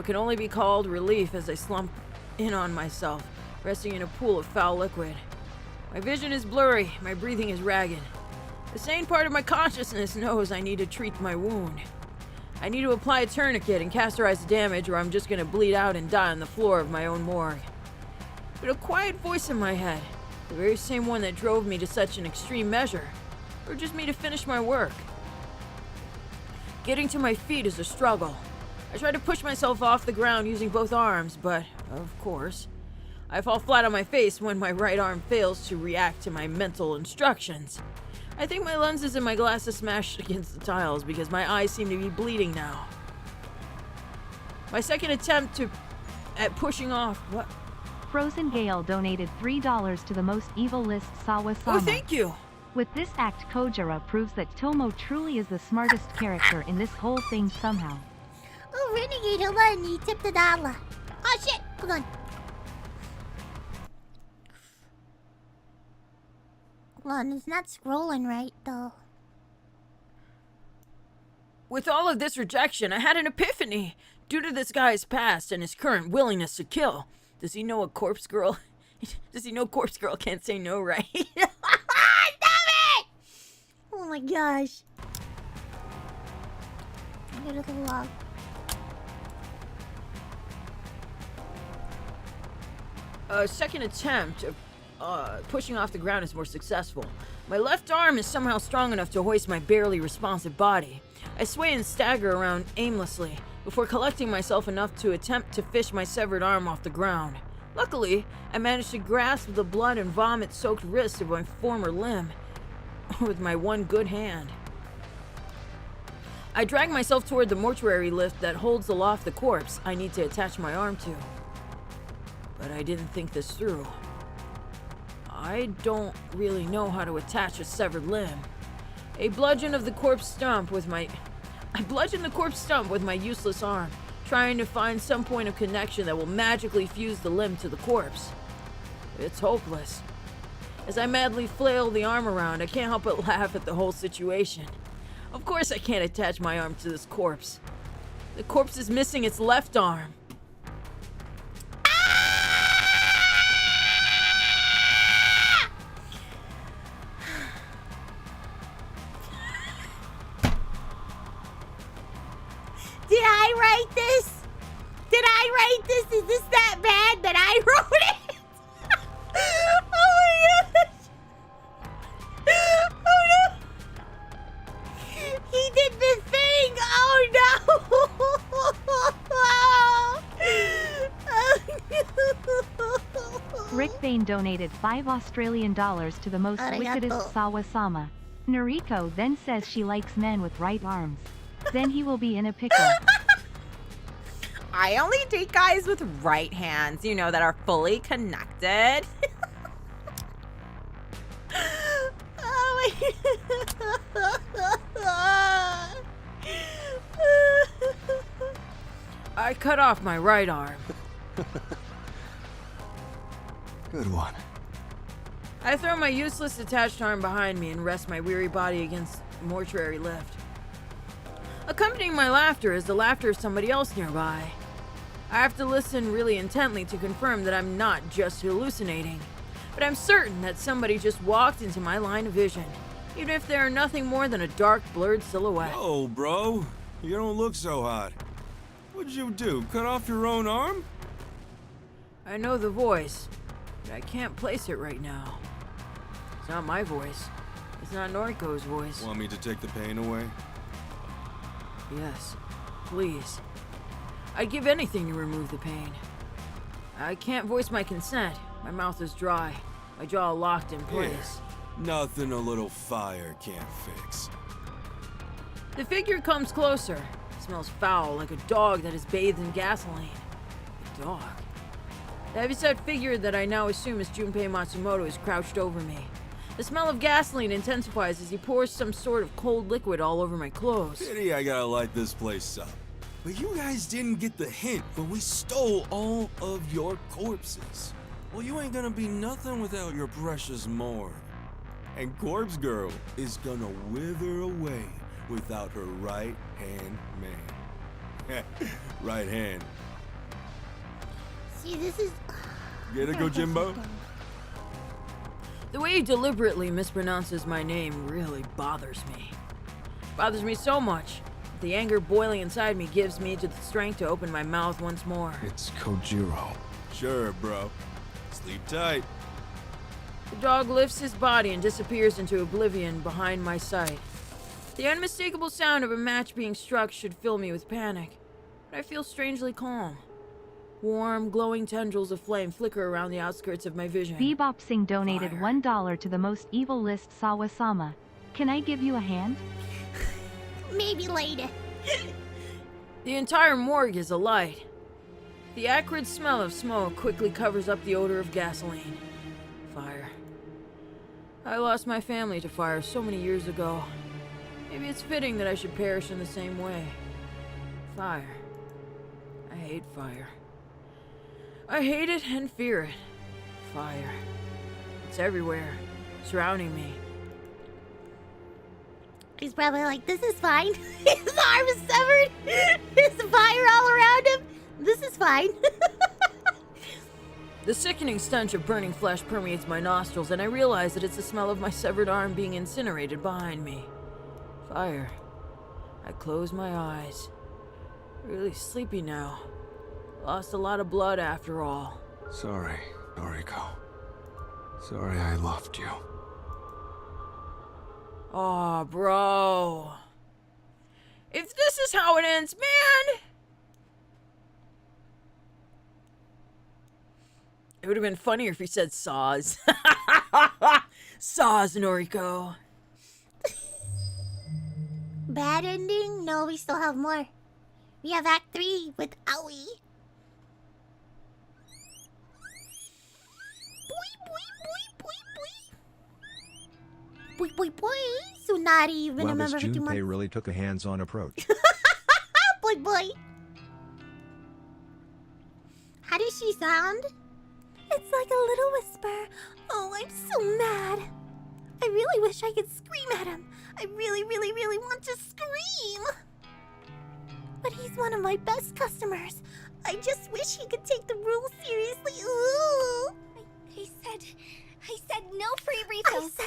can only be called relief as I slump in on myself, resting in a pool of foul liquid. My vision is blurry, my breathing is ragged. The sane part of my consciousness knows I need to treat my wound. I need to apply a tourniquet and casterize the damage, or I'm just gonna bleed out and die on the floor of my own morgue. But a quiet voice in my head, the very same one that drove me to such an extreme measure, urges me to finish my work. Getting to my feet is a struggle. I try to push myself off the ground using both arms, but, of course, I fall flat on my face when my right arm fails to react to my mental instructions. I think my lenses and my glasses smashed against the tiles because my eyes seem to be bleeding now. My second attempt at pushing off... What? Frozen Gale donated $3 to the most evil list Sawa-sama. Oh, thank you! With this act, Kojira proves that Tomo truly is the smartest character in this whole thing somehow. Oh, Renegade, hold on. You tipped $1. Oh, shit. Hold on. Hold on. It's not scrolling right, though. With all of this rejection, I had an epiphany. Due to this guy's past and his current willingness to kill, does he know a corpse girl? Does he know corpse girl can't say no, right? Oh my gosh. Go to the log. A second attempt of pushing off the ground is more successful. My left arm is somehow strong enough to hoist my barely responsive body. I sway and stagger around aimlessly before collecting myself enough to attempt to fish my severed arm off the ground. Luckily, I managed to grasp the blood and vomit-soaked wrist of my former limb with my one good hand. I drag myself toward the mortuary lift that holds aloft the corpse I need to attach my arm to. But I didn't think this through. I don't really know how to attach a severed limb. A bludgeon of the corpse stump with my I bludgeon the corpse stump with my useless arm, trying to find some point of connection that will magically fuse the limb to the corpse. It's hopeless. As I madly flail the arm around, I can't help but laugh at the whole situation. Of course I can't attach my arm to this corpse. The corpse is missing its left arm. Did I write this? Did I write this? Is this that bad that I wrote it? Oh my gosh. Oh no. He did the thing. Oh no. Rick Bain donated $5 to the most wickedest Sawa-sama. Noriko then says she likes men with right arms. Then he will be in a pickle. I only date guys with right hands, you know, that are fully connected. Oh my. I cut off my right arm. Good one. I throw my useless attached arm behind me and rest my weary body against the mortuary lift. Accompanying my laughter is the laughter of somebody else nearby. I have to listen really intently to confirm that I'm not just hallucinating, but I'm certain that somebody just walked into my line of vision, even if they are nothing more than a dark, blurred silhouette. Oh, bro, you don't look so hot. What'd you do, cut off your own arm? I know the voice, but I can't place it right now. It's not my voice. It's not Noriko's voice. Want me to take the pain away? Yes, please. I'd give anything to remove the pain. I can't voice my consent. My mouth is dry, my jaw locked in place. Nothing a little fire can't fix. The figure comes closer. It smells foul, like a dog that is bathed in gasoline. A dog? The heavyset figure that I now assume is Junpei Matsumoto is crouched over me. The smell of gasoline intensifies as he pours some sort of cold liquid all over my clothes. Pity I gotta light this place up. But you guys didn't get the hint when we stole all of your corpses. Well, you ain't gonna be nothing without your precious Morg. And Corpse Girl is gonna wither away without her right-hand man. Right hand. See, this is... Get it, Gojimbo? The way he deliberately mispronounces my name really bothers me. Bothers me so much. The anger boiling inside me gives me the strength to open my mouth once more. It's Kojiro. Sure, bro. Sleep tight. The dog lifts his body and disappears into oblivion behind my sight. The unmistakable sound of a match being struck should fill me with panic, but I feel strangely calm. Warm, glowing tendrils of flame flicker around the outskirts of my vision. Bebop Singh donated $1 to the most evil list Sawa-sama. Can I give you a hand? Maybe later. The entire morgue is alight. The acrid smell of smoke quickly covers up the odor of gasoline. Fire. I lost my family to fire so many years ago. Maybe it's fitting that I should perish in the same way. Fire. I hate fire. I hate it and fear it. Fire. It's everywhere, surrounding me. He's probably like, this is fine. His arm is severed. There's fire all around him. This is fine. The sickening stench of burning flesh permeates my nostrils, and I realize that it's the smell of my severed arm being incinerated behind me. Fire. I close my eyes. Really sleepy now. Lost a lot of blood after all. Sorry, Noriko. Sorry I loved you. Aw, bro. If this is how it ends, man! It would have been funnier if he said saws. Saws, Noriko. Bad ending? No, we still have more. We have Act 3 with Aoi. Boy, boy, boy. So naughty, you've been a Well, this member for 2 Junpei months. really took a hands-on approach. my boy. How does she sound? It's like a little whisper. Oh, I'm so mad. I really wish I could scream at him. I really, really, really want to scream. But he's one of my best customers. I just wish he could take the rules seriously. Ooh. I said no free refills.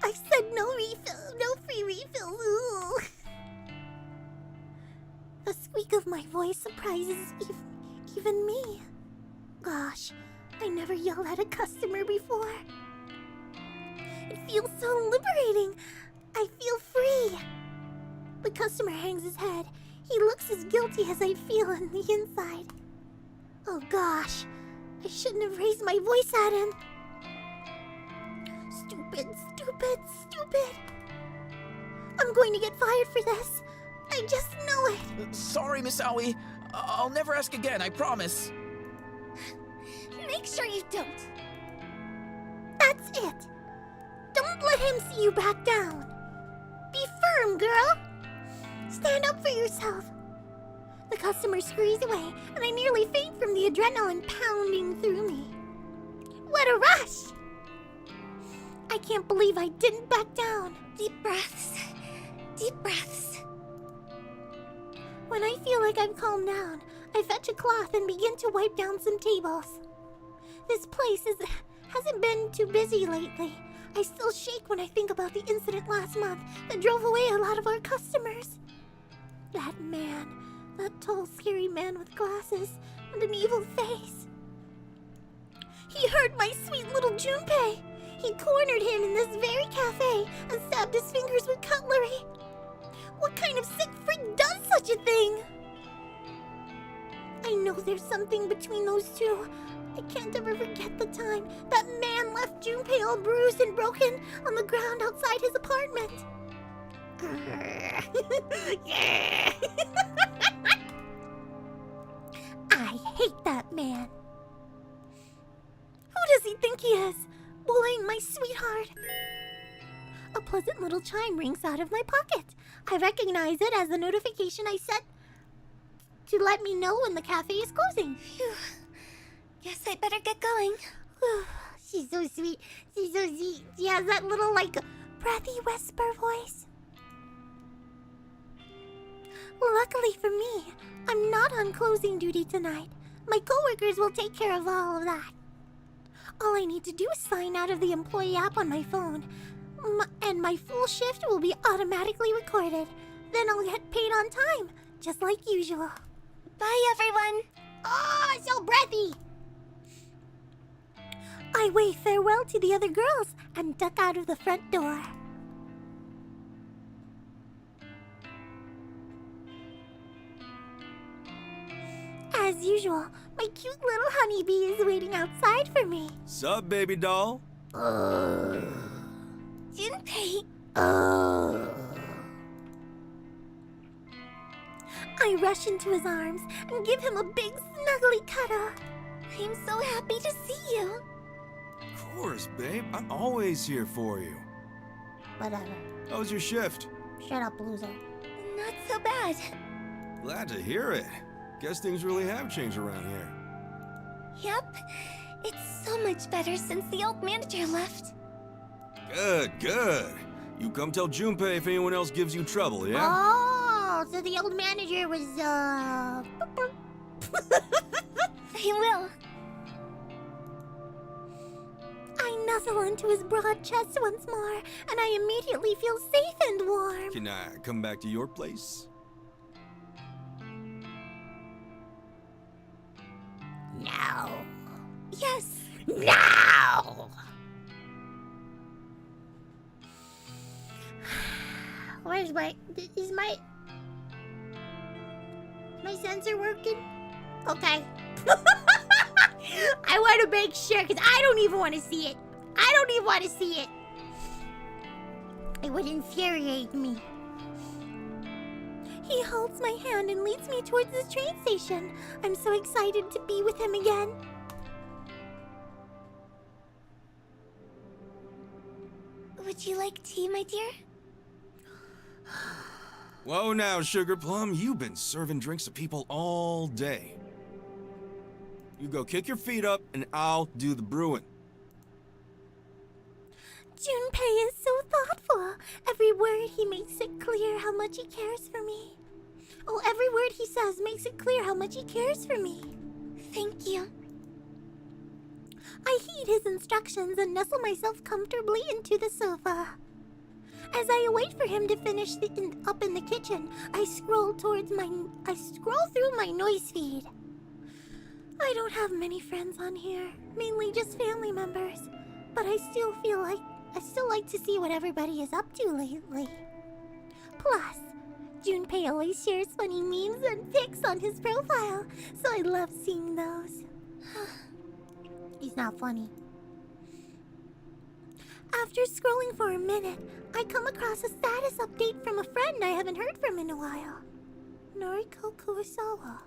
I said no refill, no free refills. Ooh. The squeak of my voice surprises even me. Gosh, I never yelled at a customer before. It feels so liberating. I feel free. The customer hangs his head. He looks as guilty as I feel on the inside. Oh gosh, I shouldn't have raised my voice at him. Stupid, stupid, stupid. I'm going to get fired for this. I just know it. Sorry, Miss Aoi. I'll never ask again, I promise. Make sure you don't. That's it. Don't let him see you back down. Be firm, girl. Stand up for yourself. The customer scurries away, and I nearly faint from the adrenaline pounding through me. What a rush! I can't believe I didn't back down. Deep breaths. Deep breaths. When I feel like I've calmed down, I fetch a cloth and begin to wipe down some tables. This place hasn't been too busy lately. I still shake when I think about the incident last month that drove away a lot of our customers. That man, that tall, scary man with glasses and an evil face. He hurt my sweet little Junpei. He cornered him in this very cafe and stabbed his fingers with cutlery. What kind of sick freak does such a thing? I know there's something between those two. I can't ever forget the time that man left Junpei all bruised and broken on the ground outside his apartment. I hate that man. Who does he think he is? Bullying my sweetheart. A pleasant little chime rings out of my pocket. I recognize it as the notification I set to let me know when the cafe is closing. Phew. Guess I better get going. She's so sweet. She's so sweet. She has that little, breathy whisper voice. Luckily for me, I'm not on closing duty tonight. My coworkers will take care of all of that. All I need to do is sign out of the employee app on my phone. And my full shift will be automatically recorded. Then I'll get paid on time, just like usual. Bye, everyone. Oh, so breathy. I wave farewell to the other girls and duck out of the front door. As usual, my cute little honeybee is waiting outside for me. Sup, baby doll? Junpei. I rush into his arms and give him a big snuggly cuddle. I'm so happy to see you. Of course, babe. I'm always here for you. Whatever. How was your shift? Shut up, loser. Not so bad. Glad to hear it. Guess things really have changed around here. Yep. It's so much better since the old manager left. Good, good. You come tell Junpei if anyone else gives you trouble, yeah? Oh, so the old manager was, I will. I nuzzle onto his broad chest once more, and I immediately feel safe and warm. Can I come back to your place? No. Yes. No! Where's is my sensor working? Okay. I want to make sure, because I don't even want to see it. I don't even want to see it. It would infuriate me. He holds my hand and leads me towards the train station. I'm so excited to be with him again. Would you like tea, my dear? Whoa now, Sugar Plum. You've been serving drinks to people all day. You go kick your feet up, and I'll do the brewing. Junpei is so thoughtful. Every word he makes it clear how much he cares for me. Oh, every word he says makes it clear how much he cares for me. Thank you. I heed his instructions and nestle myself comfortably into the sofa. As I await for him to finish up in the kitchen, I scroll through my noise feed. I don't have many friends on here, mainly just family members, but I still like to see what everybody is up to lately. Plus, Junpei always shares funny memes and pics on his profile, so I love seeing those. He's not funny. After scrolling for a minute, I come across a status update from a friend I haven't heard from in a while. Noriko Kurosawa.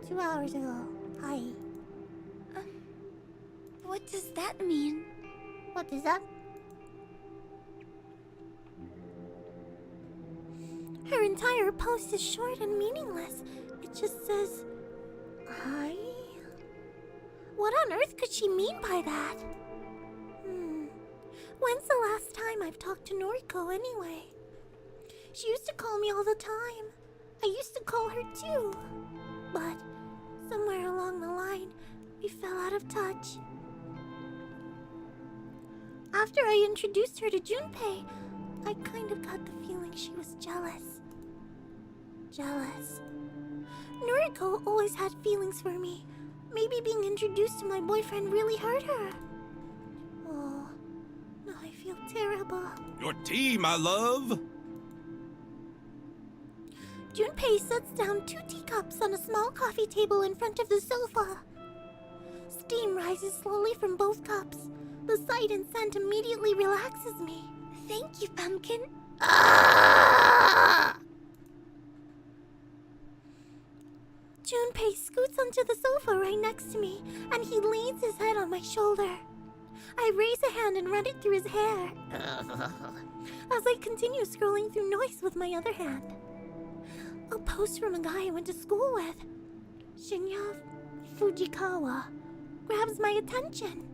2 hours ago. Hi. What does that mean? What is that? Her entire post is short and meaningless. It just says, hi? What on earth could she mean by that? When's the last time I've talked to Noriko anyway? She used to call me all the time. I used to call her too. But somewhere along the line, we fell out of touch. After I introduced her to Junpei, I kind of got the feeling she was jealous. Noriko always had feelings for me. Maybe being introduced to my boyfriend really hurt her. Oh, now I feel terrible. Your tea, my love. Junpei sets down 2 teacups on a small coffee table in front of the sofa. Steam rises slowly from both cups. The sight and scent immediately relaxes me. Thank you, Pumpkin. Junpei scoots onto the sofa right next to me, and he leans his head on my shoulder. I raise a hand and run it through his hair. As I continue scrolling through noise with my other hand. A post from a guy I went to school with, Shinya Fujikawa, grabs my attention.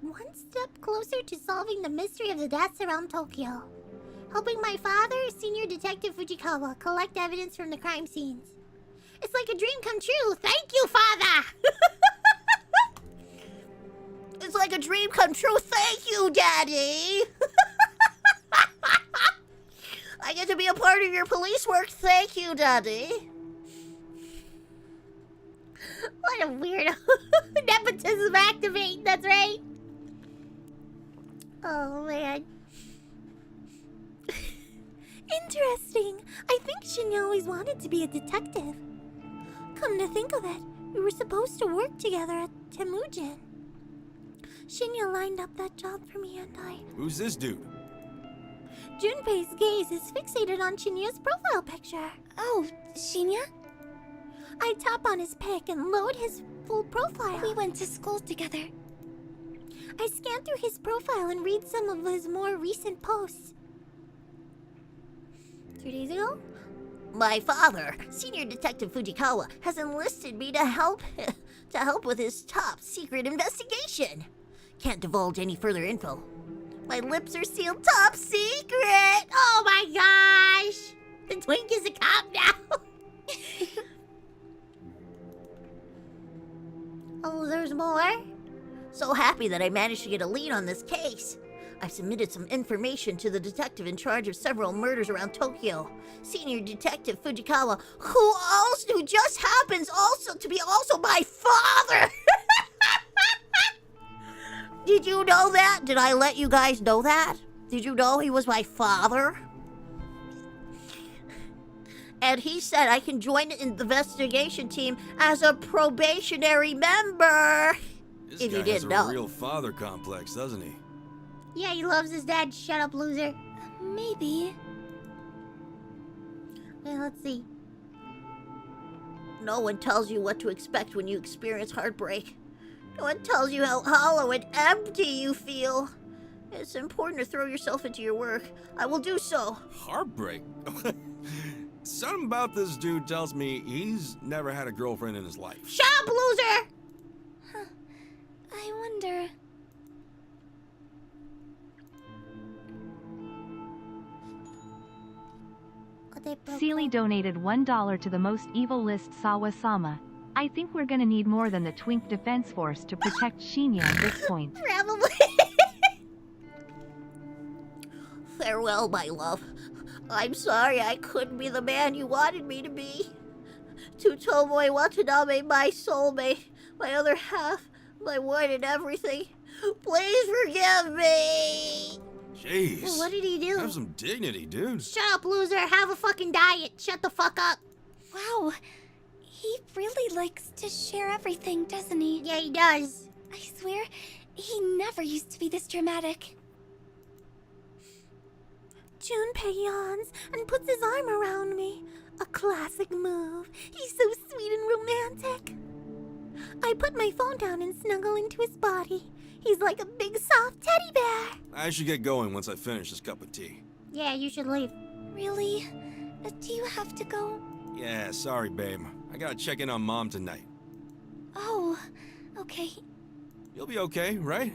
One step closer to solving the mystery of the deaths around Tokyo. Helping my father, Senior Detective Fujikawa, collect evidence from the crime scenes. It's like a dream come true. Thank you, Father! It's like a dream come true. Thank you, Daddy! I get to be a part of your police work. Thank you, Daddy. What a weirdo. Nepotism activate, that's right. Oh, man. Interesting. I think Shinya always wanted to be a detective. Come to think of it, we were supposed to work together at Temujin. Shinya lined up that job for me and I... Who's this dude? Junpei's gaze is fixated on Shinya's profile picture. Oh, Shinya? I tap on his pic and load his full profile. We went to school together. I scan through his profile and read some of his more recent posts. 3 days ago? My father, Senior Detective Fujikawa, has enlisted me to help with his top secret investigation. Can't divulge any further info. My lips are sealed top secret! Oh my gosh! The twink is a cop now! Oh, there's more? So happy that I managed to get a lead on this case. I've submitted some information to the detective in charge of several murders around Tokyo. Senior Detective Fujikawa, who just happens to be my father! Did you know that? Did I let you guys know that? Did you know he was my father? And he said I can join the investigation team as a probationary member. This if guy you didn't has a know. real father complex, doesn't he? Yeah, he loves his dad. Shut up, loser. Maybe. Okay, let's see. No one tells you what to expect when you experience heartbreak. No one tells you how hollow and empty you feel. It's important to throw yourself into your work. I will do so. Heartbreak? Something about this dude tells me he's never had a girlfriend in his life. Shut up, loser! Huh. I wonder... Seely donated $1 to the most evil list Sawa-sama. I think we're gonna need more than the Twink Defense Force to protect Shinya at this point. Probably. Farewell, my love. I'm sorry I couldn't be the man you wanted me to be. To Tomoe Watanabe, my soulmate, my other half, my one and everything. Please forgive me. Jeez. What did he do? Have some dignity, dude. Shut up, loser. Have a fucking diet. Shut the fuck up. Wow. He really likes to share everything, doesn't he? Yeah, he does. I swear, he never used to be this dramatic. Junpei yawns and puts his arm around me. A classic move. He's so sweet and romantic. I put my phone down and snuggle into his body. He's like a big soft teddy bear. I should get going once I finish this cup of tea. Yeah, you should leave. Really? Do you have to go? Yeah, sorry, babe. I gotta check in on Mom tonight. Oh, okay. You'll be okay, right?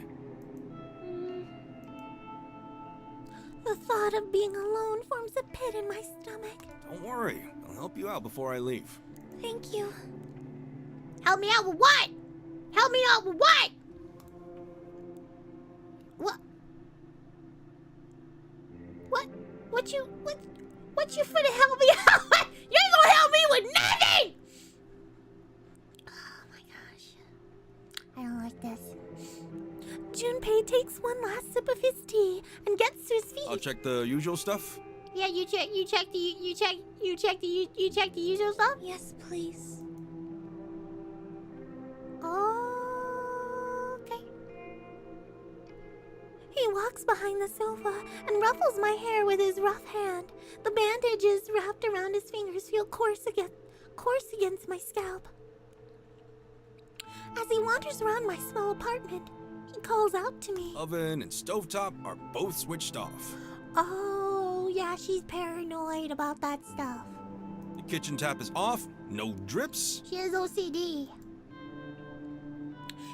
The thought of being alone forms a pit in my stomach. Don't worry. I'll help you out before I leave. Thank you. Help me out with what? Help me out with what? What you finna help me out with? You ain't gonna help me with nothing! Oh my gosh. I don't like this. Junpei takes one last sip of his tea and gets to his feet. I'll check the usual stuff. Yeah, you check the usual stuff? Yes, please. Okay. He walks behind the sofa and ruffles my hair with his rough hand. The bandages wrapped around his fingers feel coarse against my scalp. As he wanders around my small apartment, he calls out to me. Oven and stovetop are both switched off. Oh, yeah, she's paranoid about that stuff. The kitchen tap is off, no drips. She has OCD.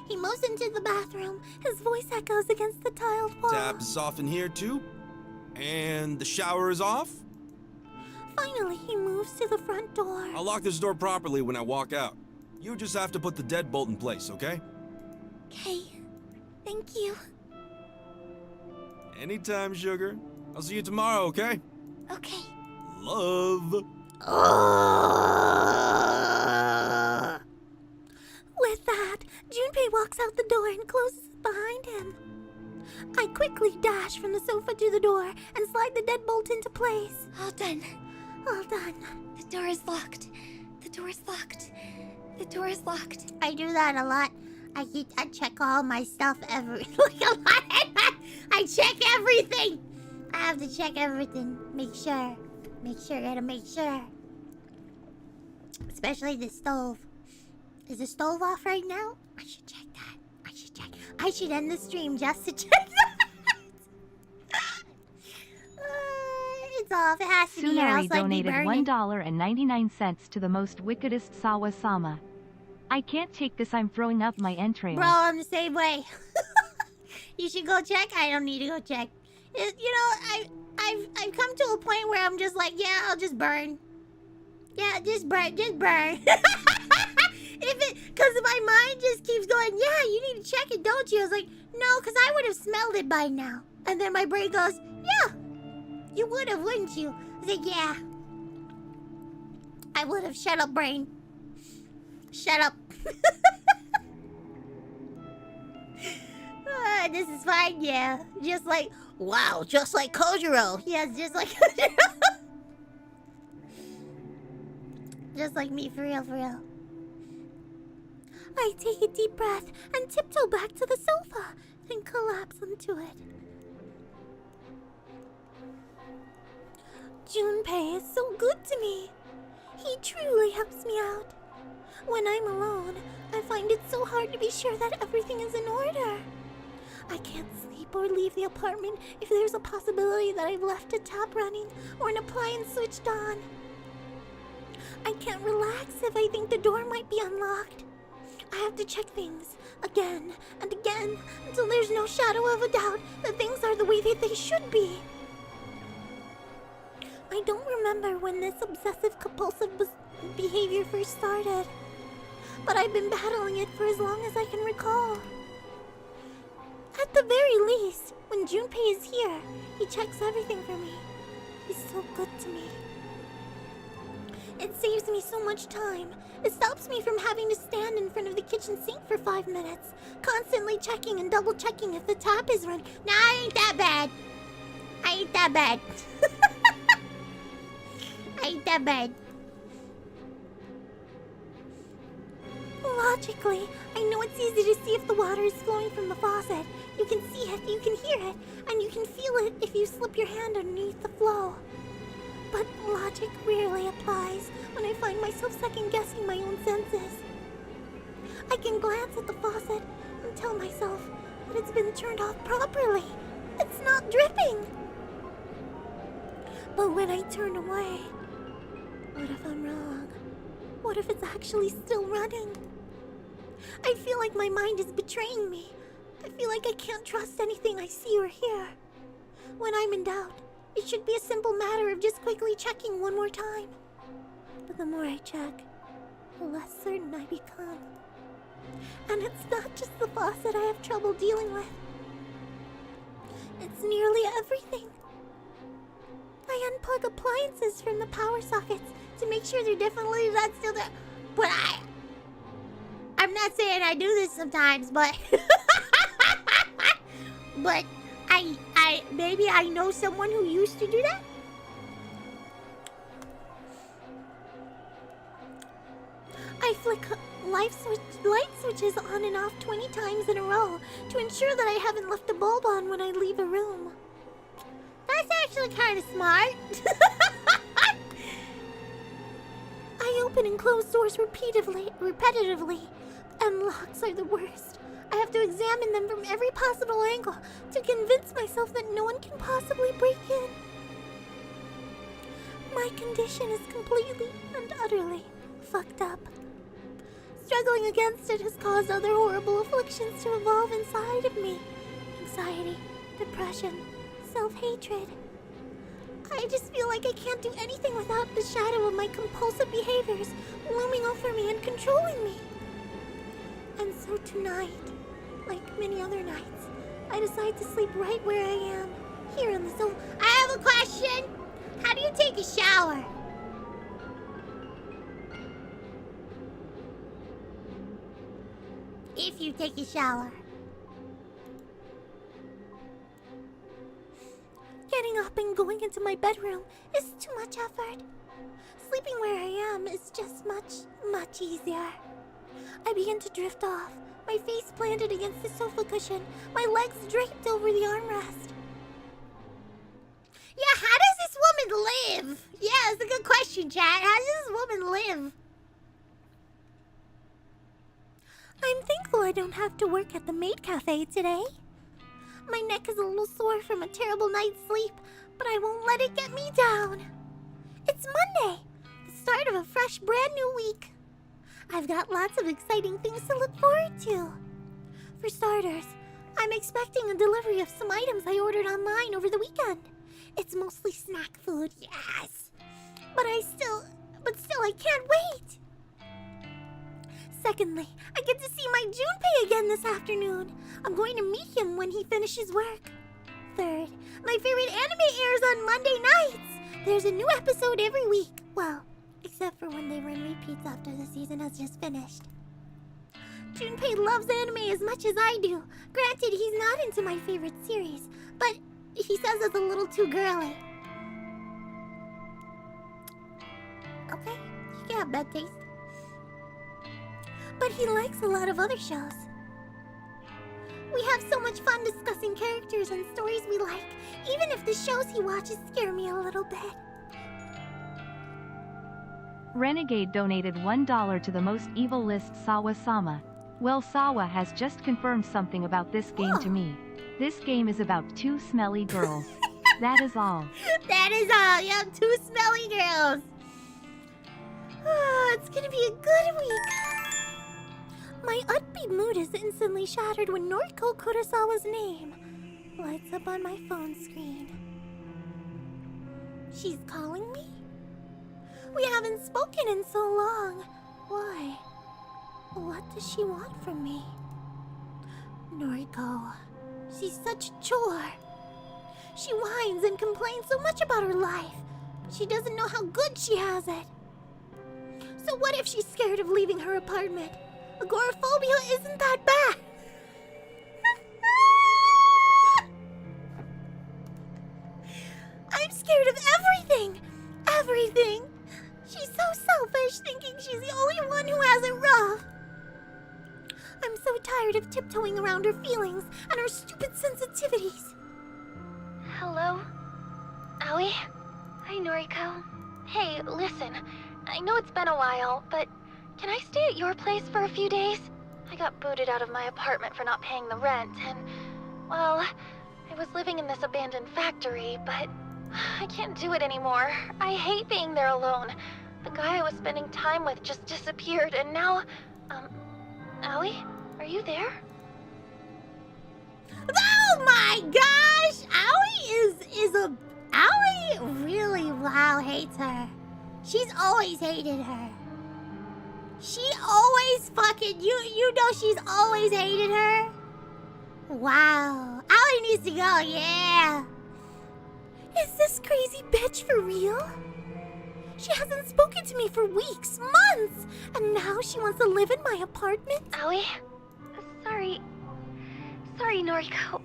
He moves into the bathroom. His voice echoes against the tiled wall. Tap is off in here too. And the shower is off. Finally, he moves to the front door. I'll lock this door properly when I walk out. You just have to put the deadbolt in place, okay? Okay. Thank you. Anytime, sugar. I'll see you tomorrow, okay? Okay. Love. With that, Junpei walks out the door and closes it behind him. I quickly dash from the sofa to the door and slide the deadbolt into place. All done. All done. The door is locked. The door is locked. The door is locked. I do that a lot. I check all my stuff I check everything. I have to check everything. Make sure. Gotta make sure. Especially the stove. Is the stove off right now? I should check that. I should end the stream just to check that. It's off. It has to be, or else Tsunari I'd be donated burning. $1.99 to the most wickedest Sawa-sama. I can't take this, I'm throwing up my entrails. Bro, I'm the same way. You should go check. I don't need to go check. I've come to a point where I'm just like, yeah, I'll just burn. Yeah, just burn. Because my mind just keeps going, yeah, you need to check it, don't you? I was like, no, because I would have smelled it by now. And then my brain goes, yeah, you would have, wouldn't you? I was like, yeah. I would have. Shut up, brain. Shut up. This is fine, yeah. Just like, Wow, just like Kojiro. yes, just like Kojiro. Just like me, for real. I take a deep breath and tiptoe back to the sofa, then collapse onto it. Junpei is so good to me. He truly helps me out. When I'm alone, I find it so hard to be sure that everything is in order. I can't sleep or leave the apartment if there's a possibility that I've left a tap running or an appliance switched on. I can't relax if I think the door might be unlocked. I have to check things again and again until there's no shadow of a doubt that things are the way that they should be. I don't remember when this obsessive-compulsive behavior first started, but I've been battling it for as long as I can recall. At the very least, when Junpei is here, he checks everything for me. He's so good to me. It saves me so much time. It stops me from having to stand in front of the kitchen sink for 5 minutes, constantly checking and double-checking if the tap is running. Nah, I ain't that bad. I ain't that bad. I ain't that bad. Logically, I know it's easy to see if the water is flowing from the faucet. You can see it, you can hear it, and you can feel it if you slip your hand underneath the flow. But logic rarely applies when I find myself second-guessing my own senses. I can glance at the faucet and tell myself that it's been turned off properly. It's not dripping. But when I turn away, what if I'm wrong? What if it's actually still running? I feel like my mind is betraying me. I feel like I can't trust anything I see or hear. When I'm in doubt, it should be a simple matter of just quickly checking one more time. But the more I check, the less certain I become. And it's not just the faucet I have trouble dealing with. It's nearly everything. I unplug appliances from the power sockets to make sure they're definitely not still there. But I'm not saying I do this sometimes, but but I maybe I know someone who used to do that. I flick light switches on and off 20 times in a row to ensure that I haven't left the bulb on when I leave a room. That's actually kind of smart. I open and close doors repetitively, and locks are the worst. I have to examine them from every possible angle to convince myself that no one can possibly break in. My condition is completely and utterly fucked up. Struggling against it has caused other horrible afflictions to evolve inside of me. Anxiety, depression, self-hatred. I just feel like I can't do anything without the shadow of my compulsive behaviors looming over me and controlling me. And so tonight, like many other nights, I decide to sleep right where I am, here on the sofa. I have a question! How do you take a shower? If you take a shower. Getting up and going into my bedroom is too much effort. Sleeping where I am is just much easier. I begin to drift off, my face planted against the sofa cushion, my legs draped over the armrest. Yeah, how does this woman live? Yeah, it's a good question, chat. How does this woman live? I'm thankful I don't have to work at the Maid Cafe today. My neck is a little sore from a terrible night's sleep, but I won't let it get me down. It's Monday, the start of a fresh, brand new week. I've got lots of exciting things to look forward to. For starters, I'm expecting a delivery of some items I ordered online over the weekend. It's mostly snack food, yes. But still I can't wait. Secondly, I get to see my Junpei again this afternoon. I'm going to meet him when he finishes work. Third, my favorite anime airs on Monday nights. There's a new episode every week. Well, except for when they run repeats after the season has just finished. Junpei loves anime as much as I do. Granted, he's not into my favorite series, but he says it's a little too girly. Okay, you can have bad taste. But he likes a lot of other shows. We have so much fun discussing characters and stories we like, even if the shows he watches scare me a little bit. Renegade donated $1 to the most evil list Sawa-sama. Well, Sawa has just confirmed something about this game to me. This game is about 2 smelly girls. That is all. That is all. Yep, 2 smelly girls. Oh, it's gonna be a good week. My upbeat mood is instantly shattered when Noriko Kurosawa's name lights up on my phone screen. She's calling me? We haven't spoken in so long. Why? What does she want from me? Noriko. She's such a chore. She whines and complains so much about her life, but she doesn't know how good she has it. So what if she's scared of leaving her apartment? Agoraphobia isn't that bad. I'm scared of everything. Everything. She's so selfish, thinking she's the only one who has it rough. I'm so tired of tiptoeing around her feelings and her stupid sensitivities. Hello? Aoi? Hi, Noriko. Hey, listen. I know it's been a while, but can I stay at your place for a few days? I got booted out of my apartment for not paying the rent, and, well, I was living in this abandoned factory, but I can't do it anymore. I hate being there alone. The guy I was spending time with just disappeared, and now, Aoi? Are you there? Oh my gosh! Aoi really, hates her. She's always hated her. She always fucking, you know she's always hated her? Wow. Aoi needs to go, yeah. Is this crazy bitch for real? She hasn't spoken to me for weeks, months, and now she wants to live in my apartment? Aoi? Sorry, Noriko.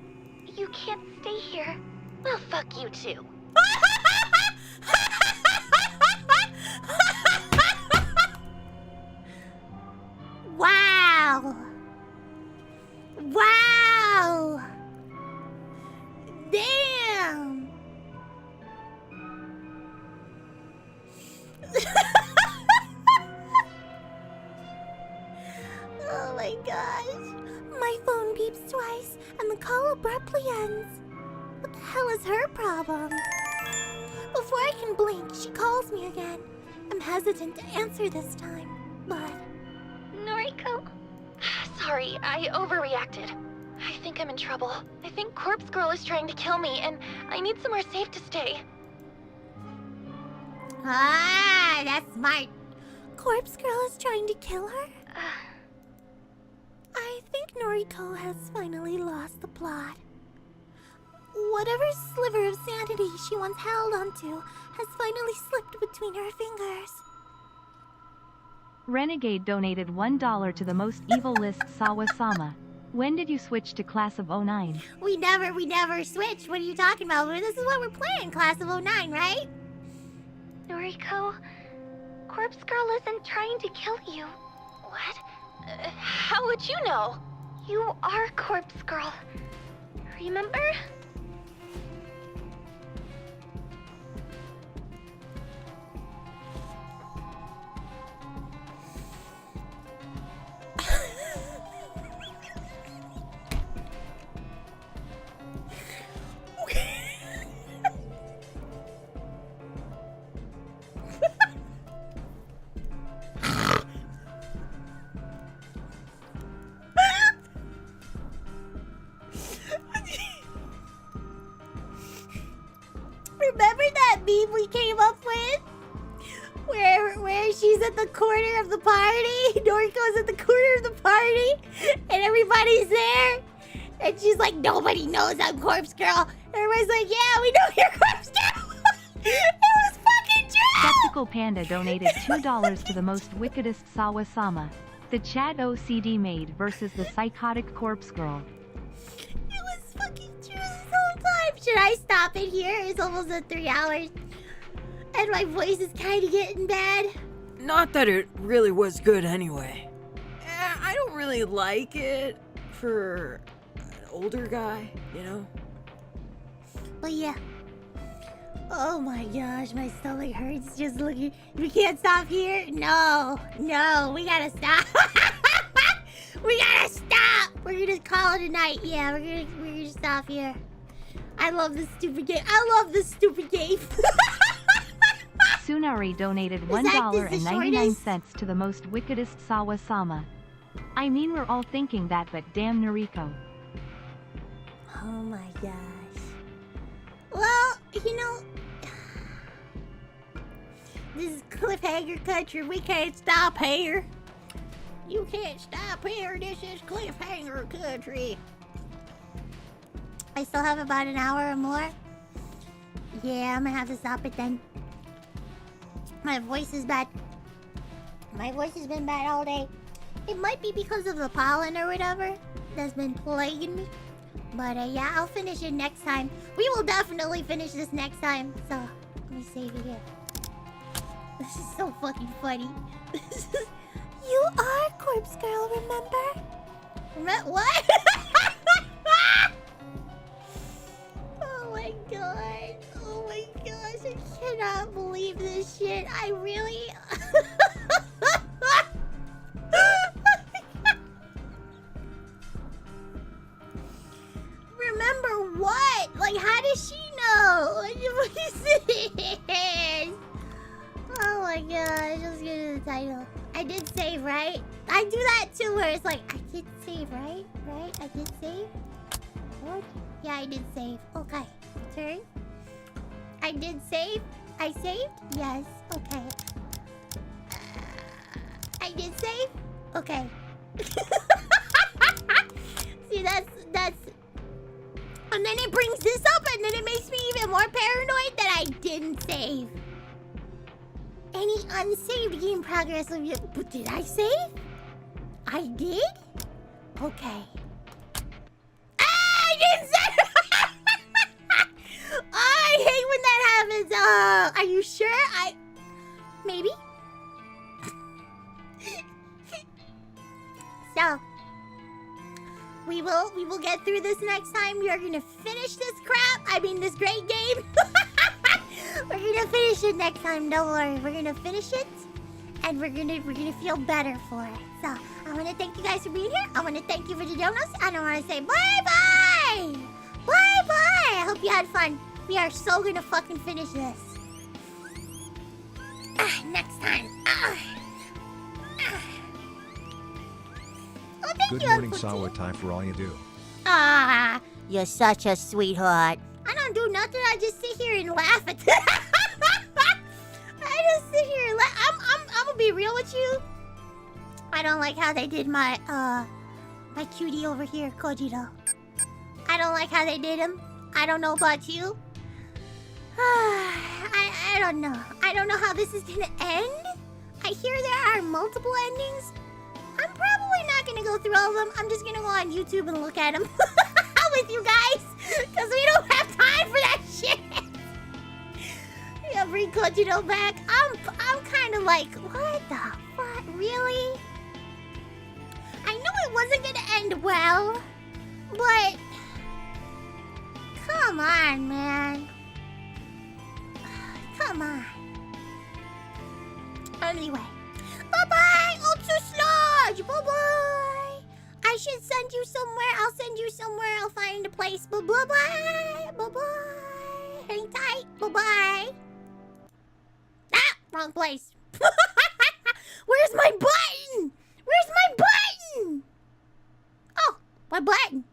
You can't stay here. Well, fuck you too. Wow. Wow. Damn. Oh my gosh. My phone beeps twice and the call abruptly ends. What the hell is her problem? Before I can blink, she calls me again. I'm hesitant to answer this time, but... Noriko? Sorry, I overreacted. I think I'm in trouble. I think Corpse Girl is trying to kill me, and I need somewhere safe to stay. Ah, that's smart. Corpse Girl is trying to kill her? I think Noriko has finally lost the plot. Whatever sliver of sanity she once held onto has finally slipped between her fingers. Renegade donated $1 to the most evil list Sawa-sama. When did you switch to Class of 09? We never switched. What are you talking about? This is what we're playing, Class of 09, right? Noriko, Corpse Girl isn't trying to kill you. What? How would you know? You are Corpse Girl. Remember? Remember that meme we came up with? Where she's at the corner of the party? Noriko's at the corner of the party, and everybody's there. And she's like, nobody knows I'm Corpse Girl. Everybody's like, yeah, we know you're Corpse Girl. It was fucking true. Skeptical Panda donated $2 to the most wickedest Sawa-sama. The Chat OCD Maid versus the psychotic Corpse Girl. It was fucking true this whole time. Should I stop it here? It's almost at 3 hours. And my voice is kind of getting bad. Not that it really was good anyway. I don't really like it for an older guy, you know? But yeah. Oh my gosh, my stomach hurts just looking. We can't stop here? No, we gotta stop. We gotta stop. We're gonna call it a night. Yeah, we're gonna stop here. I love this stupid game. Tsunari donated $1.99 to the most wickedest Sawa-sama. I mean, we're all thinking that, but damn Noriko. Oh my gosh. Well, you know, this is cliffhanger country. We can't stop here. You can't stop here. This is cliffhanger country. I still have about an hour or more. Yeah, I'm gonna have to stop it then. My voice is bad. My voice has been bad all day. It might be because of the pollen or whatever that's been plaguing me. But yeah, I'll finish it next time. We will definitely finish this next time. So, let me save it here. This is so fucking funny. You are Corpse Girl, remember? What? Oh my god. Oh my gosh. I cannot believe this shit. I really... Remember what? Like, how does she know? What is this? Oh my gosh. Let's get to the title. I did save, right? I do that too, where it's like, I did save, right? Right? I did save? What? Yeah, I did save. Okay. Turn. I did save? I saved? Yes. Okay. I did save? Okay. See, that's... And then it brings this up, and then it makes me even more paranoid that I didn't save. Any unsaved game progress of you. But did I save? I did? Okay. I didn't save! I hate when that happens. Are you sure? Maybe? So, we will get through this next time. We are gonna finish this crap. I mean, this great game. We're gonna finish it next time. Don't worry. We're gonna finish it, and we're gonna feel better for it. So, I want to thank you guys for being here. I want to thank you for the donuts, and I want to say bye-bye. Bye-bye. I hope you had fun. We are so gonna fucking finish this. Next time. Oh, thank Good you, morning, Uncle Sawa T. Tai, for all you do. You're such a sweetheart. I don't do nothing. I just sit here and laugh at I just sit here and laugh. I'm gonna be real with you. I don't like how they did my my cutie over here, Kojiro. I don't like how they did him. I don't know about you. I don't know. I don't know how this is gonna end. I hear there are multiple endings. I'm probably not gonna go through all of them. I'm just gonna go on YouTube and look at them with you guys, because we don't have time for that shit. Yeah, bring Kojiro back. I'm kind of like, what the fuck? Really? I knew it wasn't gonna end well, but come on, man. Come on. Anyway, bye-bye, Ultra Sludge. Bye-bye. I should send you somewhere. I'll send you somewhere. I'll find a place. Bye-bye. Bye-bye. Hang tight. Bye-bye. Ah, wrong place. Where's my button? Where's my button? Oh, my button.